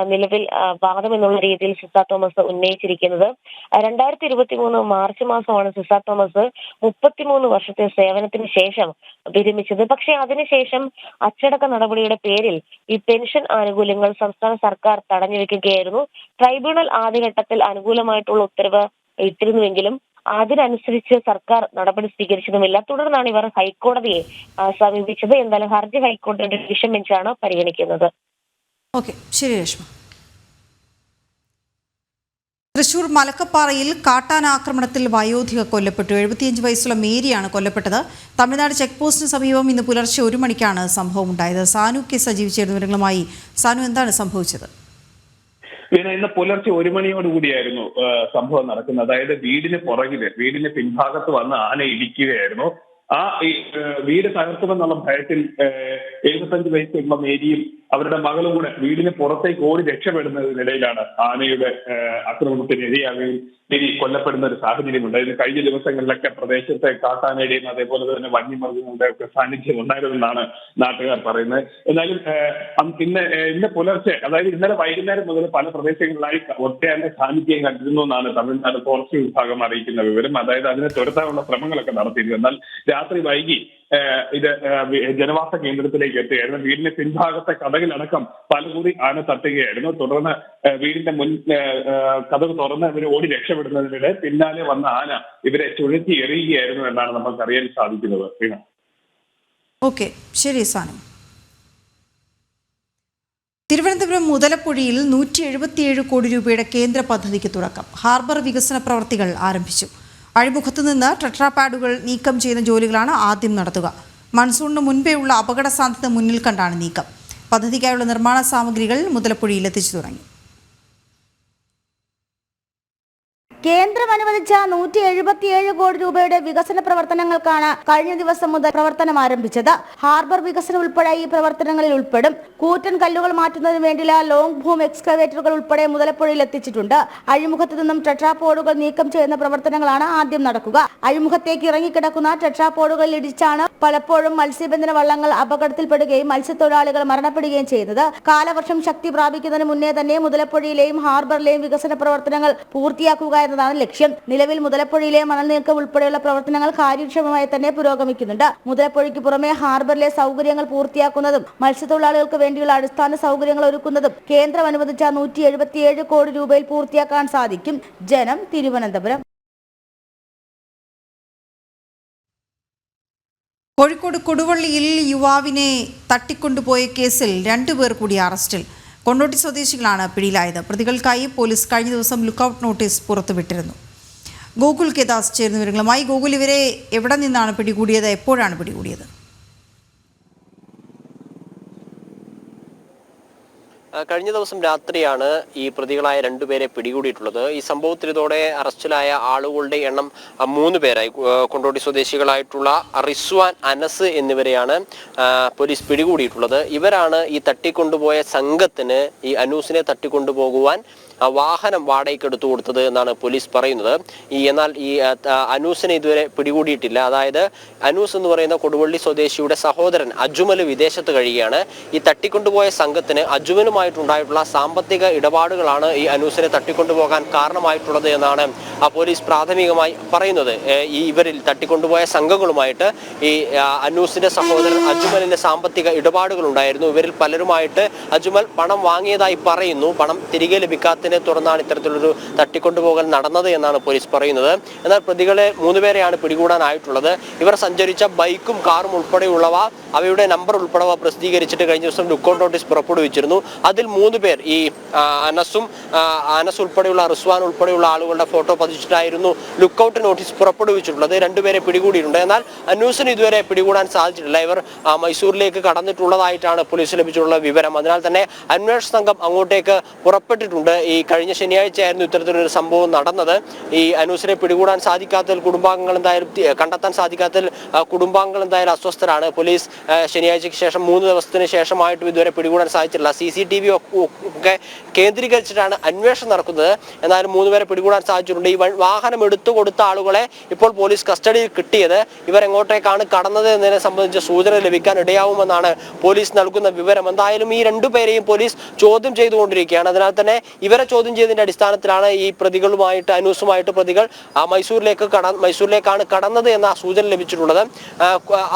നിലവിൽ വാദം എന്നുള്ള രീതിയിൽ സിസ തോമസ് ഉന്നയിച്ചിരിക്കുന്നത്. 2023 മാർച്ച് മാസമാണ് സിസ തോമസ് 33 വർഷത്തെ സേവനത്തിന് ശേഷം വിരമിച്ചത്. പക്ഷേ അതിനുശേഷം അച്ചടക്ക നടപടിയുടെ പേരിൽ ഈ പെൻഷൻ ആനുകൂല്യങ്ങൾ സംസ്ഥാന സർക്കാർ തടഞ്ഞു വെക്കുകയായിരുന്നു. ട്രൈബ്യൂണൽ ആദ്യഘട്ടത്തിൽ അനുകൂലമായിട്ടുള്ള ഉത്തരവ് ഇട്ടിരുന്നുവെങ്കിലും അതിനനുസരിച്ച് സർക്കാർ നടപടി സ്വീകരിച്ചതുമില്ല. തുടർന്നാണ് ഇവർ ഹൈക്കോടതിയെ സമീപിച്ചത്. എന്തായാലും ഹർജി ഹൈക്കോടതിയുടെ ഡിവിഷൻ ബെഞ്ചാണ് പരിഗണിക്കുന്നത്. ഓക്കെ, ശരി രേഷ്മ. തൃശൂർ മലക്കപ്പാറയിൽ കാട്ടാനാക്രമണത്തിൽ വയോധിക കൊല്ലപ്പെട്ടു. 75 വയസ്സുള്ള മേരിയാണ് കൊല്ലപ്പെട്ടത്. തമിഴ്നാട് ചെക്ക് പോസ്റ്റിന് സമീപം ഇന്ന് പുലർച്ചെ 1 മണിക്കാണ് സംഭവം ഉണ്ടായത്. സാനു കെ സജീവ് ചേരുന്ന വിവരങ്ങളുമായി. സാനു, എന്താണ് സംഭവിച്ചത്? ഇന്ന് പുലർച്ചെ 1 മണിയോടുകൂടിയായിരുന്നു സംഭവം നടക്കുന്നത്. അതായത് വീടിന് പിൻഭാഗത്ത് വന്ന് ആന ഇടിക്കുകയായിരുന്നു. വീട് തകർത്തുമെന്നുള്ള ഭയത്തിൽ 75 വയസ്സുള്ള മേരിയും അവരുടെ മകളും കൂടെ വീടിന് പുറത്തേക്ക് ഓടി രക്ഷപ്പെടുന്നതിനിടയിലാണ് ആനയുടെ ആക്രമണത്തിന് ഇരയാകുകയും മേരി കൊല്ലപ്പെടുന്ന ഒരു സാഹചര്യം ഉണ്ടായിരുന്നു. കഴിഞ്ഞ ദിവസങ്ങളിലൊക്കെ പ്രദേശത്തെ കാട്ടാനയുടെയും അതേപോലെ തന്നെ വന്യമൃഗങ്ങളുടെ ഒക്കെ സാന്നിധ്യം ഉണ്ടായിരുന്നെന്നാണ് നാട്ടുകാർ പറയുന്നത്. എന്നാലും ഇന്ന് പുലർച്ചെ, അതായത് ഇന്നലെ വൈകുന്നേരം മുതൽ പല പ്രദേശങ്ങളിലായി ഒട്ടേറെ സാന്നിധ്യം കണ്ടിരുന്നു എന്നാണ് തമിഴ്നാട് ഫോറസ്റ്റ് വിഭാഗം അറിയിക്കുന്ന വിവരം. അതായത് അതിനെ തുരത്താനുള്ള ശ്രമങ്ങളൊക്കെ നടത്തിയിരുന്നു. എന്നാൽ രാത്രി വൈകി ഇത് ജനവാസ കേന്ദ്രത്തിലേക്ക് എത്തുകയായിരുന്നു. വീടിന്റെ പിൻഭാഗത്തെ കടകിലടക്കം പലകുറി ആന തട്ടുകയായിരുന്നു. തുടർന്ന് വീടിന്റെ മുൻ കതക് തുറന്ന് ഇവർ ഓടി രക്ഷപ്പെടുന്നതിനിടെ പിന്നാലെ വന്ന ആന ഇവരെ ചുഴറ്റി എറിയുകയായിരുന്നു എന്നാണ് നമുക്ക് അറിയാൻ സാധിക്കുന്നത്. ഓക്കെ, ശരി സാനം. തിരുവനന്തപുരം മുതലപ്പുഴയിൽ 177 കോടി രൂപയുടെ കേന്ദ്ര പദ്ധതിക്ക് തുടക്കം. ഹാർബർ വികസന പ്രവർത്തികൾ ആരംഭിച്ചു. അഴിമുഖത്ത് നിന്ന് ടെട്രാപാഡുകൾ നീക്കം ചെയ്യുന്ന ജോലികളാണ് ആദ്യം നടത്തുക. മൺസൂണിന് മുൻപേ ഉള്ള അപകട സാധ്യത മുന്നിൽ കണ്ടാണ് നീക്കം. പദ്ധതിക്കായുള്ള നിർമ്മാണ സാമഗ്രികൾ മുതലപ്പുഴയിൽ എത്തിച്ചു തുടങ്ങി. കേന്ദ്രം അനുവദിച്ച 177 കോടി രൂപയുടെ വികസന പ്രവർത്തനങ്ങൾക്കാണ് കഴിഞ്ഞ ദിവസം മുതൽ പ്രവർത്തനം ആരംഭിച്ചത്. ഹാർബർ വികസനം ഉൾപ്പെടെ ഈ പ്രവർത്തനങ്ങളിൽ ഉൾപ്പെടും. കൂറ്റൻ കല്ലുകൾ മാറ്റുന്നതിന് വേണ്ടിയുള്ള ലോങ് ബൂം എക്സ്കവേറ്ററുകൾ ഉൾപ്പെടെ മുതലപ്പുഴയിൽ എത്തിച്ചിട്ടുണ്ട്. അഴിമുഖത്ത് നിന്നും ടെട്രാപോഡുകൾ നീക്കം ചെയ്യുന്ന പ്രവർത്തനങ്ങളാണ് ആദ്യം നടക്കുക. അഴിമുഖത്തേക്ക് ഇറങ്ങിക്കിടക്കുന്ന ടെട്രാപോഡുകളിൽ ഇടിച്ചാണ് പലപ്പോഴും മത്സ്യബന്ധന വള്ളങ്ങൾ അപകടത്തിൽപ്പെടുകയും മത്സ്യത്തൊഴിലാളികൾ മരണപ്പെടുകയും ചെയ്യുന്നത്. കാലവർഷം ശക്തി പ്രാപിക്കുന്നതിന് മുന്നേ തന്നെ മുതലപ്പുഴയിലെയും ഹാർബറിലെയും വികസന പ്രവർത്തനങ്ങൾ പൂർത്തിയാക്കുക എന്നതാണ് ലക്ഷ്യം. നിലവിൽ മുതലപ്പുഴയിലെ മണൽ നീക്കം ഉൾപ്പെടെയുള്ള പ്രവർത്തനങ്ങൾ കാര്യക്ഷമമായി തന്നെ പുരോഗമിക്കുന്നുണ്ട്. മുതലപ്പുഴയ്ക്ക് പുറമെ ഹാർബറിലെ സൗകര്യങ്ങൾ പൂർത്തിയാക്കുന്നതും മത്സ്യത്തൊഴിലാളികൾക്ക് വേണ്ടിയുള്ള അടിസ്ഥാന സൗകര്യങ്ങൾ ഒരുക്കുന്നതും കേന്ദ്രം അനുവദിച്ച 177 കോടി രൂപയിൽ പൂർത്തിയാക്കാൻ സാധിക്കും. ജനം, തിരുവനന്തപുരം. കോഴിക്കോട് കൊടുവള്ളിയിൽ യുവാവിനെ തട്ടിക്കൊണ്ടുപോയ കേസിൽ 2 പേർ കൂടി അറസ്റ്റിൽ. കൊണ്ടോട്ടി സ്വദേശികളാണ് പിടിയിലായത്. പ്രതികൾക്കായി പോലീസ് കഴിഞ്ഞ ദിവസം ലുക്കൌട്ട് നോട്ടീസ് പുറത്തുവിട്ടിരുന്നു. ഗോകുൽ കെ ദാസ് ചേരുന്ന വിവരങ്ങളുമായി. ഗോകുൽ, ഇവരെ എവിടെ നിന്നാണ് പിടികൂടിയത്? എപ്പോഴാണ് പിടികൂടിയത്? കഴിഞ്ഞ ദിവസം രാത്രിയാണ് ഈ പ്രതികളായ 2 പേരെ പിടികൂടിയിട്ടുള്ളത്. ഈ സംഭവത്തിൽ ഇതോടെ അറസ്റ്റിലായ ആളുകളുടെ എണ്ണം 3 പേരായി. കൊണ്ടോട്ടി സ്വദേശികളായിട്ടുള്ള റിസ്വാൻ, അനസ് എന്നിവരെയാണ് പോലീസ് പിടികൂടിയിട്ടുള്ളത്. ഇവരാണ് ഈ തട്ടിക്കൊണ്ടുപോയ സംഘത്തിന് ഈ അനൂസിനെ തട്ടിക്കൊണ്ടുപോകുവാൻ വാഹനം വാടകയ്ക്ക് എടുത്തു കൊടുത്തത് എന്നാണ് പോലീസ് പറയുന്നത്. എന്നാൽ ഈ അനൂസിനെ ഇതുവരെ പിടികൂടിയിട്ടില്ല. അതായത് അനൂസ് എന്ന് പറയുന്ന കൊടുവള്ളി സ്വദേശിയുടെ സഹോദരൻ അജുമൽ വിദേശത്ത് കഴിയുകയാണ്. ഈ തട്ടിക്കൊണ്ടുപോയ സംഘത്തിന് അജുമലുമായിട്ടുണ്ടായിട്ടുള്ള സാമ്പത്തിക ഇടപാടുകളാണ് ഈ അനൂസിനെ തട്ടിക്കൊണ്ടുപോകാൻ കാരണമായിട്ടുള്ളത് എന്നാണ് പോലീസ് പ്രാഥമികമായി പറയുന്നത്. ഈ ഇവരിൽ തട്ടിക്കൊണ്ടുപോയ സംഘങ്ങളുമായിട്ട് ഈ അനൂസിന്റെ സഹോദരൻ അജുമലിന്റെ സാമ്പത്തിക ഇടപാടുകൾ ഉണ്ടായിരുന്നു. ഇവരിൽ പലരുമായിട്ട് അജുമൽ പണം വാങ്ങിയതായി പറയുന്നു. പണം തിരികെ ലഭിക്കാത്ത തുടർന്നാണ് ഇത്തരത്തിലൊരു തട്ടിക്കൊണ്ടുപോകൽ നടന്നത് എന്നാണ് പോലീസ് പറയുന്നത്. എന്നാൽ പ്രതികളെ 3 പേരെയാണ് പിടികൂടാനായിട്ടുള്ളത്. ഇവർ സഞ്ചരിച്ച ബൈക്കും കാറും ഉൾപ്പെടെയുള്ളവ, അവയുടെ നമ്പർ ഉൾപ്പെടെവ പ്രസിദ്ധീകരിച്ചിട്ട് കഴിഞ്ഞ ദിവസം ലുക്കൌട്ട് നോട്ടീസ് പുറപ്പെടുവിച്ചിരുന്നു. അതിൽ 3 പേർ, ഈ അനസ് ഉൾപ്പെടെയുള്ള റിസ്വാൻ ഉൾപ്പെടെയുള്ള ആളുകളുടെ ഫോട്ടോ പതിച്ചിട്ടായിരുന്നു ലുക്കൌട്ട് നോട്ടീസ് പുറപ്പെടുവിച്ചിട്ടുള്ളത്. 2 പേരെ പിടികൂടിയിട്ടുണ്ട്. എന്നാൽ അനൂസിന് ഇതുവരെ പിടികൂടാൻ സാധിച്ചിട്ടില്ല. ഇവർ മൈസൂരിലേക്ക് കടന്നിട്ടുള്ളതായിട്ടാണ് പോലീസ് ലഭിച്ചിട്ടുള്ള വിവരം. അതിനാൽ തന്നെ അന്വേഷണ സംഘം അങ്ങോട്ടേക്ക് പുറപ്പെട്ടിട്ടുണ്ട്. ഈ കഴിഞ്ഞ ശനിയാഴ്ചയായിരുന്നു ഇത്തരത്തിലൊരു സംഭവം നടന്നത്. ഈ അനൂസിനെ പിടികൂടാൻ സാധിക്കാത്തതിൽ കുടുംബാംഗങ്ങൾ എന്തായാലും കണ്ടെത്താൻ സാധിക്കാത്തതിൽ കുടുംബാംഗങ്ങൾ എന്തായാലും അസ്വസ്ഥരാണ്. പോലീസ് ശനിയാഴ്ചയ്ക്ക് ശേഷം 3 ദിവസത്തിന് ശേഷമായിട്ടും ഇതുവരെ പിടികൂടാൻ സാധിച്ചിട്ടില്ല. CCTV ഒക്കെ കേന്ദ്രീകരിച്ചിട്ടാണ് അന്വേഷണം നടക്കുന്നത്. എന്നാലും 3 പേരെ പിടികൂടാൻ സാധിച്ചിട്ടുണ്ട്. ഈ വാഹനം എടുത്തു കൊടുത്ത ആളുകളെ ഇപ്പോൾ പോലീസ് കസ്റ്റഡിയിൽ കിട്ടിയത്. ഇവർ എങ്ങോട്ടേക്കാണ് കടന്നത് എന്നതിനെ സംബന്ധിച്ച സൂചന ലഭിക്കാൻ ഇടയാവുമെന്നാണ് പോലീസ് നൽകുന്ന വിവരം. എന്തായാലും ഈ 2 പേരെയും പോലീസ് ചോദ്യം ചെയ്തുകൊണ്ടിരിക്കുകയാണ്. അതിനാൽ തന്നെ ഇവരെ ചോദ്യം ചെയ്തതിന്റെ അടിസ്ഥാനത്തിലാണ് ഈ പ്രതികളുമായിട്ട് അനൂസുമായിട്ട് പ്രതികൾ മൈസൂരിലേക്കാണ് കടന്നത് എന്ന സൂചന ലഭിച്ചിട്ടുള്ളത്.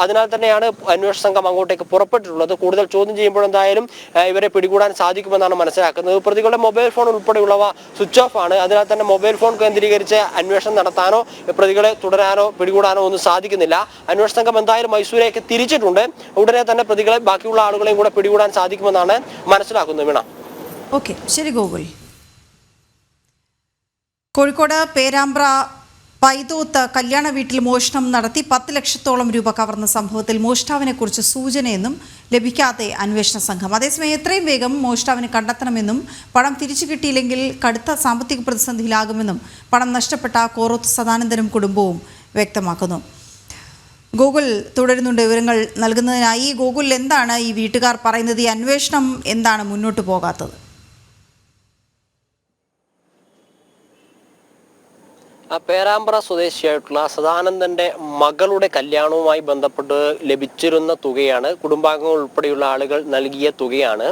അതിനാൽ തന്നെയാണ് അന്വേഷണ സംഘം അങ്ങോട്ടേക്ക് പുറപ്പെട്ടിട്ടുള്ളത്. കൂടുതൽ ചോദ്യം ചെയ്യുമ്പോൾ എന്തായാലും ഇവരെ പിടികൂടാൻ സാധിക്കുമെന്നാണ് മനസ്സിലാക്കുന്നത്. പ്രതികളുടെ മൊബൈൽ ഫോൺ ഉൾപ്പെടെയുള്ളവ സ്വിച്ച് ഓഫ് ആണ്. അതിനാൽ തന്നെ മൊബൈൽ ഫോൺ കേന്ദ്രീകരിച്ച് അന്വേഷണം നടത്താനോ പ്രതികളെ തുടരാനോ പിടികൂടാനോ ഒന്നും സാധിക്കുന്നില്ല. അന്വേഷണ സംഘം എന്തായാലും മൈസൂരേക്ക് തിരിച്ചിട്ടുണ്ട്. ഉടനെ തന്നെ പ്രതികളെ ബാക്കിയുള്ള ആളുകളെയും കൂടെ പിടികൂടാൻ സാധിക്കുമെന്നാണ് മനസ്സിലാക്കുന്നത്. വീണ. ഓക്കെ, ശരി ഗോകുൽ. കോഴിക്കോട് പേരാമ്പ്ര പൈതോത്ത് കല്യാണ വീട്ടിൽ മോഷണം നടത്തി 10 ലക്ഷത്തോളം രൂപ കവർന്ന സംഭവത്തിൽ മോഷ്ടാവിനെ കുറിച്ച് സൂചനയൊന്നും ലഭിക്കാതെ അന്വേഷണ സംഘം. അതേസമയം എത്രയും വേഗം മോഷ്ടാവിനെ കണ്ടെത്തണമെന്നും പണം തിരിച്ചു കിട്ടിയില്ലെങ്കിൽ കടുത്ത സാമ്പത്തിക പ്രതിസന്ധിയിലാകുമെന്നും പണം നഷ്ടപ്പെട്ട കോറോത്ത് സദാനന്ദനും കുടുംബവും വ്യക്തമാക്കുന്നു. ഗോകുൽ തുടരുന്നുണ്ട് വിവരങ്ങൾ നൽകുന്നതിനായി. ഗോകുൽ, എന്താണ് ഈ വീട്ടുകാർ പറയുന്നത്? ഈ അന്വേഷണം എന്താണ് മുന്നോട്ട് പോകാത്തത്? പേരാമ്പ്ര സ്വദേശിയായിട്ടുള്ള സദാനന്ദന്റെ മകളുടെ കല്യാണവുമായി ബന്ധപ്പെട്ട് ലഭിച്ചിരുന്ന തുകയാണ്, കുടുംബാംഗങ്ങൾ ഉൾപ്പെടെയുള്ള ആളുകൾ നൽകിയ തുകയാണ്.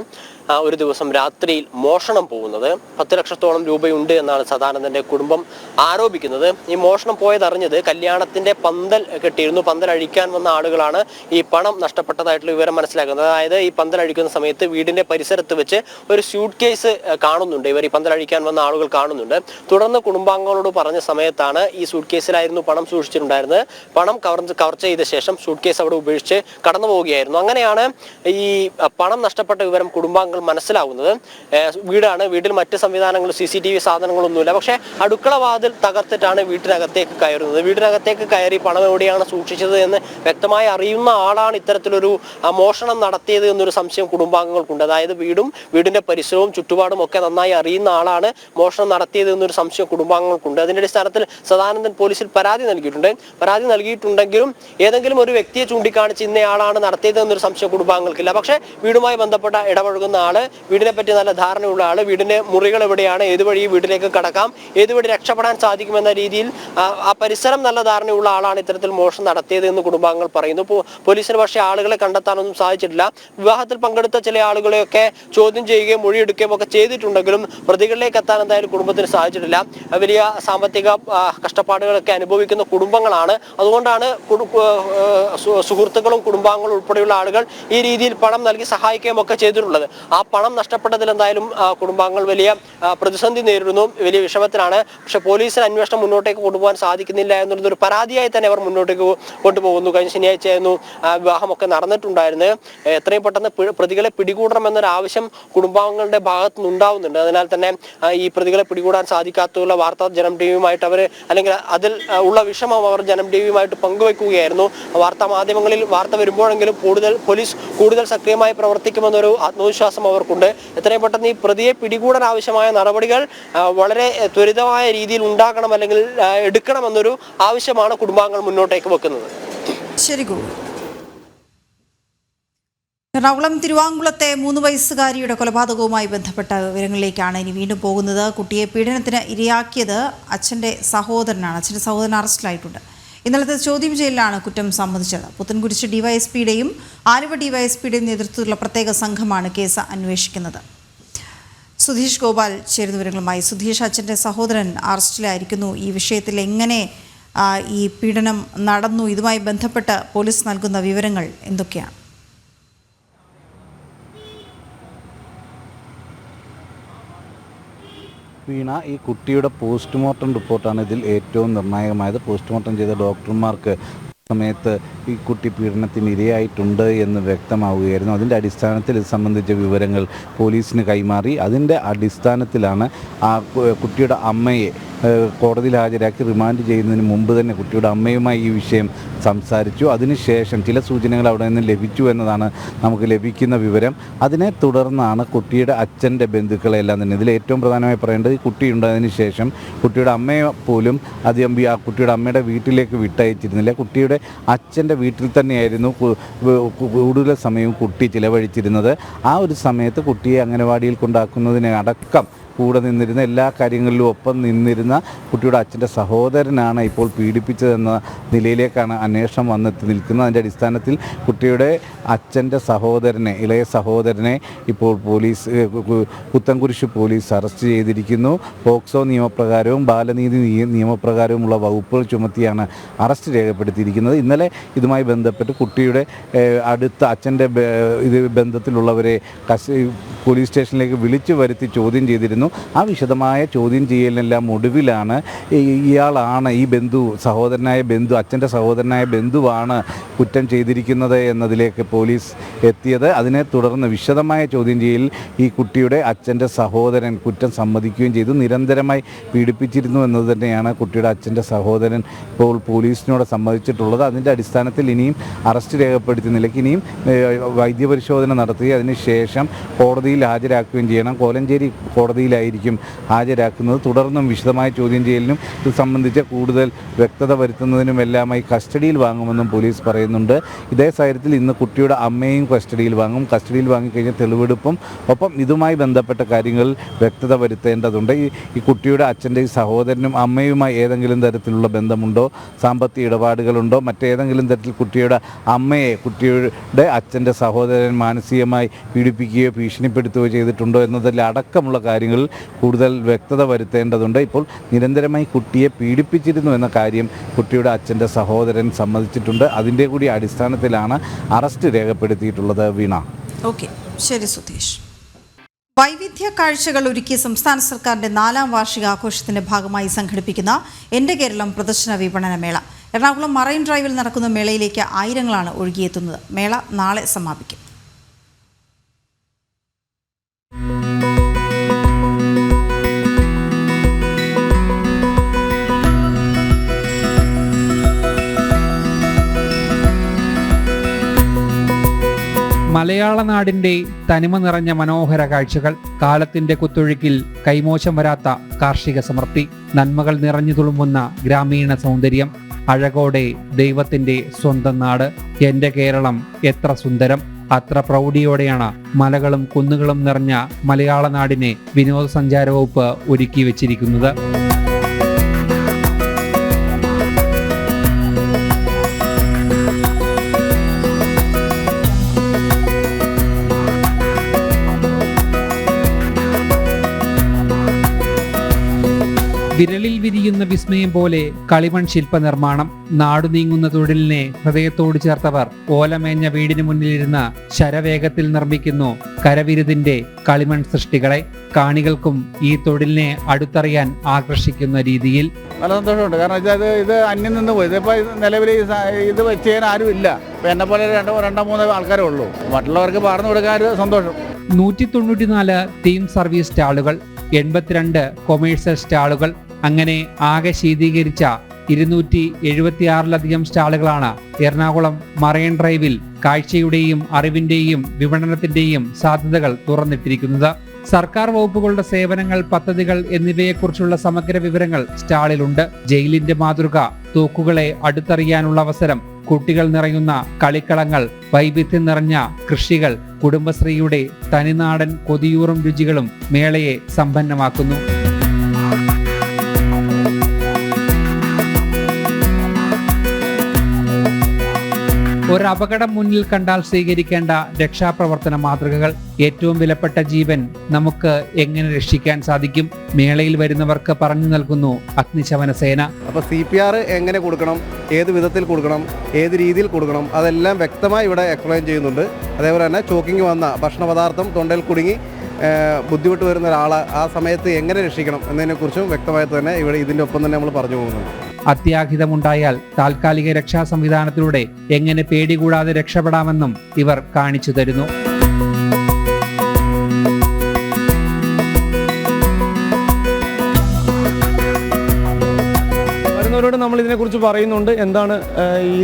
ഒരു ദിവസം രാത്രിയിൽ മോഷണം പോകുന്നത്. 10 ലക്ഷത്തോളം രൂപയുണ്ട് എന്നാണ് സദാനന്ദന്റെ കുടുംബം ആരോപിക്കുന്നത്. ഈ മോഷണം പോയതറിഞ്ഞത് കല്യാണത്തിന്റെ പന്തൽ കെട്ടിയിരുന്നു. പന്തൽ അഴിക്കാൻ വന്ന ആളുകളാണ് ഈ പണം നഷ്ടപ്പെട്ടതായിട്ടുള്ള വിവരം മനസ്സിലാക്കുന്നത്. അതായത് ഈ പന്തൽ അഴിക്കുന്ന സമയത്ത് വീടിന്റെ പരിസരത്ത് വെച്ച് ഒരു സ്യൂട്ട് കേസ് കാണുന്നുണ്ട്. ഇവർ ഈ പന്തൽ അഴിക്കാൻ വന്ന ആളുകൾ കാണുന്നുണ്ട്. തുടർന്ന് കുടുംബാംഗങ്ങളോട് പറഞ്ഞ സമയത്താണ് ഈ സൂട്ട് കേസിലായിരുന്നു പണം സൂക്ഷിച്ചിട്ടുണ്ടായിരുന്നത്. പണം കവർ ചെയ്ത ശേഷം സൂട്ട് കേസ് അവിടെ ഉപേക്ഷിച്ച് കടന്നു പോവുകയായിരുന്നു. അങ്ങനെയാണ് ഈ പണം നഷ്ടപ്പെട്ട വിവരം കുടുംബാംഗങ്ങൾ മനസ്സിലാവുന്നത്. വീടാണ്, വീട്ടിൽ മറ്റ് സംവിധാനങ്ങൾ CCTV സാധനങ്ങളൊന്നുമില്ല. പക്ഷേ അടുക്കള വാതിൽ തകർത്തിട്ടാണ് വീട്ടിനകത്തേക്ക് കയറുന്നത്. വീട്ടിനകത്തേക്ക് കയറി പണം എവിടെയാണ് സൂക്ഷിച്ചത് എന്ന് വ്യക്തമായി അറിയുന്ന ആളാണ് ഇത്തരത്തിലൊരു മോഷണം നടത്തിയത് എന്നൊരു സംശയം കുടുംബാംഗങ്ങൾക്കുണ്ട്. അതായത് വീടിന്റെ പരിസരവും ചുറ്റുപാടും ഒക്കെ നന്നായി അറിയുന്ന ആളാണ് മോഷണം നടത്തിയത് എന്നൊരു സംശയം കുടുംബാംഗങ്ങൾക്കുണ്ട്. അതിന്റെ അടിസ്ഥാനത്തിൽ സദാനന്ദൻ പോലീസിൽ പരാതി നൽകിയിട്ടുണ്ട്. പരാതി നൽകിയിട്ടുണ്ടെങ്കിലും ഏതെങ്കിലും ഒരു വ്യക്തിയെ ചൂണ്ടിക്കാണിച്ച് ഇന്നയാളാണ് നടത്തിയത് എന്നൊരു സംശയം കുടുംബാംഗങ്ങൾക്കില്ല. പക്ഷേ വീടുമായി ബന്ധപ്പെട്ട ഇടപഴകുന്ന ആള്, വീടിനെ പറ്റി നല്ല ധാരണയുള്ള ആള്, വീടിന്റെ മുറികൾ എവിടെയാണ്, ഏതുവഴി വീട്ടിലേക്ക് കടക്കാം, ഏതുവഴി രക്ഷപ്പെടാൻ സാധിക്കുമെന്ന രീതിയിൽ ആ പരിസരം നല്ല ധാരണയുള്ള ആളാണ് ഇത്തരത്തിൽ മോഷണം നടത്തിയത് എന്ന് കുടുംബാംഗങ്ങൾ പറയുന്നു. പോലീസിന് പക്ഷേ ആളുകളെ കണ്ടെത്താനൊന്നും സാധിച്ചിട്ടില്ല. വിവാഹത്തിൽ പങ്കെടുത്ത ചില ആളുകളെയൊക്കെ ചോദ്യം ചെയ്യുകയും മൊഴിയെടുക്കുകയും ഒക്കെ ചെയ്തിട്ടുണ്ടെങ്കിലും പ്രതികളിലേക്ക് എത്താൻ എന്തായാലും കുടുംബത്തിന് സാധിച്ചിട്ടില്ല. വലിയ സാമ്പത്തിക കഷ്ടപ്പാടുകളൊക്കെ അനുഭവിക്കുന്ന കുടുംബങ്ങളാണ്. അതുകൊണ്ടാണ് സുഹൃത്തുക്കളും കുടുംബാംഗങ്ങളും ഉൾപ്പെടെയുള്ള ആളുകൾ ഈ രീതിയിൽ പണം നൽകി സഹായിക്കുകയും ഒക്കെ ചെയ്തിട്ടുള്ളത്. ആ പണം നഷ്ടപ്പെട്ടതിൽ എന്തായാലും കുടുംബാംഗങ്ങൾ വലിയ പ്രതിസന്ധി നേരിടുന്നു, വലിയ വിഷമത്തിലാണ്. പക്ഷെ പോലീസിന് അന്വേഷണം മുന്നോട്ടേക്ക് കൊണ്ടുപോകാൻ സാധിക്കുന്നില്ല എന്നുള്ളതൊരു പരാതിയായി തന്നെ അവർ മുന്നോട്ടേക്ക് കൊണ്ടുപോകുന്നു. കഴിഞ്ഞ ശനിയാഴ്ചയായിരുന്നു വിവാഹമൊക്കെ നടന്നിട്ടുണ്ടായിരുന്നത്. എത്രയും പെട്ടെന്ന് പ്രതികളെ പിടികൂടണമെന്നൊരു ആവശ്യം കുടുംബാംഗങ്ങളുടെ ഭാഗത്തു നിന്നുണ്ടാവുന്നുണ്ട്. അതിനാൽ തന്നെ ഈ പ്രതികളെ പിടികൂടാൻ സാധിക്കാത്തുള്ള വാർത്ത ജനം ടിവിയുമായിട്ട് അവർ, അല്ലെങ്കിൽ അതിൽ ഉള്ള വിഷമം അവർ ജനം ടിവിയുമായിട്ട് പങ്കുവെക്കുകയായിരുന്നു. വാർത്താ മാധ്യമങ്ങളിൽ വാർത്ത വരുമ്പോഴെങ്കിലും പോലീസ് കൂടുതൽ സക്രിയമായി പ്രവർത്തിക്കുമെന്നൊരു ആത്മവിശ്വാസം അവർക്കുണ്ട്. എത്രയും പെട്ടെന്ന് ഈ പ്രതിയെ പിടികൂടാൻ ആവശ്യമായ നടപടികൾ വളരെ ത്വരിതമായ രീതിയിൽ ഉണ്ടാകണം, അല്ലെങ്കിൽ എടുക്കണമെന്നൊരു ആവശ്യമാണ് കുടുംബാംഗങ്ങൾ മുന്നോട്ടേക്ക് വെക്കുന്നത്. ശരി. എറണാകുളം തിരുവാങ്കുളത്തെ 3 വയസ്സുകാരിയുടെ കൊലപാതകവുമായി ബന്ധപ്പെട്ട വിവരങ്ങളിലേക്കാണ് ഇനി വീണ്ടും പോകുന്നത്. കുട്ടിയെ പീഡനത്തിന് ഇരയാക്കിയത് അച്ഛൻ്റെ സഹോദരനാണ്. അച്ഛൻ്റെ സഹോദരൻ അറസ്റ്റിലായിട്ടുണ്ട്. ഇന്നലത്തെ ചോദ്യം ചെയ്യലിലാണ് കുറ്റം സമ്മതിച്ചത്. പുത്തൻകുരിശ് ഡിവൈഎസ്പിയുടെയും ആലുവ ഡിവൈഎസ്പിയുടെയും നേതൃത്വത്തിലുള്ള പ്രത്യേക സംഘമാണ് കേസ് അന്വേഷിക്കുന്നത്. സുധീഷ് ഗോപാൽ ചേരുന്ന വിവരങ്ങളുമായി. സുധീഷ്, അച്ഛൻ്റെ സഹോദരൻ അറസ്റ്റിലായിരിക്കുന്നു. ഈ വിഷയത്തിൽ എങ്ങനെ ഈ പീഡനം നടന്നു, ഇതുമായി ബന്ധപ്പെട്ട് പോലീസ് നൽകുന്ന വിവരങ്ങൾ എന്തൊക്കെയാണ്? വീണ, ഈ കുട്ടിയുടെ പോസ്റ്റ്മോർട്ടം റിപ്പോർട്ടാണ് ഇതിൽ ഏറ്റവും നിർണായകമായത്. പോസ്റ്റ്മോർട്ടം ചെയ്ത ഡോക്ടർമാർക്ക് സമയത്ത് ഈ കുട്ടി പീഡനത്തിന് ഇരയായിട്ടുണ്ട് എന്ന് വ്യക്തമാവുകയായിരുന്നു. അതിൻ്റെ അടിസ്ഥാനത്തിൽ ഇത് സംബന്ധിച്ച വിവരങ്ങൾ പോലീസിന് കൈമാറി. അതിൻ്റെ അടിസ്ഥാനത്തിലാണ് ആ കുട്ടിയുടെ അമ്മയെ കോടതിയിൽ ഹാജരാക്കി റിമാൻഡ് ചെയ്യുന്നതിന് മുമ്പ് തന്നെ കുട്ടിയുടെ അമ്മയുമായി ഈ വിഷയം സംസാരിച്ചു. അതിനുശേഷം ചില സൂചനകൾ അവിടെ നിന്ന് ലഭിച്ചു എന്നതാണ് നമുക്ക് ലഭിക്കുന്ന വിവരം. അതിനെ തുടർന്നാണ് കുട്ടിയുടെ അച്ഛൻ്റെ ബന്ധുക്കളെല്ലാം തന്നെ, ഇതിൽ ഏറ്റവും പ്രധാനമായി പറയേണ്ടത്, ഈ കുട്ടി ഉണ്ടായതിനു ശേഷം കുട്ടിയുടെ അമ്മയെ പോലും അധികം ആ കുട്ടിയുടെ അമ്മയുടെ വീട്ടിലേക്ക് വിട്ടയച്ചിരുന്നില്ല. കുട്ടിയുടെ അച്ഛൻ്റെ വീട്ടിൽ തന്നെയായിരുന്നു കൂടുതൽ സമയവും കുട്ടി ചിലവഴിച്ചിരുന്നത്. ആ ഒരു സമയത്ത് കുട്ടിയെ അംഗനവാടിയിൽ കൊണ്ടാക്കുന്നതിന് അടക്കം കൂടെ നിന്നിരുന്ന, എല്ലാ കാര്യങ്ങളിലും ഒപ്പം നിന്നിരുന്ന കുട്ടിയുടെ അച്ഛൻ്റെ സഹോദരനാണ് ഇപ്പോൾ പീഡിപ്പിച്ചതെന്ന നിലയിലേക്കാണ് അന്വേഷണം വന്നെത്തി നിൽക്കുന്നത്. അതിൻ്റെ അടിസ്ഥാനത്തിൽ കുട്ടിയുടെ അച്ഛൻ്റെ സഹോദരനെ, ഇളയ സഹോദരനെ ഇപ്പോൾ പോലീസ്, പുത്തൻകുരിശ് പോലീസ് അറസ്റ്റ് ചെയ്തിരിക്കുന്നു. പോക്സോ നിയമപ്രകാരവും ബാലനീതി നിയമപ്രകാരവുമുള്ള വകുപ്പുകൾ ചുമത്തിയാണ് അറസ്റ്റ് രേഖപ്പെടുത്തിയിരിക്കുന്നത്. ഇന്നലെ ഇതുമായി ബന്ധപ്പെട്ട് കുട്ടിയുടെ അടുത്ത അച്ഛൻ്റെ ബന്ധത്തിലുള്ളവരെ പോലീസ് സ്റ്റേഷനിലേക്ക് വിളിച്ചു വരുത്തി ചോദ്യം ചെയ്തിരുന്നു. ആ വിശദമായ ചോദ്യം ചെയ്യലിനെല്ലാം ഒടുവിലാണ് ഇയാളാണ്, ഈ സഹോദരനായ ബന്ധു, അച്ഛൻ്റെ സഹോദരനായ ബന്ധുവാണ് കുറ്റം ചെയ്തിരിക്കുന്നത് എന്നതിലേക്ക് പോലീസ് എത്തിയത്. അതിനെ തുടർന്ന് വിശദമായ ചോദ്യം ചെയ്യലിൽ ഈ കുട്ടിയുടെ അച്ഛൻ്റെ സഹോദരൻ കുറ്റം സമ്മതിക്കുകയും ചെയ്തു. നിരന്തരമായി പീഡിപ്പിച്ചിരുന്നു എന്നത് തന്നെയാണ് കുട്ടിയുടെ അച്ഛൻ്റെ സഹോദരൻ ഇപ്പോൾ പോലീസിനോട് സമ്മതിച്ചിട്ടുള്ളത്. അതിൻ്റെ അടിസ്ഥാനത്തിൽ ഇനിയും അറസ്റ്റ് രേഖപ്പെടുത്തിയ നിലയ്ക്ക് ഇനിയും വൈദ്യപരിശോധന നടത്തി അതിനുശേഷം കോടതിയിൽ ഹാജരാക്കുകയും ചെയ്യണം. കോലഞ്ചേരി കോടതിയിൽ കസ്റ്റഡിയിലായിരിക്കും ഹാജരാക്കുന്നത്. തുടർന്നും വിശദമായ ചോദ്യം ചെയ്യലിനും ഇത് സംബന്ധിച്ച കൂടുതൽ വ്യക്തത വരുത്തുന്നതിനുമെല്ലാമായി കസ്റ്റഡിയിൽ വാങ്ങുമെന്നും പോലീസ് പറയുന്നുണ്ട്. ഇതേ സാഹചര്യത്തിൽ ഇന്ന് കുട്ടിയുടെ അമ്മയും കസ്റ്റഡിയിൽ വാങ്ങും. കസ്റ്റഡിയിൽ വാങ്ങിക്കഴിഞ്ഞാൽ തെളിവെടുപ്പും ഒപ്പം ഇതുമായി ബന്ധപ്പെട്ട കാര്യങ്ങളിൽ വ്യക്തത വരുത്തേണ്ടതുണ്ട്. ഈ കുട്ടിയുടെ അച്ഛൻ്റെ സഹോദരനും അമ്മയുമായി ഏതെങ്കിലും തരത്തിലുള്ള ബന്ധമുണ്ടോ, സാമ്പത്തിക ഇടപാടുകളുണ്ടോ, മറ്റേതെങ്കിലും തരത്തിൽ കുട്ടിയുടെ അമ്മയെ കുട്ടിയുടെ അച്ഛൻ്റെ സഹോദരൻ മാനസികമായി പീഡിപ്പിക്കുകയോ ഭീഷണിപ്പെടുത്തുകയോ ചെയ്തിട്ടുണ്ടോ എന്നതിൽ അടക്കമുള്ള കാര്യങ്ങളിൽ കൂടുതൽ വ്യക്തത വരുത്തേണ്ടതുണ്ട്. ഇപ്പോൾ നിരന്തരമായി കുട്ടിയെ പീഡിപ്പിച്ചിരുന്നു എന്ന കാര്യം കുട്ടിയുടെ അച്ഛൻ്റെ സഹോദരൻ സമ്മതിച്ചിട്ടുണ്ട്. അതിൻ്റെ കൂടി അടിസ്ഥാനത്തിലാണ് അറസ്റ്റ് രേഖപ്പെടുത്തിയിട്ടുള്ളത്. വീണ. ഓക്കെ, ശരി സുധീഷ്. വൈവിധ്യ കാഴ്ചകൾ ഒരുക്കി സംസ്ഥാന സർക്കാരിന്റെ 4ാം വാർഷികാഘോഷത്തിന്റെ ഭാഗമായി സംഘടിപ്പിക്കുന്ന എൻ്റെ കേരളം പ്രദർശന വിപണന മേള. എറണാകുളം മറൈൻ ഡ്രൈവിൽ നടക്കുന്ന മേളയിലേക്ക് ആയിരങ്ങളാണ് ഒഴുകിയെത്തുന്നത്. മേള നാളെ സമാപിക്കും. മലയാള നാടിന്റെ തനിമ നിറഞ്ഞ മനോഹര കാഴ്ചകൾ, കാലത്തിന്റെ കുത്തൊഴുക്കിൽ കൈമോശം വരാത്ത കാർഷിക സമൃദ്ധി, നന്മകൾ നിറഞ്ഞു തുളുമ്പുന്ന ഗ്രാമീണ സൗന്ദര്യം, അഴകോടെ ദൈവത്തിന്റെ സ്വന്തം നാട്. എന്റെ കേരളം എത്ര സുന്ദരം. അത്ര പ്രൗഢിയോടെയാണ് മലകളും കുന്നുകളും നിറഞ്ഞ മലയാള നാടിനെ വിനോദസഞ്ചാര വകുപ്പ് ഒരുക്കി വെച്ചിരിക്കുന്നത്. വിരലിൽ വിരിയുന്ന വിസ്മയം പോലെ കളിമൺ ശില്പനിർമ്മാണം. നാടു നീങ്ങുന്ന തൊഴിലിനെ ഹൃദയത്തോട് ചേർത്തവർ ഓലമേഞ്ഞ വീടിന് മുന്നിലിരുന്ന് ശരവേഗത്തിൽ നിർമ്മിക്കുന്നു കരവിരുതിന്റെ കളിമൺ സൃഷ്ടികളെ. കാണികൾക്കും ഈ തൊഴിലിനെ അടുത്തറിയാൻ ആകർഷിക്കുന്ന രീതിയിൽ. നല്ല സന്തോഷമുണ്ട്. കാരണം വെച്ചാൽ ഇത് അന്യം നിന്ന് പോയി. ഇതിപ്പോൾ നിലവിൽ ഇത് വെച്ച് ചെയ്യാൻ ആരും ഇല്ല. ഇപ്പം എന്നെ പോലെ രണ്ടോ മൂന്നോ ആൾക്കാരേ ഉള്ളൂ. മറ്റുള്ളവർക്ക് പറഞ്ഞു കൊടുക്കാൻ ഒരു സന്തോഷം. 194 തീം സർവീസ് സ്റ്റാളുകൾ, 82 കൊമേഴ്സ്യൽ സ്റ്റാളുകൾ, അങ്ങനെ ആകെ ശീതീകരിച്ച 276ലധികം സ്റ്റാളുകളാണ് എറണാകുളം മറൈൻ ഡ്രൈവിൽ കാഴ്ചയുടെയും അറിവിന്റെയും വിപണനത്തിന്റെയും സാധ്യതകൾ തുറന്നിട്ടിരിക്കുന്നത്. സർക്കാർ വകുപ്പുകളുടെ സേവനങ്ങൾ, പദ്ധതികൾ എന്നിവയെക്കുറിച്ചുള്ള സമഗ്ര വിവരങ്ങൾ സ്റ്റാളിലുണ്ട്. ജയിലിന്റെ മാതൃക, തോക്കുകളെ അടുത്തറിയാനുള്ള അവസരം, കുട്ടികൾ നിറയുന്ന കളിക്കളങ്ങൾ, വൈവിധ്യം നിറഞ്ഞ കൃഷികൾ, കുടുംബശ്രീയുടെ തനിനാടൻ കൊതിയൂറും രുചികളും മേളയെ സമ്പന്നമാക്കുന്നു. ഒരപകടം മുന്നിൽ കണ്ടാൽ സ്വീകരിക്കേണ്ട രക്ഷാപ്രവർത്തന മാതൃകകൾ, ഏറ്റവും വിലപ്പെട്ട ജീവൻ നമുക്ക് എങ്ങനെ രക്ഷിക്കാൻ സാധിക്കും, മേളയിൽ വരുന്നവർക്ക് പറഞ്ഞു നൽകുന്നു അഗ്നിശമന സേന. അപ്പോൾ CPR എങ്ങനെ കൊടുക്കണം, ഏത് വിധത്തിൽ കൊടുക്കണം, ഏത് രീതിയിൽ കൊടുക്കണം, അതെല്ലാം വ്യക്തമായി ഇവിടെ എക്സ്പ്ലെയിൻ ചെയ്യുന്നുണ്ട്. അതേപോലെ തന്നെ ചോക്കിങ് വന്ന ഭക്ഷണ പദാർത്ഥം തൊണ്ടയിൽ കുടുങ്ങി ബുദ്ധിമുട്ട് വരുന്ന ഒരാളെ ആ സമയത്ത് എങ്ങനെ രക്ഷിക്കണം എന്നതിനെക്കുറിച്ചും വ്യക്തമായിട്ട് തന്നെ ഇവിടെ ഇതിൻ്റെ ഒപ്പം തന്നെ നമ്മൾ പറഞ്ഞു പോകുന്നുണ്ട്. അത്യാഹിതമുണ്ടായാൽ താൽക്കാലിക രക്ഷാ സംവിധാനത്തിലൂടെ എങ്ങനെ പേടികൂടാതെ രക്ഷപ്പെടാമെന്നും ഇവർ കാണിച്ചു തരുന്നു. വരുന്നവരോട് നമ്മൾ ഇതിനെക്കുറിച്ച് പറയുന്നുണ്ട്. എന്താണ്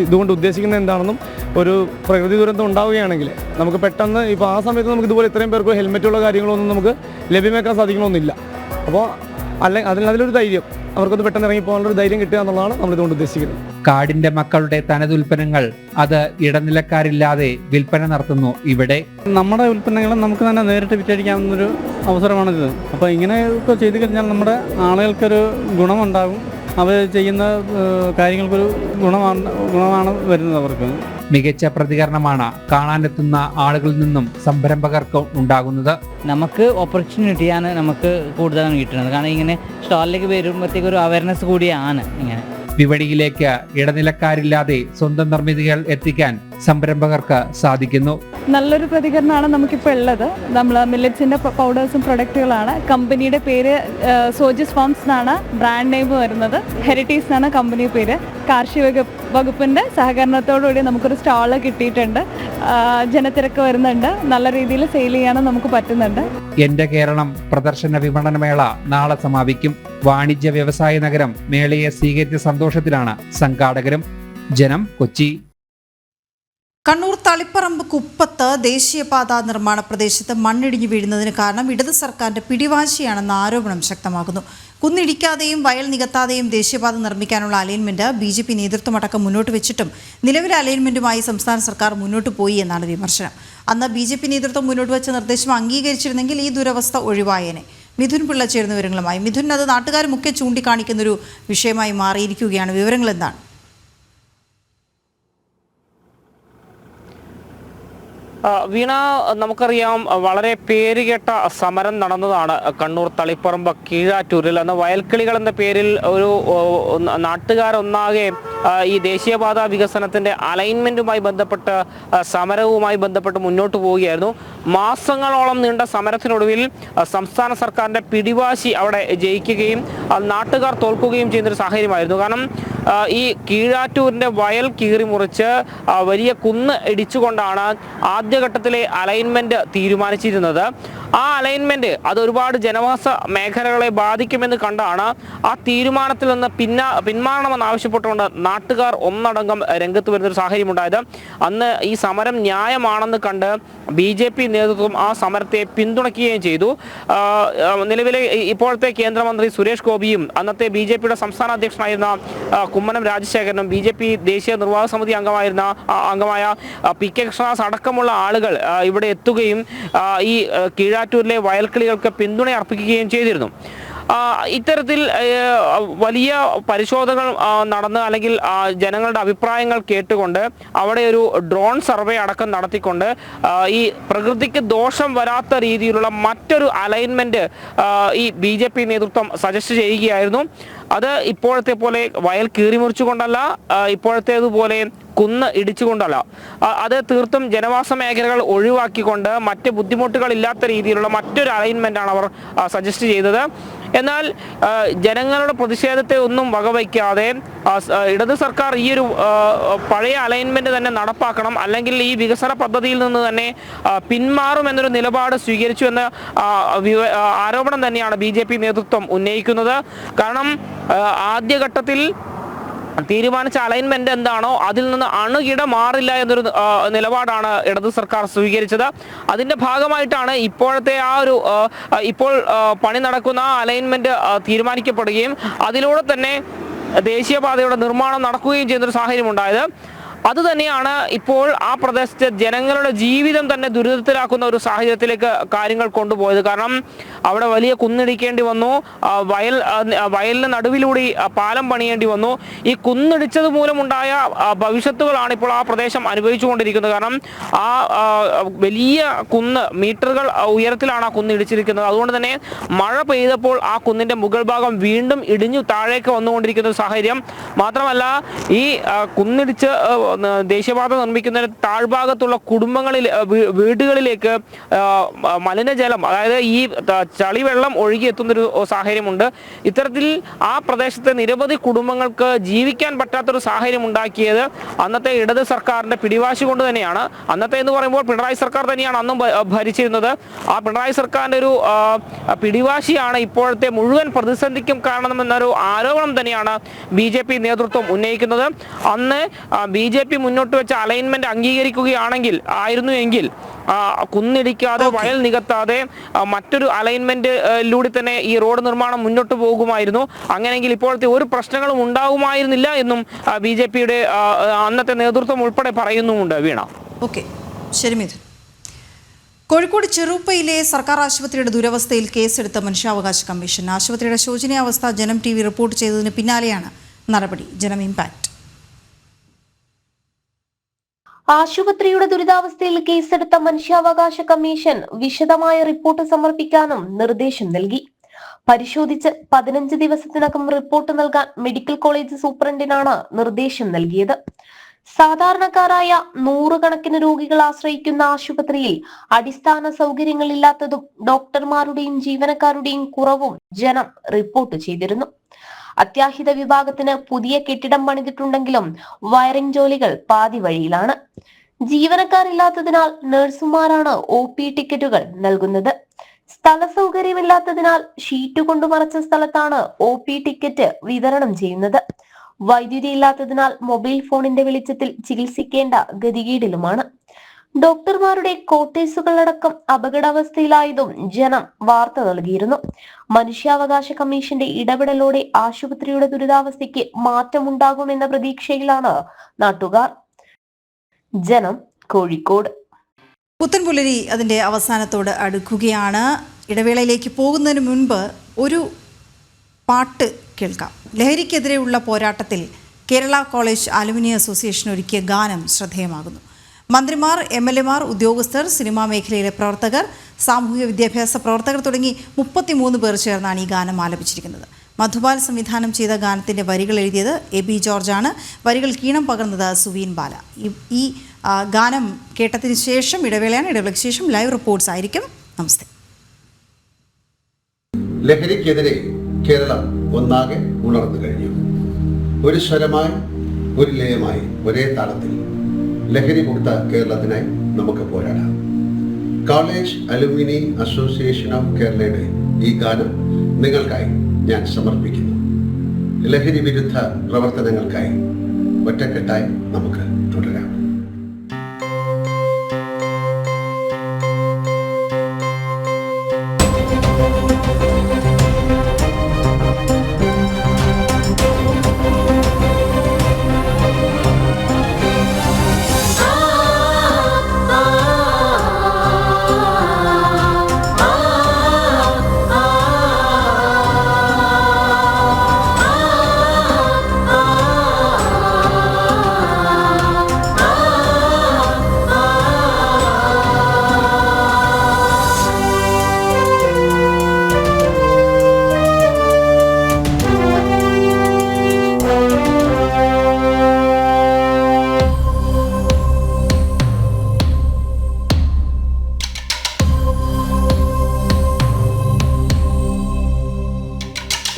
ഇതുകൊണ്ട് ഉദ്ദേശിക്കുന്നത് എന്താണെന്നും, ഒരു പ്രകൃതി ദുരന്തം ഉണ്ടാവുകയാണെങ്കിൽ നമുക്ക് പെട്ടെന്ന് ഇപ്പോൾ ആ സമയത്ത് നമുക്ക് ഇതുപോലെ ഇത്രയും പേർക്ക് ഹെൽമെറ്റുള്ള കാര്യങ്ങളൊന്നും നമുക്ക് ലഭ്യമാക്കാൻ സാധിക്കണമെന്നില്ല. അപ്പോൾ അതിലൊരു ധൈര്യം, അവർക്കൊന്ന് പെട്ടെന്ന് ഇറങ്ങിപ്പോകാനുള്ള ഒരു ധൈര്യം കിട്ടുക എന്നുള്ളതാണ് നമ്മൾ ഇതുകൊണ്ട് ഉദ്ദേശിക്കുന്നത്. കാടിന്റെ മക്കളുടെ തനതുൽപ്പന്നങ്ങൾ അത് ഇടനിലക്കാരില്ലാതെ വിൽപ്പന നടത്തുന്നു ഇവിടെ. നമ്മുടെ ഉൽപ്പന്നങ്ങൾ നമുക്ക് തന്നെ നേരിട്ട് വിറ്റഴിക്കാവുന്നൊരു അവസരമാണിത്. അപ്പോൾ ഇങ്ങനെയൊക്കെ ചെയ്തു കഴിഞ്ഞാൽ നമ്മുടെ ആളുകൾക്കൊരു ഗുണമുണ്ടാകും. അവർ ചെയ്യുന്ന കാര്യങ്ങൾക്കൊരു ഗുണമാണ് വരുന്നത് അവർക്ക്. മികച്ച പ്രതികരണമാണ് കാണാനെത്തുന്ന ആളുകളിൽ നിന്നും സംരംഭകർക്ക് ഉണ്ടാകുന്നത്. നമുക്ക് ഓപ്പർച്യൂണിറ്റിയാണ് നമുക്ക് കൂടുതലാണ് കിട്ടുന്നത്. കാരണം ഇങ്ങനെ സ്റ്റാളിലേക്ക് വരുമ്പോഴത്തേക്ക് ഒരു അവയർനെസ് കൂടിയാണ് ഇങ്ങനെ. വിപണിയിലേക്ക് ഇടനിലക്കാരില്ലാതെ സ്വന്തം നിർമ്മിതികൾ എത്തിക്കാൻ സംരംഭകർക്ക് സാധിക്കുന്നു. നല്ലൊരു പ്രതികരണമാണ് നമുക്കിപ്പോൾ ഉള്ളത്. നമ്മൾ മില്ലറ്റ്സിൻ്റെ പൗഡേഴ്സും പ്രൊഡക്റ്റുകളാണ്. കമ്പനിയുടെ പേര് സോജിസ് ഫാംസ് എന്നാണ് ബ്രാൻഡ് നെയിം വരുന്നത്. ഹെറിറ്റേജ് എന്നാണ് കമ്പനി പേര്. കാർഷിക വകുപ്പിൻ്റെ സഹകരണത്തോടുകൂടി നമുക്കൊരു സ്റ്റാള് കിട്ടിയിട്ടുണ്ട്. ജനത്തിരക്ക് വരുന്നുണ്ട്. നല്ല രീതിയിൽ സെയിൽ ചെയ്യാനും നമുക്ക് പറ്റുന്നുണ്ട്. എൻ്റെ കേരളം പ്രദർശന വിപണന മേള നാളെ സമാപിക്കും. വാണിജ്യ വ്യവസായ നഗരം മേളയെ സ്വീകരിച്ച സന്തോഷത്തിലാണ് സംഘാടകരും. ജനം, കൊച്ചി. കണ്ണൂർ തളിപ്പറമ്പ് കുപ്പത്ത് ദേശീയപാത നിർമ്മാണ പ്രദേശത്ത് മണ്ണിടിഞ്ഞു വീഴുന്നതിന് കാരണം ഇടത് സർക്കാരിന്റെ പിടിവാശിയാണെന്ന ആരോപണം ശക്തമാകുന്നു. കുന്നിടിക്കാതെയും വയൽ നികത്താതെയും ദേശീയപാത നിർമ്മിക്കാനുള്ള അലൈൻമെന്റ് BJP നേതൃത്വമടക്കം മുന്നോട്ട് വെച്ചിട്ടും നിലവിലെ അലൈൻമെന്റുമായി സംസ്ഥാന സർക്കാർ മുന്നോട്ട് പോയി എന്നാണ് വിമർശനം. അന്ന് BJP നേതൃത്വം മുന്നോട്ട് വെച്ച നിർദ്ദേശം അംഗീകരിച്ചിരുന്നെങ്കിൽ ഈ ദുരവസ്ഥ ഒഴിവായേനെ. മിഥുൻ പിള്ള ചേരുന്ന വിവരങ്ങളുമായി. മിഥുൻ, അത് നാട്ടുകാരുമൊക്കെ ചൂണ്ടിക്കാണിക്കുന്നൊരു വിഷയമായി മാറിയിരിക്കുകയാണ്. വിവരങ്ങൾ എന്താണ്? വീണ, നമുക്കറിയാം വളരെ പേരുകേട്ട സമരം നടന്നതാണ് കണ്ണൂർ തളിപ്പറമ്പ് കീഴാറ്റൂരിൽ. അന്ന് വയൽക്കിളികൾ എന്ന പേരിൽ ഒരു നാട്ടുകാരൊന്നാകെ ഈ ദേശീയപാത വികസനത്തിന്റെ അലൈൻമെന്റുമായി ബന്ധപ്പെട്ട് സമരവുമായി ബന്ധപ്പെട്ട് മുന്നോട്ട് പോവുകയായിരുന്നു. മാസങ്ങളോളം നീണ്ട സമരത്തിനൊടുവിൽ സംസ്ഥാന സർക്കാരിന്റെ പിടിവാശി അവിടെ ജയിക്കുകയും നാട്ടുകാർ തോൽക്കുകയും ചെയ്യുന്നൊരു സാഹചര്യമായിരുന്നു. കാരണം ഈ കീഴാറ്റൂരിന്റെ വയൽ കീറി മുറിച്ച് വലിയ കുന്ന് ഇടിച്ചുകൊണ്ടാണ് ആദ്യഘട്ടത്തിലെ അലൈൻമെന്റ് തീരുമാനിച്ചിരുന്നത്. ആ അലൈൻമെന്റ് അത് ഒരുപാട് ജനവാസ മേഖലകളെ ബാധിക്കുമെന്ന് കണ്ടാണ് ആ തീരുമാനത്തിൽ നിന്ന് പിന്മാറണമെന്ന് ആവശ്യപ്പെട്ടുകൊണ്ട് നാട്ടുകാർ ഒന്നടങ്കം രംഗത്ത് വരുന്നൊരു സാഹചര്യമുണ്ടായത്. അന്ന് ഈ സമരം ന്യായമാണെന്ന് കണ്ട് BJP നേതൃത്വം ആ സമരത്തെ പിന്തുണയ്ക്കുകയും ചെയ്തു. നിലവിലെ ഇപ്പോഴത്തെ കേന്ദ്രമന്ത്രി സുരേഷ് ഗോപിയും അന്നത്തെ BJPയുടെ സംസ്ഥാന അധ്യക്ഷനായിരുന്ന കുമ്മനം രാജശേഖരനും BJP ദേശീയ നിർവാഹക സമിതി അംഗമായ PK കൃഷ്ണദാസ് അടക്കമുള്ള ആളുകൾ ഇവിടെ എത്തുകയും ഈ കീഴാറ്റൂരിലെ വയൽക്കിളികൾക്ക് പിന്തുണ അർപ്പിക്കുകയും ചെയ്തിരുന്നു. ഇത്തരത്തിൽ വലിയ പരിശോധനകൾ നടന്ന് അല്ലെങ്കിൽ ജനങ്ങളുടെ അഭിപ്രായങ്ങൾ കേട്ടുകൊണ്ട് അവിടെ ഒരു ഡ്രോൺ സർവേ അടക്കം നടത്തിക്കൊണ്ട് ഈ പ്രകൃതിക്ക് ദോഷം വരാത്ത രീതിയിലുള്ള മറ്റൊരു അലൈൻമെന്റ് ഈ BJP നേതൃത്വം സജസ്റ്റ് ചെയ്യുകയായിരുന്നു. അത് ഇപ്പോഴത്തെ പോലെ വയൽ കീറിമുറിച്ചുകൊണ്ടല്ല, ഇപ്പോഴത്തേതുപോലെ കുന്ന് ഇടിച്ചുകൊണ്ടല്ല. അത് തീർത്തും ജനവാസ മേഖലകൾ ഒഴിവാക്കിക്കൊണ്ട് മറ്റ് ബുദ്ധിമുട്ടുകൾ ഇല്ലാത്ത രീതിയിലുള്ള മറ്റൊരു അലൈൻമെന്റാണ് അവർ സജസ്റ്റ് ചെയ്തത്. എന്നാൽ ജനങ്ങളുടെ പ്രതിഷേധത്തെ ഒന്നും വകവയ്ക്കാതെ ഇടത് സർക്കാർ ഈ ഒരു പഴയ അലൈൻമെന്റ് തന്നെ നടപ്പാക്കണം, അല്ലെങ്കിൽ ഈ വികസന പദ്ധതിയിൽ നിന്ന് തന്നെ പിന്മാറുമെന്നൊരു നിലപാട് സ്വീകരിച്ചു എന്ന ആരോപണം തന്നെയാണ് BJP നേതൃത്വം ഉന്നയിക്കുന്നത്. കാരണം ആദ്യഘട്ടത്തിൽ തീരുമാനിച്ച അലൈൻമെന്റ് എന്താണോ അതിൽ നിന്ന് അണുകിട മാറില്ല എന്നൊരു നിലപാടാണ് ഇടത് സർക്കാർ സ്വീകരിച്ചത്. അതിന്റെ ഭാഗമായിട്ടാണ് ഇപ്പോഴത്തെ ഇപ്പോൾ പണി നടക്കുന്ന ആ അലൈൻമെന്റ് തീരുമാനിക്കപ്പെടുകയും അതിലൂടെ തന്നെ ദേശീയപാതയുടെ നിർമ്മാണം നടക്കുകയും ചെയ്യുന്നൊരു സാഹചര്യം ഉണ്ടായത്. അതുതന്നെയാണ് ഇപ്പോൾ ആ പ്രദേശത്തെ ജനങ്ങളുടെ ജീവിതം തന്നെ ദുരിതത്തിലാക്കുന്ന ഒരു സാഹചര്യത്തിലേക്ക് കാര്യങ്ങൾ കൊണ്ടുപോയത്. കാരണം അവിടെ വലിയ കുന്നിടിക്കേണ്ടി വന്നു, വയലിന് നടുവിലൂടെ പാലം പണിയേണ്ടി വന്നു. ഈ കുന്നിടിച്ചത് മൂലമുണ്ടായ ഭവിഷ്യത്തുകളാണ് ഇപ്പോൾ ആ പ്രദേശം അനുഭവിച്ചുകൊണ്ടിരിക്കുന്നത്. കാരണം ആ വലിയ കുന്ന് മീറ്ററുകൾ ഉയരത്തിലാണ് ആ കുന്ന് ഇടിച്ചിരിക്കുന്നത്. അതുകൊണ്ട് തന്നെ മഴ പെയ്തപ്പോൾ ആ കുന്നിന്റെ മുകൾ ഭാഗം വീണ്ടും ഇടിഞ്ഞു താഴേക്ക് വന്നുകൊണ്ടിരിക്കുന്ന ഒരു സാഹചര്യം. മാത്രമല്ല ഈ കുന്നിടിച്ച് ദേശീയപാത നിർമ്മിക്കുന്നതിന് താഴ്ഭാഗത്തുള്ള വീടുകളിലേക്ക് മലിനജലം, അതായത് ഈ ചളിവെള്ളം ഒഴുകിയെത്തുന്നൊരു സാഹചര്യമുണ്ട്. ഇത്തരത്തിൽ ആ പ്രദേശത്തെ നിരവധി കുടുംബങ്ങൾക്ക് ജീവിക്കാൻ പറ്റാത്തൊരു സാഹചര്യം ഉണ്ടാക്കിയത് അന്നത്തെ ഇടത് സർക്കാരിന്റെ പിടിവാശി കൊണ്ട് തന്നെയാണ്. അന്നത്തെ എന്ന് പറയുമ്പോൾ പിണറായി സർക്കാർ തന്നെയാണ് അന്നും ഭരിച്ചിരുന്നത്. ആ പിണറായി സർക്കാരിന്റെ ഒരു പിടിവാശിയാണ് ഇപ്പോഴത്തെ മുഴുവൻ പ്രതിസന്ധിക്കും കാരണമെന്നൊരു ആരോപണം തന്നെയാണ് BJP നേതൃത്വം ഉന്നയിക്കുന്നത്. അന്ന് BJP മുന്നോട്ട് വെച്ച അലൈൻമെന്റ് ആയിരുന്നുവെങ്കിൽ കുന്നിടിക്കാതെ വയൽ നികത്താതെ മറ്റൊരു അലൈൻമെന്റിലൂടെ തന്നെ ഈ റോഡ് നിർമ്മാണം മുന്നോട്ട് പോകുമായിരുന്നു. അങ്ങനെയെങ്കിൽ ഇപ്പോഴത്തെ ഒരു പ്രശ്നങ്ങളും ഉണ്ടാകുമായിരുന്നില്ല എന്നും BJPയുടെ അന്നത്തെ നേതൃത്വം ഉൾപ്പെടെ പറയുന്നുമുണ്ട്. വീണ, ഓക്കെ, ശരി മിഥുൻ. കോഴിക്കോട് ചെറുപ്പയിലെ സർക്കാർ ആശുപത്രിയുടെ ദുരവസ്ഥയിൽ കേസെടുത്ത മനുഷ്യാവകാശ കമ്മീഷൻ. ആശുപത്രിയുടെ ശോചനീയാവസ്ഥ ജനം TV റിപ്പോർട്ട് ചെയ്തതിന് പിന്നാലെയാണ് നടപടി. ജനം ഇമ്പാക്ട്. ആശുപത്രിയുടെ ദുരിതാവസ്ഥയിൽ കേസെടുത്ത മനുഷ്യാവകാശ കമ്മീഷൻ വിശദമായ റിപ്പോർട്ട് സമർപ്പിക്കാനും നിർദ്ദേശം നൽകി. പരിശോധിച്ച് 15 ദിവസത്തിനകം റിപ്പോർട്ട് നൽകാൻ മെഡിക്കൽ കോളേജ് സൂപ്രണ്ടിനാണ് നിർദ്ദേശം നൽകിയത്. സാധാരണക്കാരായ നൂറുകണക്കിന് രോഗികൾ ആശ്രയിക്കുന്ന ആശുപത്രിയിൽ അടിസ്ഥാന സൗകര്യങ്ങളില്ലാത്തതും ഡോക്ടർമാരുടെയും ജീവനക്കാരുടെയും കുറവും ജനം റിപ്പോർട്ട് ചെയ്തിരുന്നു. അത്യാഹിത വിഭാഗത്തിന് പുതിയ കെട്ടിടം പണിതിട്ടുണ്ടെങ്കിലും വയറിംഗ് ജോലികൾ പാതി വഴിയിലാണ്. ജീവനക്കാരില്ലാത്തതിനാൽ നഴ്സുമാരാണ് OP ടിക്കറ്റുകൾ നൽകുന്നത്. സ്ഥല സൗകര്യമില്ലാത്തതിനാൽ ഷീറ്റ് കൊണ്ട് മറച്ച സ്ഥലത്താണ് OP ടിക്കറ്റ് വിതരണം ചെയ്യുന്നത്. വൈദ്യുതി ഇല്ലാത്തതിനാൽ മൊബൈൽ ഫോണിന്റെ വെളിച്ചത്തിൽ ചികിത്സിക്കേണ്ട ഗതികേടിലുമാണ്. ഡോക്ടർമാരുടെ ക്വാർട്ടേഴ്സുകളടക്കം അപകടാവസ്ഥയിലായതും ജനം വാർത്ത നൽകിയിരുന്നു. മനുഷ്യാവകാശ കമ്മീഷന്റെ ഇടപെടലോടെ ആശുപത്രിയുടെ ദുരിതാവസ്ഥയ്ക്ക് മാറ്റമുണ്ടാകുമെന്ന പ്രതീക്ഷയിലാണ് നാട്ടുകാർ. ജനം, കോഴിക്കോട്. പുത്തൻപുലരി അതിൻ്റെ അവസാനത്തോട് അടുക്കുകയാണ്. ഇടവേളയിലേക്ക് പോകുന്നതിന് മുൻപ് ഒരു പാട്ട് കേൾക്കാം. ലഹരിക്കെതിരെയുള്ള പോരാട്ടത്തിൽ കേരള കോളേജ് അലുമിനി അസോസിയേഷൻ ഒരുക്കിയ ഗാനം ശ്രദ്ധേയമാകുന്നു. മന്ത്രിമാർ, MLA മാർ, ഉദ്യോഗസ്ഥർ, സിനിമാ മേഖലയിലെ പ്രവർത്തകർ, സാമൂഹിക വിദ്യാഭ്യാസ പ്രവർത്തകർ തുടങ്ങി 33 പേർ ചേർന്നാണ് ഈ ഗാനം ആലപിച്ചിരിക്കുന്നത്. മധുബാൽ സംവിധാനം ചെയ്ത ഗാനത്തിൻ്റെ വരികൾ എഴുതിയത് AB ജോർജാണ്. വരികൾ ഈണം പകർന്നത് സുവീൻ ബാല. ഈ ഗാനം കേട്ടതിന് ശേഷം ഇടവേളയാണ്. ഇടവേളയ്ക്ക് ശേഷം ലൈവ് റിപ്പോർട്ട്സ് ആയിരിക്കും. നമസ്തേ. ലഹരിക്കെതിരെ കേരളം ഒന്നാകെ ഉണർന്നു കഴിഞ്ഞു. ഒരു സ്വരമായി, ഒരു ലയമായി, ഒരേ താളത്തിൽ ലഹരി മുക്ത കേരളത്തിനായി നമുക്ക് പോരാടാം. കോളേജ് അലുമിനി അസോസിയേഷൻ ഓഫ് കേരളയുടെ ഈ ഗാനം നിങ്ങൾക്കായി ഞാൻ സമർപ്പിക്കുന്നു. ലഹരി വിരുദ്ധ പ്രവർത്തനങ്ങൾക്കായി ഒറ്റക്കെട്ടായി നമുക്ക് തുടരാം.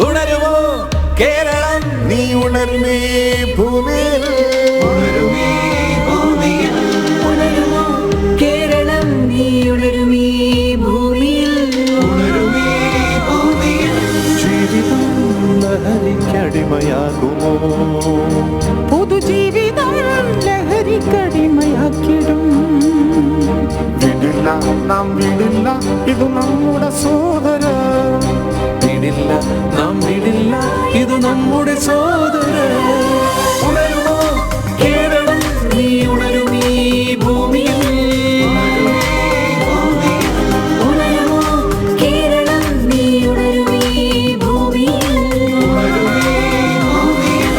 ഉണരുമോ കേരളം, നീ ഉണരുമേ ഭൂമിയിൽ, ഉണരുമേ ഭൂമിയിൽ, ഉണരുമോ കേരളം, നീ ഉണരുമേ ഭൂമിയിൽ, ഉണരുമേ ഭൂമിയിൽ. ജീവിതം ലഹരിക്കടിമയാകുമോ? പുതുജീവിതം ലഹരിക്കടിമയാക്കിടും. വിടില്ല, നാം വിടില്ല, ഇത് നമ്മുടെ സോദര. വിടില്ല, നാം വിടില്ല, ഇത് നമ്മുടെ സോദര. ഉണരുമോ കേരളം, നീ ഉണരുമീ ഭൂമിയിൽ, ഉണരുമോ കേരളം, നീ ഉണരുമീ ഭൂമിയിൽ, ഉണരുമീ ഭൂമിയിൽ.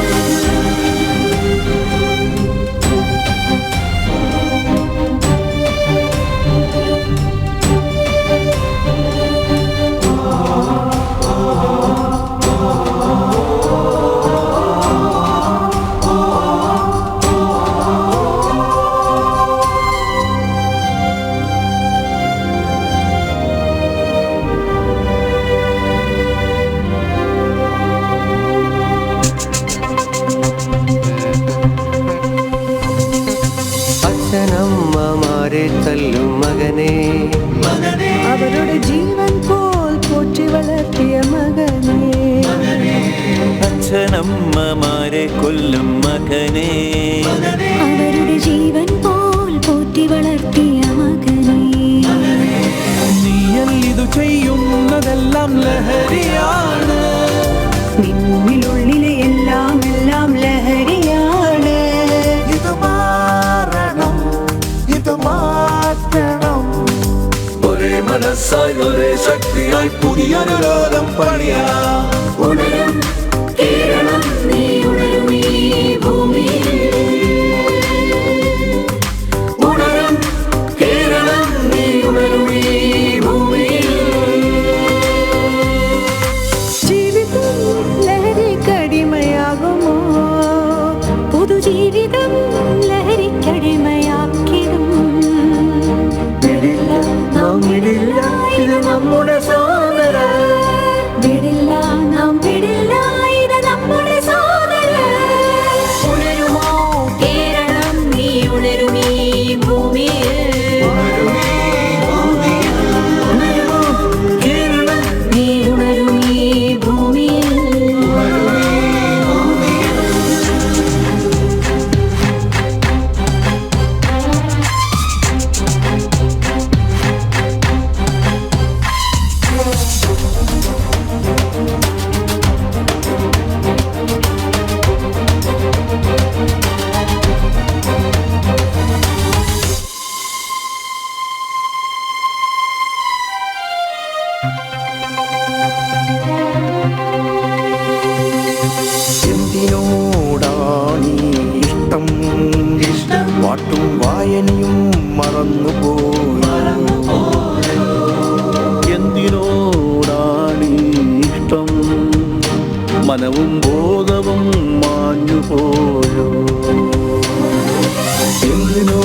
അച്ഛനമ്മമാരെ തല്ലും മകനെ, അവരുടെ ജീവൻ പോൽ പോറ്റി വളർത്തിയ മകനെ. അച്ഛനമ്മമാരെ കൊല്ലും മകനെ, അവരുടെ ജീവൻ പോൽ പോറ്റി വളർത്തിയ മകനെ. നീയൽ ഇത് ചെയ്യുന്നതെല്ലാം ലഹരിയാണ്, നിന്നിലുള്ളിലെ എല്ലാം എല്ലാം ലഹരിയാണ്. ഇത് മാറണം, ഇത് മാറ്റണം. ഒരേ മനസ്സായി, ഒരേ ശക്തിയായി പുതിയൊരു ലോകം പണിയാം. ഉണരും കേരളം, നീ ഉണരുമീ ഭൂമിയിൽ, ഉണരും കേരളം, നീ ഉണരുമീ ഭൂമിയിൽ. ജീവിതം ലഹരിക്കടിമയാകുമോ? പുതുജീവിതം ലഹരിക്കടിമയാക്കിടും. വിടില്ല, നാം വിടില്ല, ഇത് നമ്മുടെ സോദര. വിടില്ല, പാട്ടും വായനയും മറന്നുപോയോ? എന്തിനോടാണ് ഇഷ്ടം? മനവും ബോധവും മാഞ്ഞുപോയോ? എന്തിനോ